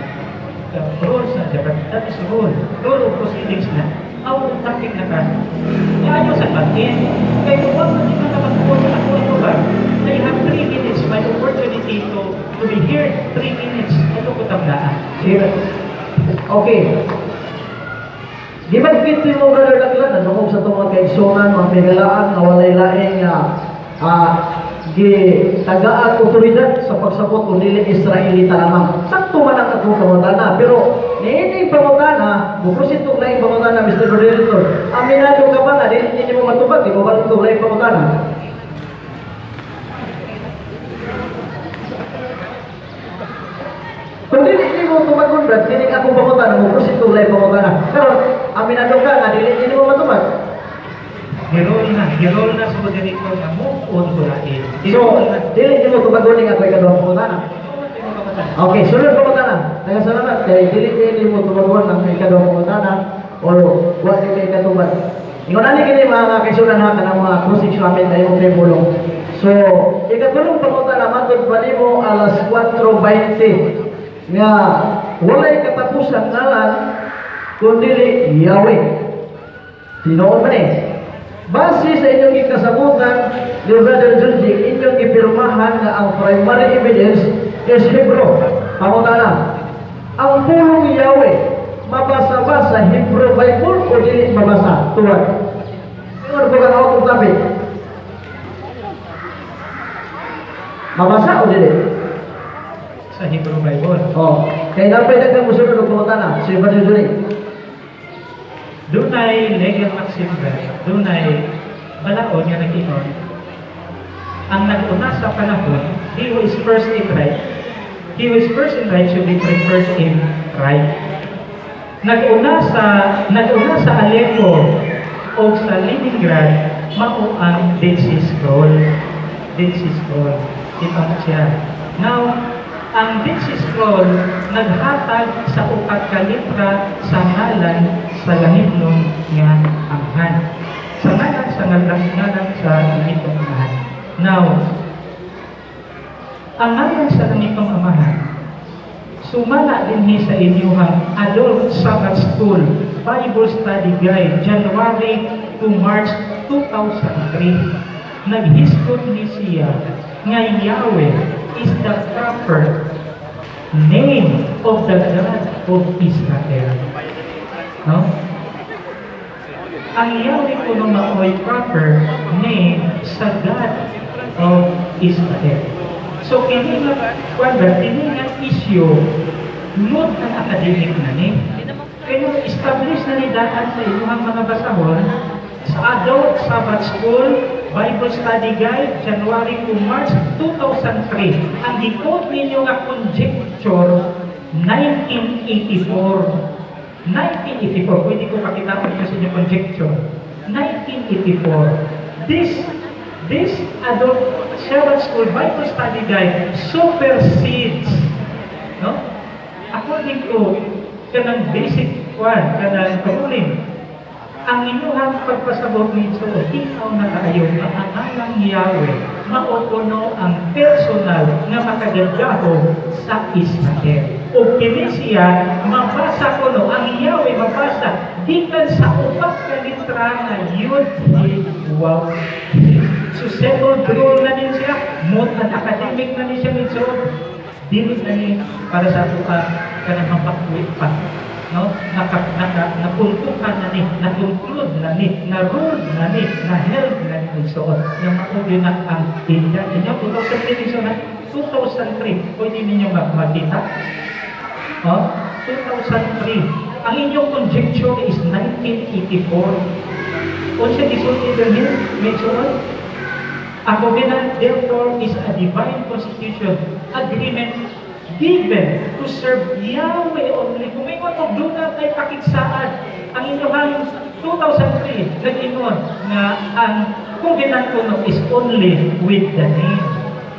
The rules na, that is rule. Rule of proceedings na. Out of topic na ka. Ayaw sa batin. Kaya kung wag natin nakapagpuan na ako ito ba, I have 3 minutes, my opportunity to be here 3 minutes. Ito ko tablaan. Okay. Di ba fit mo Brother Daclan, nanungog sa itong mga kaigsunan, mga pigalaan, na walay laing tagaan otoridad sa pagsabot kung dili Israelita lamang. Sakto man ang atong pamutana, pero niining pamutana, bukusin itong laing pamutana, Mr. Moderator. Aminado ka ba na, dili mo matubag, di mo ba itong laing pamutana? Kung dili mo tumagon, Brad, dili akong pamutana, bukusin itong laing pamutana. Pero aminado ka na, dili mo matubag. Hirol na sa moderator na move on ko lain. So, dili mo tumagoning ako ikaduhang pamutana. Okay, sunod pamutana. Nagkasalamat kay dili mo tumagon ng ikaduhang pamutana or wa di kay katubag. Ingon ani kini mga kaisunan ha kanang mga cruising summit ayo tempulong. So, ikatulong pamutana matod palimo alas 4:20 nga walay katapusan ngalan kundi Yahweh. Tinuod man eh. Base sa inyong ikasabutan ni Brother Junjie, inyong ipirmahan na ang primary evidence is Hebrew. Pangutana, ang pulong Yahweh, mabasa ba sa Hebrew Bible o dili mabasa? Tuwag. Tingnan ko kang out of topic. Mabasa o dili? Sa Hebrew Bible. Oh, kaya napay dagang musunod ng pangutana, si Brother Junjie. Dunay legal maxim ba? Dunay balaod nga nag-inon. Ang nag-una sa panahon, he who is first in right, he who is first in right should be first in right. Nag-una sa Aleppo o sa Leningrad, mao ang Dead Sea Scroll. Dead Sea Scroll. Ito siya. Now, ang Dead Sea Scroll naghatag sa upat ka litra sa ngalan sa langitnon nga anghan. Sa ngalan sa langitnon amahan. Now, ang ngalan sa langitnon amahan, sumala din sa inyong Adult Sabbath School Bible Study Guide, January to March 2003. Naghiskot ni siya nga Yahweh is the proper name of the God of Israel. No? Ang Yahweh ko nung maoy proper name sa God of Israel. So, kini nga issue, not ang academic na ni. Kaya establish na ni daan sa inyong mga basahon sa Adult Sabbath School Bible Study Guide, January to March 2003. Ang i-quote ninyo nga conjecture, 1984. 1984, pwede ko pakita ko dito sa inyo conjecture. 1984. This Adult Sabbath School Bible Study Guide supersedes, no? According to kanang basic one, kanang ruling, ang inyong pagpasabot nito, ikaw na kaayo nga ang alang Yahweh, maupuno ang personal nga makagandahon sa Israel. O kini siya, mabasa ko no, ang Yahweh mabasa, gikan sa upat ka litra na yun, wow. So settled rule na din siya, an academic na din siya nito, dili na ni para sa upa ka na mapakwit pa. No, napuntukan na ni, na-conclude na ni, na-rule na ni, na-held na ni suot. Yung mauli na ang India. Inyo, 2003 na, 2003. Pwede ninyo makita. Oh, 2003. Ang inyong conjecture is 1984. O siya gisulti din may suot. Ang covenant, therefore, is a divine constitution, agreement given to serve Yahweh only. Kung may mga doon na tayo pakiksaan, ang inyong 2003, nag-ingon na ang covenant kuno is only with the name.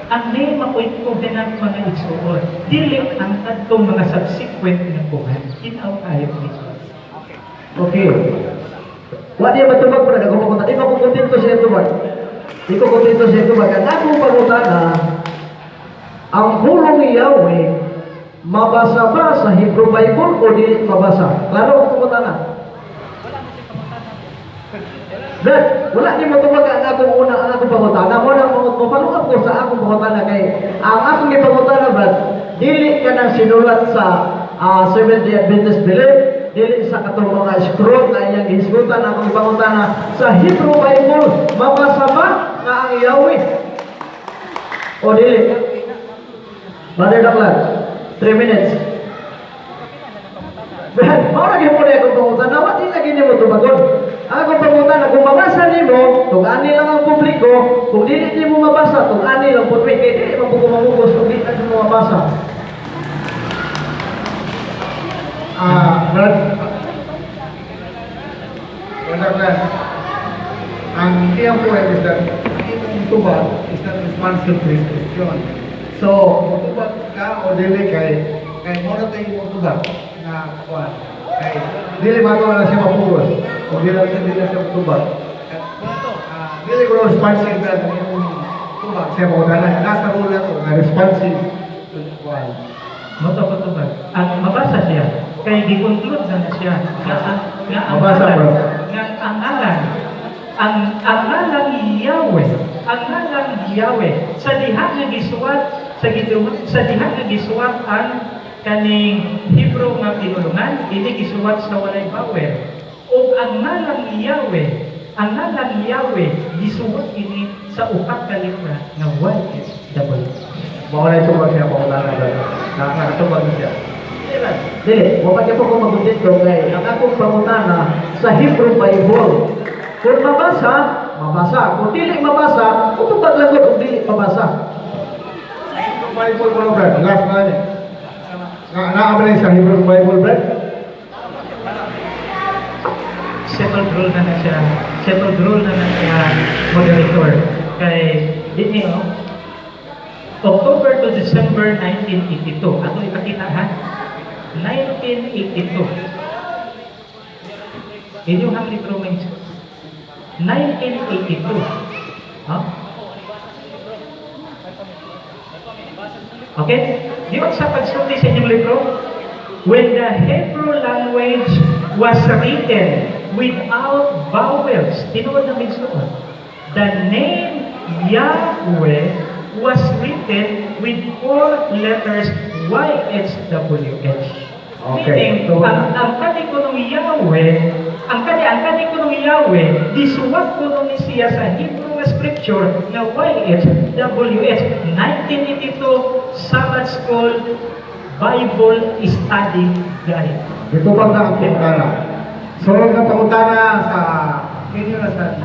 Ang name ako'y covenant mga igsuon. Dili ang tatong mga subsequent na buhay. Kinaw kayo nito. Okay. Wala niya matubag po na nagpupunta. Di ba kung kontento siya tubag? Di ko kontento siya tubag. Ang akong pangutana, ang hulong ni Yahweh, mabasa ba sa Hebrew Bible o di mabasa? Klaro kung pangutana. Brad, wala niya matubag ang akong pangutana. Muna mapalungap ko sa akong pangutana kay ang akong ipangutana, Brad, dili ka nang sinulat sa Seventh-day Adventist belief, dili sa katong mga scroll na iyang hisgutan ang pangutana sa Hebrew Bible, mabasa ba nga ang Yahweh? O dili? Brother Daclan, 3 minutes. Brad, maurag yung muna akong pangutana, wati lagi niyo mo tumagon. Ang akong pangutana, kung mabasa niyo, tugani lang ang publiko, kung dili niyo mo mabasa, tugani lang po, kaya dili mamugos, kung dili niyo mo mabasa. Brad Daclan, ang iyang point is that itong tubag is not responsive to his question. So, matubag ka o dili kay muna tayo yung tubag na kuwan. Kay dili matuwa na siya mapugos o dili na siya matubag. Dili ko na responsive na yung tubag siya mawagana. Nasa rule na ito na responsive to the kuwan. Matubag. Ang mabasa siya, kay gi-conclude na siya Mabasa, bro. ang ngalan Yahweh, ang ngalan Yahweh sa diha nga gisuwat sa diha nga gisuwat ang kaning Hebrew nga pinulungan, dili gisuwat sa walay bawel. O ang ngalan Yahweh gisuwat ini sa upat ka litra nga YHW. Mao na itubag siya pangutana, Brad. Nakatubag siya. Dili, wapag niya po kung magundit ko kay ang akong pangutana sa Hebrew Bible. Kung mabasa, mabasa. Kung dili mabasa, kung paglagot kung dili mabasa. Sa Hebrew Bible mo, Brad. Last na niya. Naabali sa Hebrew Bible, Brad. Settled rule na siya, moderator. Kay, dito October to December 1982. Ato ipakita ha? 1982. Inyong ang libro mo 1982. Huh? Okay? Di ba sa pagsulti sa inyong libro? When the Hebrew language was written without vowels, tinuod na minsuon, the name Yahweh was written with 4 letters YHWH. Okay. Meaning, ang kani ko ng Yahweh, ang kani ko ng Yahweh, disuwat ko nung siya sa Hebrew scripture na YHWH. 1982 Sabbath School Bible Study Guide. Ito bang na ang pangutana? Sunod na pangutana sa inyo na sa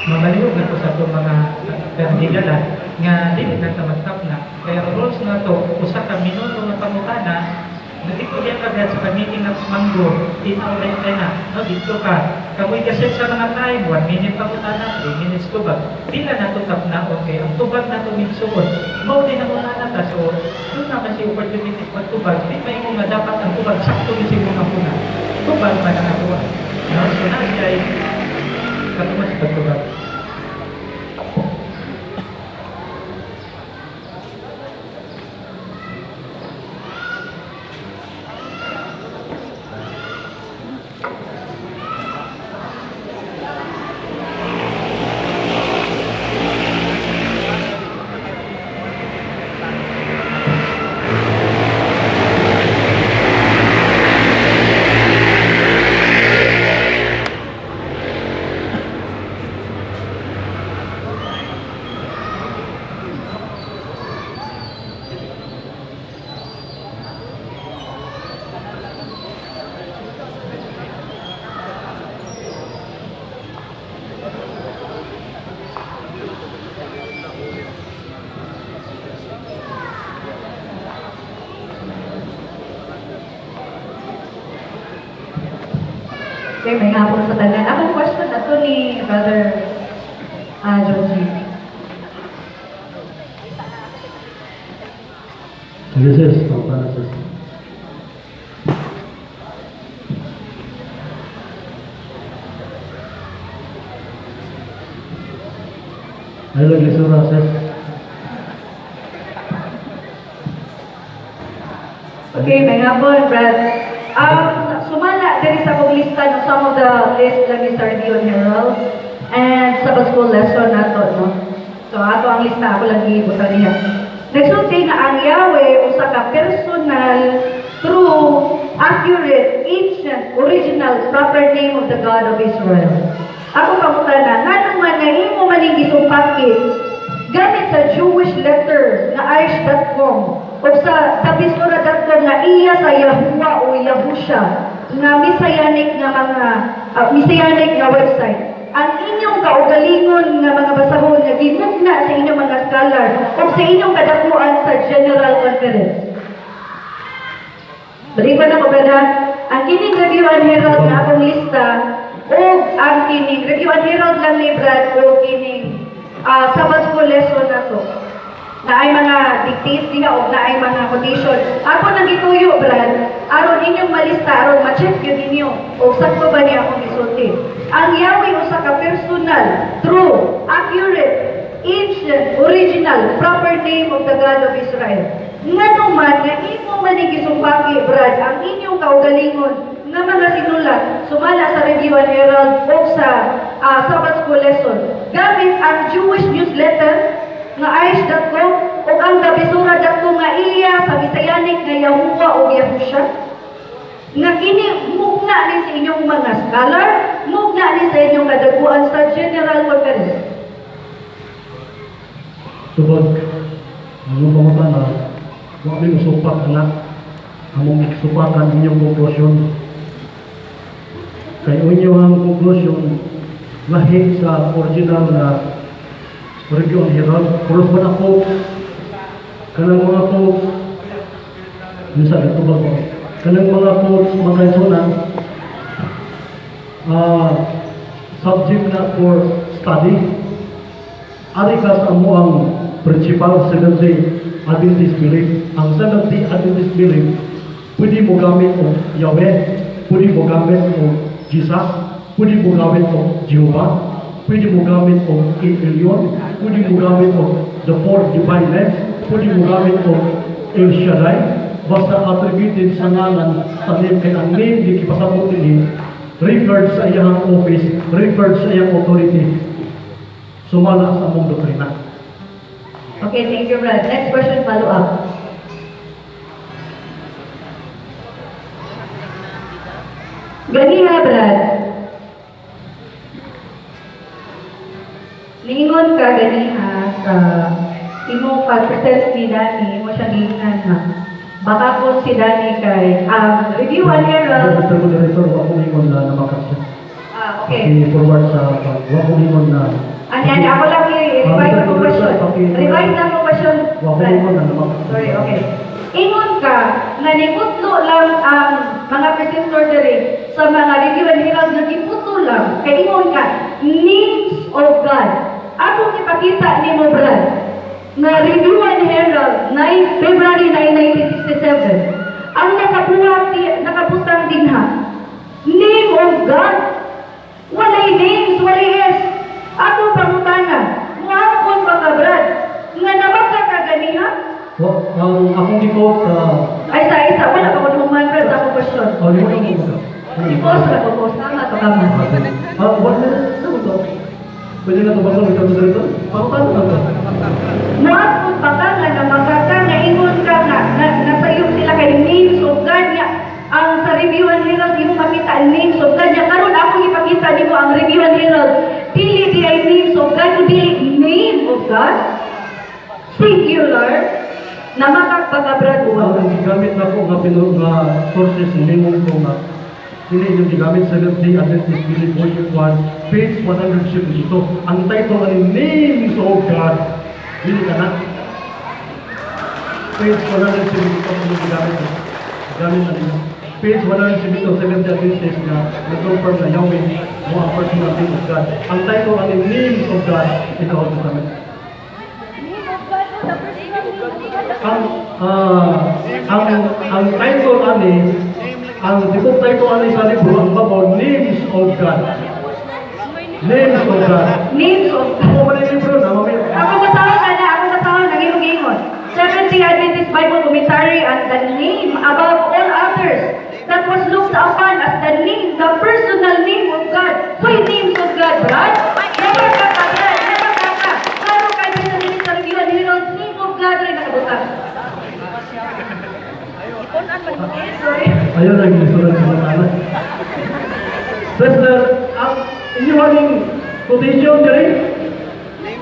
Mamaliw na po sa itong mga kandidalan. nga dili na tamatap na. Kaya rules na to, usa ka minuto nga pangutana, dito yan kagad sa meeting ng Manggo, ito ulit na, no, dito ka. Kamoy kasi sa mga time, 1 minute pangutana, 3 minutes tubag. Di na natutap na, okay, ang tubag na tuminsuot. Mau din ako na ta, so doon na kasi opportunity pagtubag. Di pa yung nga dapat ang tubag, sakto din siguro na puna. Tubag pa na natuwa. No, so na siya ay katumas pagtubag. Okay, may nga po sa tanan. Akong question na to ni Brother Junjie. Sige sis, para sis. Ay lagi surah sis. Okay, may nga po, Brad. Sumala din sa kong lista ng some of the list lang ni Sir Dion Herald and Sabbath School lesson nato, no? So, ato ang lista, ako lang iibutang niya. Nagsulti na ang Yahweh usa ka personal, true, accurate, ancient, original, proper name of the God of Israel. Ako pangutana, nga naman na imo maning gisumpakit gamit sa Jewish letters na aish.com o sa tabisura.com na iya sa Yahuwa o Yahusha na Messianic na mga Messianic na website. Ang inyong kaugalingon nga mga basahon nga gimugna sa inyong mga scholar o sa inyong kadakuan sa General Conference. Balik ko na ko ba ang kining Review and Herald nga akong lista o ang kining Review and Herald lang ni Brad o kining Sabbath School lesson na to na ay mga dictates diha o na ay mga quotation. Ako nang gituyo, Brad, aron inyong malista, aron ma-check yun ninyo o sakto ba niya akong isulti. Ang Yahweh usa ka personal, true, accurate, ancient, original, proper name of the God of Israel. Nga naman, nga imo man gisumpaki, Brad, ang inyong kaugalingon nga mga sinulat, sumala sa Review and Herald o sa Sabbath School lesson, gamit ang Jewish newsletter nga aish.com o ang tabisura.com nga iya sa Messianic nga Yahuwa o Yahusha, nga kini mugna ni sa inyong mga scholar, mugna ni sa inyong kadaguan sa General Conference. Subag, ang pamata na kung aming usupat anak, among iksupakan inyong konklusyon. Kay inyo ang konklusyon lahi sa original na Review and Herald, pulos ba na po kanang mga quotes minsan ito ba po kanang mga quotes mga kaisunan subject na for study. Ari ka sa amo ang principal Seventh-day Adventist belief. Ang Seventh-day Adventist belief pwede mo gamit o Yahweh, pwede mo gamit o Jesus, pwede mo gamit o Jehovah, pwede mo gamit o Elyon, pwede mo gamit o the four divine names, pwede mo gamit o El Shaddai, basta attributed sa ngalan sa name, kaya ang name di kipasabot ni referred sa iyang office, referred sa iyang authority, sumala sa mong doktrina. Okay, thank you, Brad. Next question, follow up. Ganiha, Brad. Ningon ka ganiha sa imong pag-present ni Danny, mo siya giingnan na baka kung si Danny kay Review and Herald. Mr. Moderator, wako ingon na namakasya. Okay. I-forward sa wako ingon na Ano, ako lang revise na ko question. Revise na ko question. Sorry, okay. Ingon ka, na niputlo lang ang mga presenter diri sa mga review and herald na niputlo lang. Kaya ingon ka, names of God. Ako ipakita ni mo, Brad, na review and herald, February 1967. Ang nakabutang dinha, name of God. Walay names, walay S. Ako pangutana, muapon pa ka, Brad, nga namagka ka ganiha? Akong ikot, Ay, isa, wala pa ko naman, Brad, sa akong question. Ipos na ko, pos. Tama to, tama. wala na to. Pwede na ito ba ito? Ito dito? Paano na ito? Muapon pa ka nga namagka ka, nga ingon ka nga, nasa iyo sila kay names of God nga. Ang sa review and herald, di mo makita ang names of God. Karon ako ipakita di mo ang review and herald. Dili di ay names of God, kundi name of God. Singular. Na makapagabrad o Ang gigamit na ko nga sources minimum ko nga hindi yung gigamit sa Adventist Belief Volume 1, page 100 dito. Ang title ay Names of God. Hindi ka na. Page 100 dito ang gigamit na. Gigamit na dito. Page 100 dito, 70 Adventist na nag-confirm na Yahweh mo ang personal name of God. Ang title ay Names of God in the Old Testament. Ang title ani, ang tipong title ani sa libro, ang babaw, Names of God. Names of God. names of God. Ako man yung libro na, mamaya. Ako masahon, nag-ingon. 70 Adventist Bible Commentary and the name above all others that was looked upon as the name, the personal name of God. So, yung names of God, Brad? Never ka, Brad. Never ka. Klaro kayo sa review and herald, name of God rin nakabutang. Sorry. Ayun ang isulat sa mga anak. Sister, ang inyong quotation diri,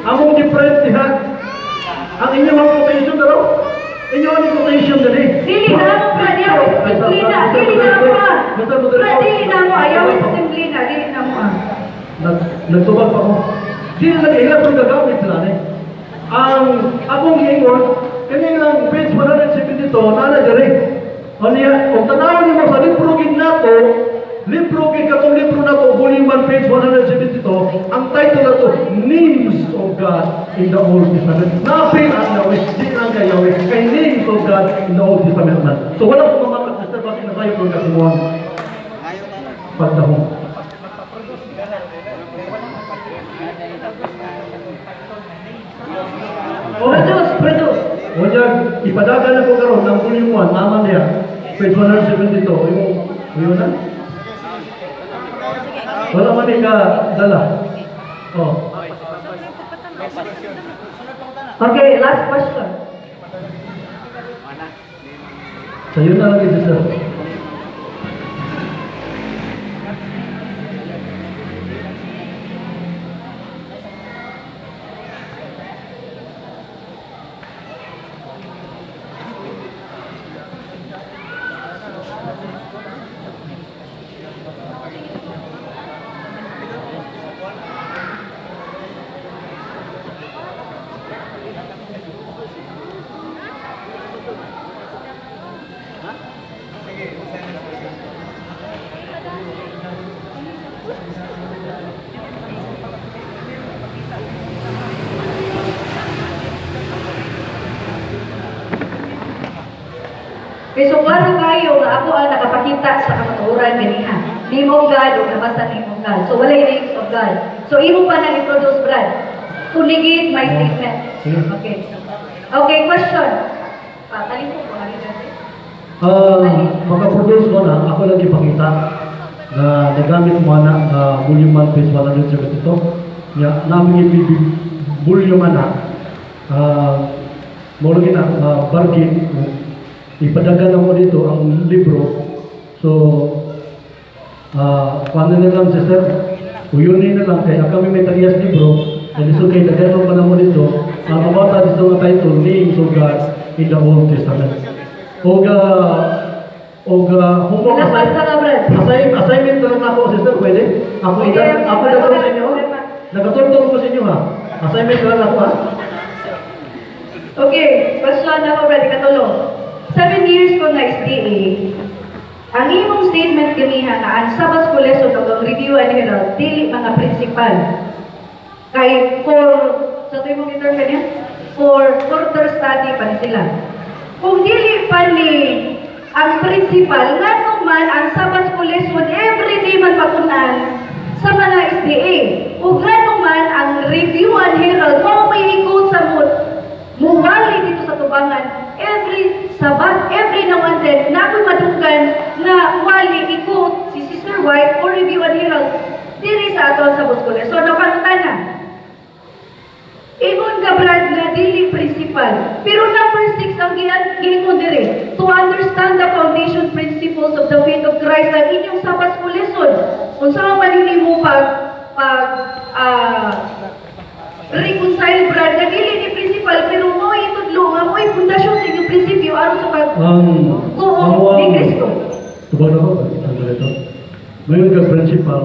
among different diha. Ang inyong quotation daro, inyong quotation diri. Dili na mo, Brad. Ayaw sa simplina. Dili na mo, Brad. Dili na mo. Ayaw sa simplina. Dili na mo, Nagtubag pa ko. Dili na ilang kong gagamit sila ni. Ang akong giingon, kanilang page 172, nana diri. Ano yan? Kung tanawin niyo mo sa libro gid nato, libro gid katong libro nato, volume 1, page 172, ang title nato, Names of God in the Old Testament. Napin ang Yahweh, di ang kay Yahweh, kay Names of God in the Old Testament man. So wala ko mamakat, sister, bakit na tayo kung kasimuhan? Pagdahong. Produce. Kanya, ipadagan ako karon ng volume 1, naman niya, page 172, yung na? Wala man ka dala. Oh. Okay, last question. Sa'yo na lang ito, sir. Okay, so klaro kayo nga ako ang nakapakita sa kamatuoran ganiha. Name of God o nabasa name of God. So walay names of God. So imo pa na i-produce, Brad. To negate my statement. Okay. Okay, question. Talin po po. Makaproduce ko na, ako lang ipakita na nagamit mo na volume 1, page 172. Namin volume na mo lagi na bargain. Ipadagan mo dito ang libro. So, paano na lang, sister? Uyunin na lang, kaya kami may tagias libro, and so kay dagan pa na mo dito, ang mabata dito nga title, Names of God in the Old Testament. Homework assignment na lang ako, sister, pwede? Ako dapat sa inyo? Nakatulong ko sa inyo ha. Assignment lang ako ha. Okay, question ako, Brother Katulong. 7 years ko na SDA, ang imong statement ganiha na ang Sabbath Consolacion o ang review and herald, dili mga principal. Kay sa ito mong ito kanya, for further study pa ni sila. Kung dili pa ni ang principal, nga man ang Sabbath Consolacion, everyday man pagunan sa mga SDA. Kung nga man ang review and herald, may ikot sa muwali dito sa tubangan, every Sabat, every now and then, na ako'y madugan na wali ikot si Sister White or review and herald diri sa ato sa Buskole. So, napangutana. Ingon ka, Brad, na dili principal. Pero number 6 ang giingon diri, to understand the foundation principles of the faith of Christ ang inyong Sabbath Consolacion. Kung saan manini mo reconcile, Brad, na dili ni principal, pero mo itudlo nga mo pundasyon sa inyong prinsipyo aron sa pag-tuo ni Kristo. Tubag ako, ang ganito. Ngayon ka principal,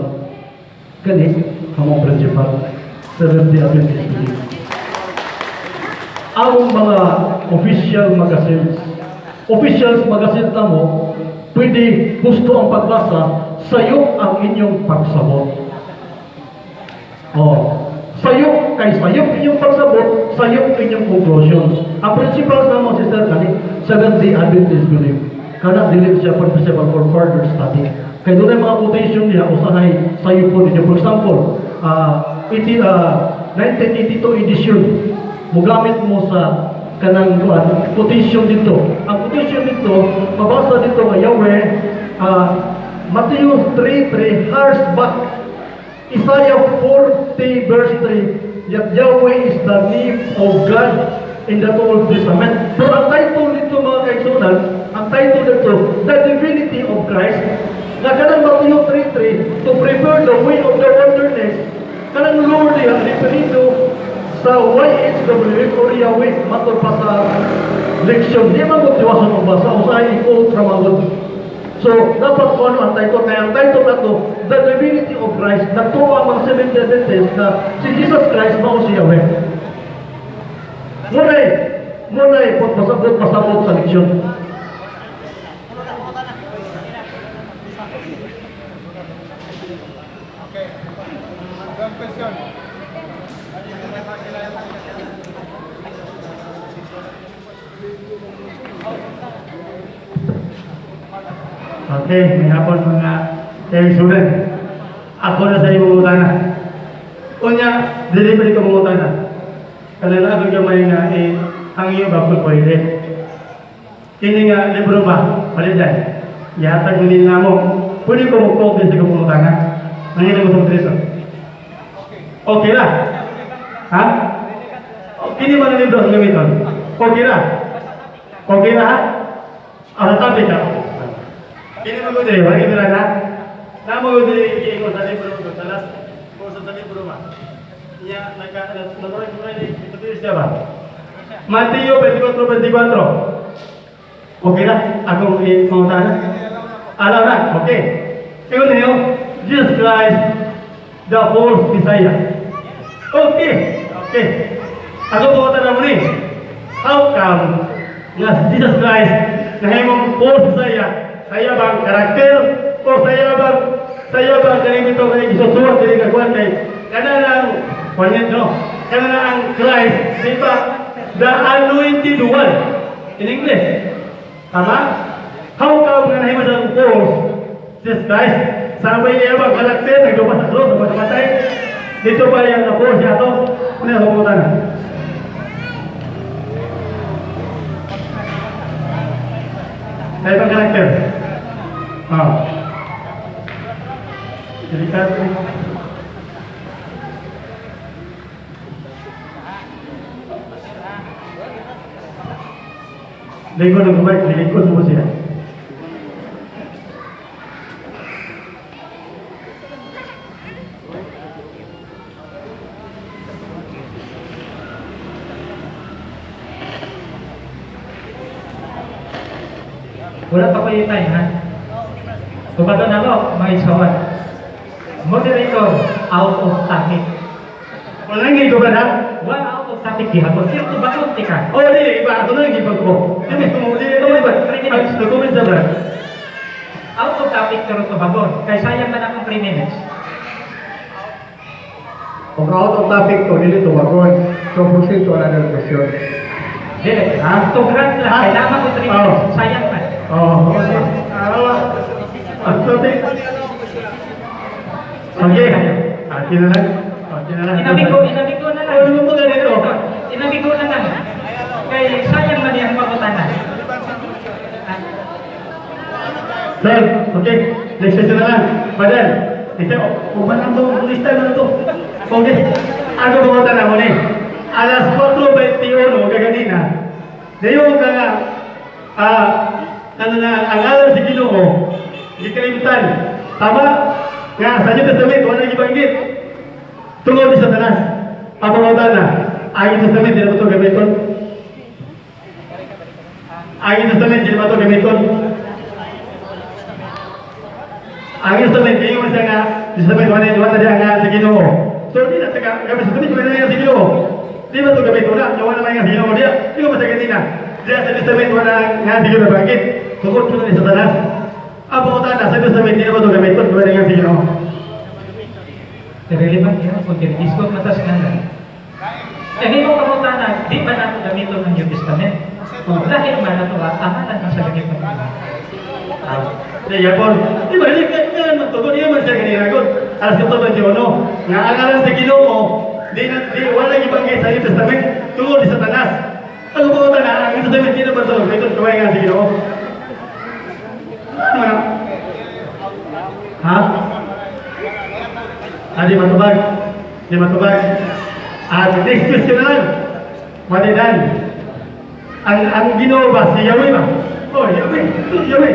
kani, kamong principal, Seventh-day Adventist belief. Ang mga officials magazines na mo, pwede gusto ang pagbasa, sayo ang inyong pagsabot. Sayo inyong pagsabot, sayo inyong conclusions. Ang principles na mo, Sister Kani, Seventh-day Adventist belief. Kana dili siya principle for further study. Kaya doon ay mga quotation niya, usahay sayo po ninyo. For example, 1982 edition, mugamit mo sa kanang quotation dito. Ang quotation dito, mabasa dito ng Yahweh, Matthew 3:3, harsh back Isaiah 40 verse 3, that Yahweh is the name of God in the Old Testament. Pero ang title nito mga kaigsunan, ang title nito, the divinity of Christ, na kanang Matthew 3:3, to prepare the way of the wilderness, kanang Lord ang referido sa YHWH or Yahweh, matod pa sa leksyon. Di man mo tiwasan magbasa, usahay i-quote from Allah. So, dapat ko ang title. Kaya ang title na to, the divinity of Christ, nagtuwa ang mga Seventh-day Adventist na si Jesus Christ mao si Yahweh. Munay, pasabot sa leksyon. Okay, may hapon mga student. Ako na sa iyong mungutana. Unya, dili pa ito mungutana. Kanila ako gamay nga ang iyo ba kung pwede. Kini nga libro ba? Palitan. Yatag mo nila mo. Pwede ko mag-copy sa mungutana. Nangyari ko sa Kristo. Okay lah. Ha? Kini man ang libro ang gamiton. Okay lah. Okay lah ha? Ang tabi ka. Kini mo gudre, wagi nila na. Namo gudre giingon sa libro ko sa last ko sa libro ma. Iya nagkakaroon ko rin ito siya ba? Mateo 24:24. Okay na? Ako i-montan. Alam na, okay. Yun niyo, Jesus Christ, the fourth Messiah. Okay. Ako pumunta na muli. How come na Jesus Christ na himong fourth Messiah? Saya bang karakter o saya bang ganito kay isusuwat dili kagwan kay kanang panyet no kanang Christ di ba the anointed one in English tama how come nga nahimo sa fourth Jesus Christ sabay niya bang karakter nagdupa sa krus matay dito pa yang na fourth siya to ano humutan saya bang karakter delikado. Lingkod ng baik, lingkod mo siya. Wala pa ko yung time, ha? Tumagan ako, mga isawan. Moderator, out of topic. Kung nangyay ko ba na? Wa out of topic gihapon. Pero tubakot ka. Oh, di, iba. Ito na yung ko. Hindi, ba? Nag-comment sa ba? Out of topic pero tubakot. Kaya sayang man akong 3 minutes. Kung out of topic ko, hindi ito bagon. So, proceed to another question. Dili. Ha? Tugran lang. Kailangan ko 3 minutes. Sayang man. Oh, okay. Ang topic. Okay. Akin na lang. Akin na lang. Inabigo na lang. Ano mo ganito? Inabigo na lang. Kaya sayang man yung pagkutanan. Sir, okay. Next question na lang. Padel. Ito, kumanan to. Lista na to. Okay. Ako bumunta na mo ni. Alas 4:21 kaganina. Dayo ka nga ano na ang alam si Ginoo. Di kalimutan. Tama? Nga sa New Testament wala nang ibanggit. Tungod sa Satanas. Pabumunta na. Ang Testament di na ba ito gamiton? Ang Testament di na ba ito gamiton? Ang Testament kayo man siya nga Testament wala dia nga sa Ginoo. So di na taga kami sa Testament wala nga sa Ginoo. Di ba ito gamiton na? Wala man nga sa Ginoo dia. Di ko masaya kanina. Diya sa Testament wala nga sa Ginoo bakit? Tungod ko ni Satanas. Abo ko tanda sa Testament di na ba ito gamiton wala nga sa Ginoo. Relevant yun kung tinidiscount matas nga lang. Hindi mo kamutana, di ba natin gamiton ng New Testament? Dahil ba na ito, tama lang ang sa gamit ng mga. Kaya po, di ba, hindi ka naman ito, di naman siya kanina ko. Alas ko ito ba di ano, nga angalan sa Ginoo, di wala ibanggit sa New Testament, tungkol di Satanas. Ano po ito na, ang New Testament di na ba ito, ito kaway nga sa Ginoo. Ano na? Ha? Di matubag. Di matubag. At next question na lang. Madidan. Ang Ginoo ba si Yahweh ba? Oh, Yahweh. Yahweh.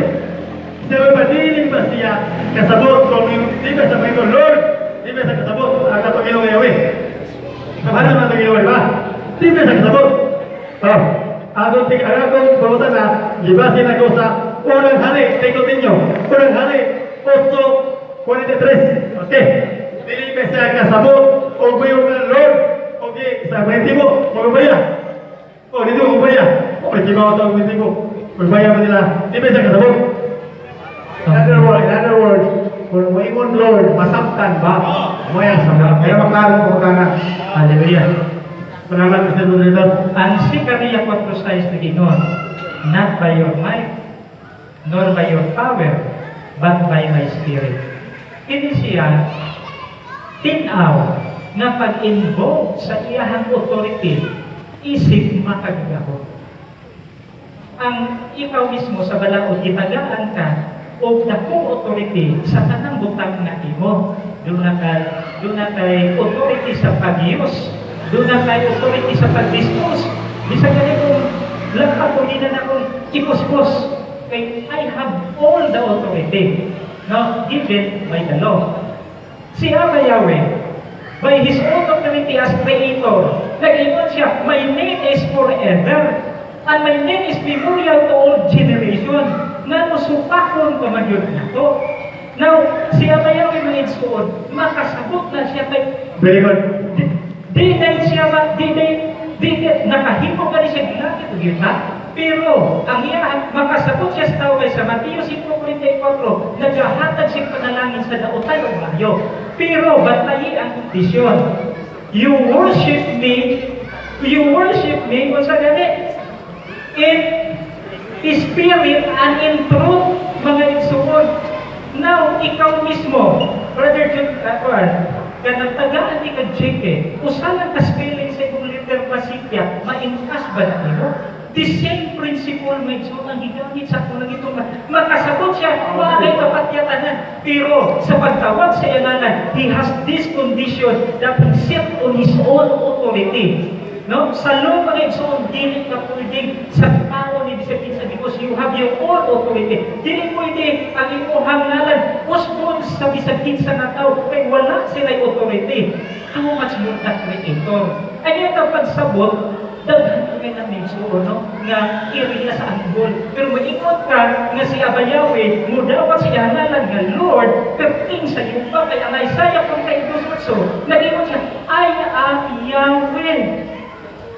Si Yahweh ba? Di ba siya kasabot kung di ba sa mga Lord? Di ba sa kasabot? Ang katong Ginoo Yahweh. Paano naman ito Ginoo ba? Di ba sa kasabot? Oh. Agong babutan na, gibasin ako sa unang hari. Take note ninyo. Unang hari. 8:43. Okay. Dili ba siya kasabot o buyo ng Lord? Okay, sa mga mo, magbaya. O, dito magbaya. O, ikibaw ito ang mga mo. Magbaya ba nila? Di ba siya kasabot? In other words, kung maimon Lord, masaktan ba? Maya sa mga. Kaya maklaro ko ka na. Hallelujah. Salamat kasi ito dito. Ang Sikariya 4:6 na Ginoo, not by your might, nor by your power, but by my spirit. Ini siya tinaw na pag-invoke sa iyahang authority, isip makagahon. Ang ikaw mismo sa balaod, itagaan ka o dakong authority sa tanang butang na imo. Doon na kay authority sa pag-use. Doon na kay authority sa pag-dispose. Di sa ganitong lakad ko, di na akong ipos-pos. Kay I have all the authority given by the law. Si Yahweh, by His own authority as Creator, nag-ingon siya, my name is forever, and my name is memorial to all generation. Nga musupakon pa man yun nato. Now, si Yahweh mga igsoon, makasabot na siya kay... Very good. Di siya nakahimo ka ni siya ginagit o gita. Pero, ang iya, makasabot siya sa tao kay sa Mateo 5:44, naghahatag siya panalangin sa daotay o bayo. Pero, batayi ang kondisyon. You worship me, kung sa gani, in spirit and in truth, mga igsuon. Now, ikaw mismo, Brother Junjie, kanagtagaan ni ka Jake, usalang ka-spelling sa ibang letter pasipya, mainkas ba na ito? The same principle may so ang gigamit sa kung ito makasabot siya, wala kapatyatan na. Pero sa pagtawag sa iyanan, he has this condition that he set on his own authority. No? Sa loob ng igsoon, dili ka pwedeng sa tao ni disipin sa because you have your own authority. Dili pwede ang imuhang ngalan usbon sa bisagin sa nataw kay wala sila'y authority. How much more the Creator? Ano yung pagsabot, daghan kami na igsoon, no? Nga iriya sa anggol. Pero maingot ka nga si Yahweh, mo dapat siya ngalan nga Lord, perting sa iyo pa kay ang Isaiah 42:8, nag-ingot siya, I am Yahweh.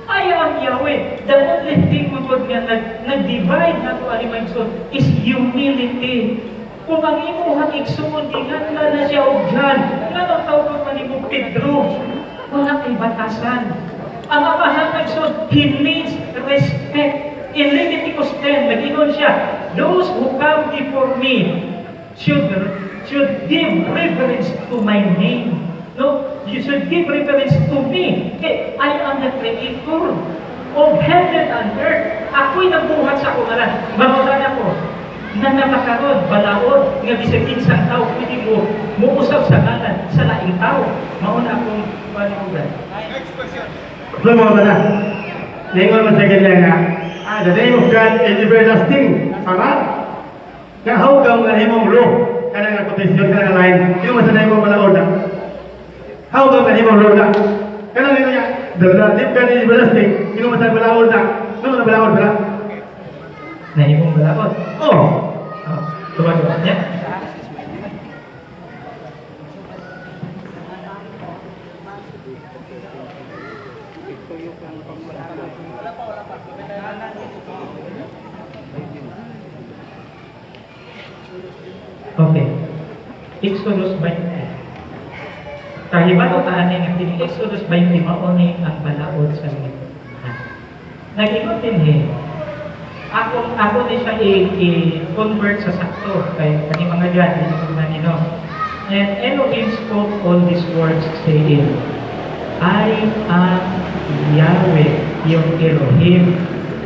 I am Yahweh. The only thing mo nga nag-divide na to alimagson is humility. Kung ang imuhang igsuon, ingat na siya o dyan. Nga nang tawag man mo Pedro, wala kay batasan. Ang apahangagson, he needs respect. In Leviticus 10, nag-inon siya, those who come before me should give reverence to my name. No, you should give reverence to me. Okay, I am the creator of heaven and earth. Ako'y nagbuhat sa kungalan. Mahulan ako na napakaroon, balaod, nga bisagin sa tao, pwede mo muusap sa ngalan, sa laing tao. Mauna akong panimugan. Alam mo ba na? Naingon mo sa ganyan nga, the name of God is everlasting. Pangat. Kaya how come nga himong law? Kaya nga kotisyon, kaya nga line. Sino mo sa name mo balaod na? How come nga himong law na? Kaya nga nga, the name of God is everlasting. Sino mo sa balaod na? Ano na balaod ba? Nahimong balaod. Oh! Tuwa-tuwa niya. Okay. Exodus 20. Kahibat o taanay nga kini Exodus 20 mauni ang balaod sa mga. Nag-ingon din ako din siya i-convert sa sakto kay kani mga God na nino. And Elohim spoke all these words saying, I am Yahweh, your Elohim,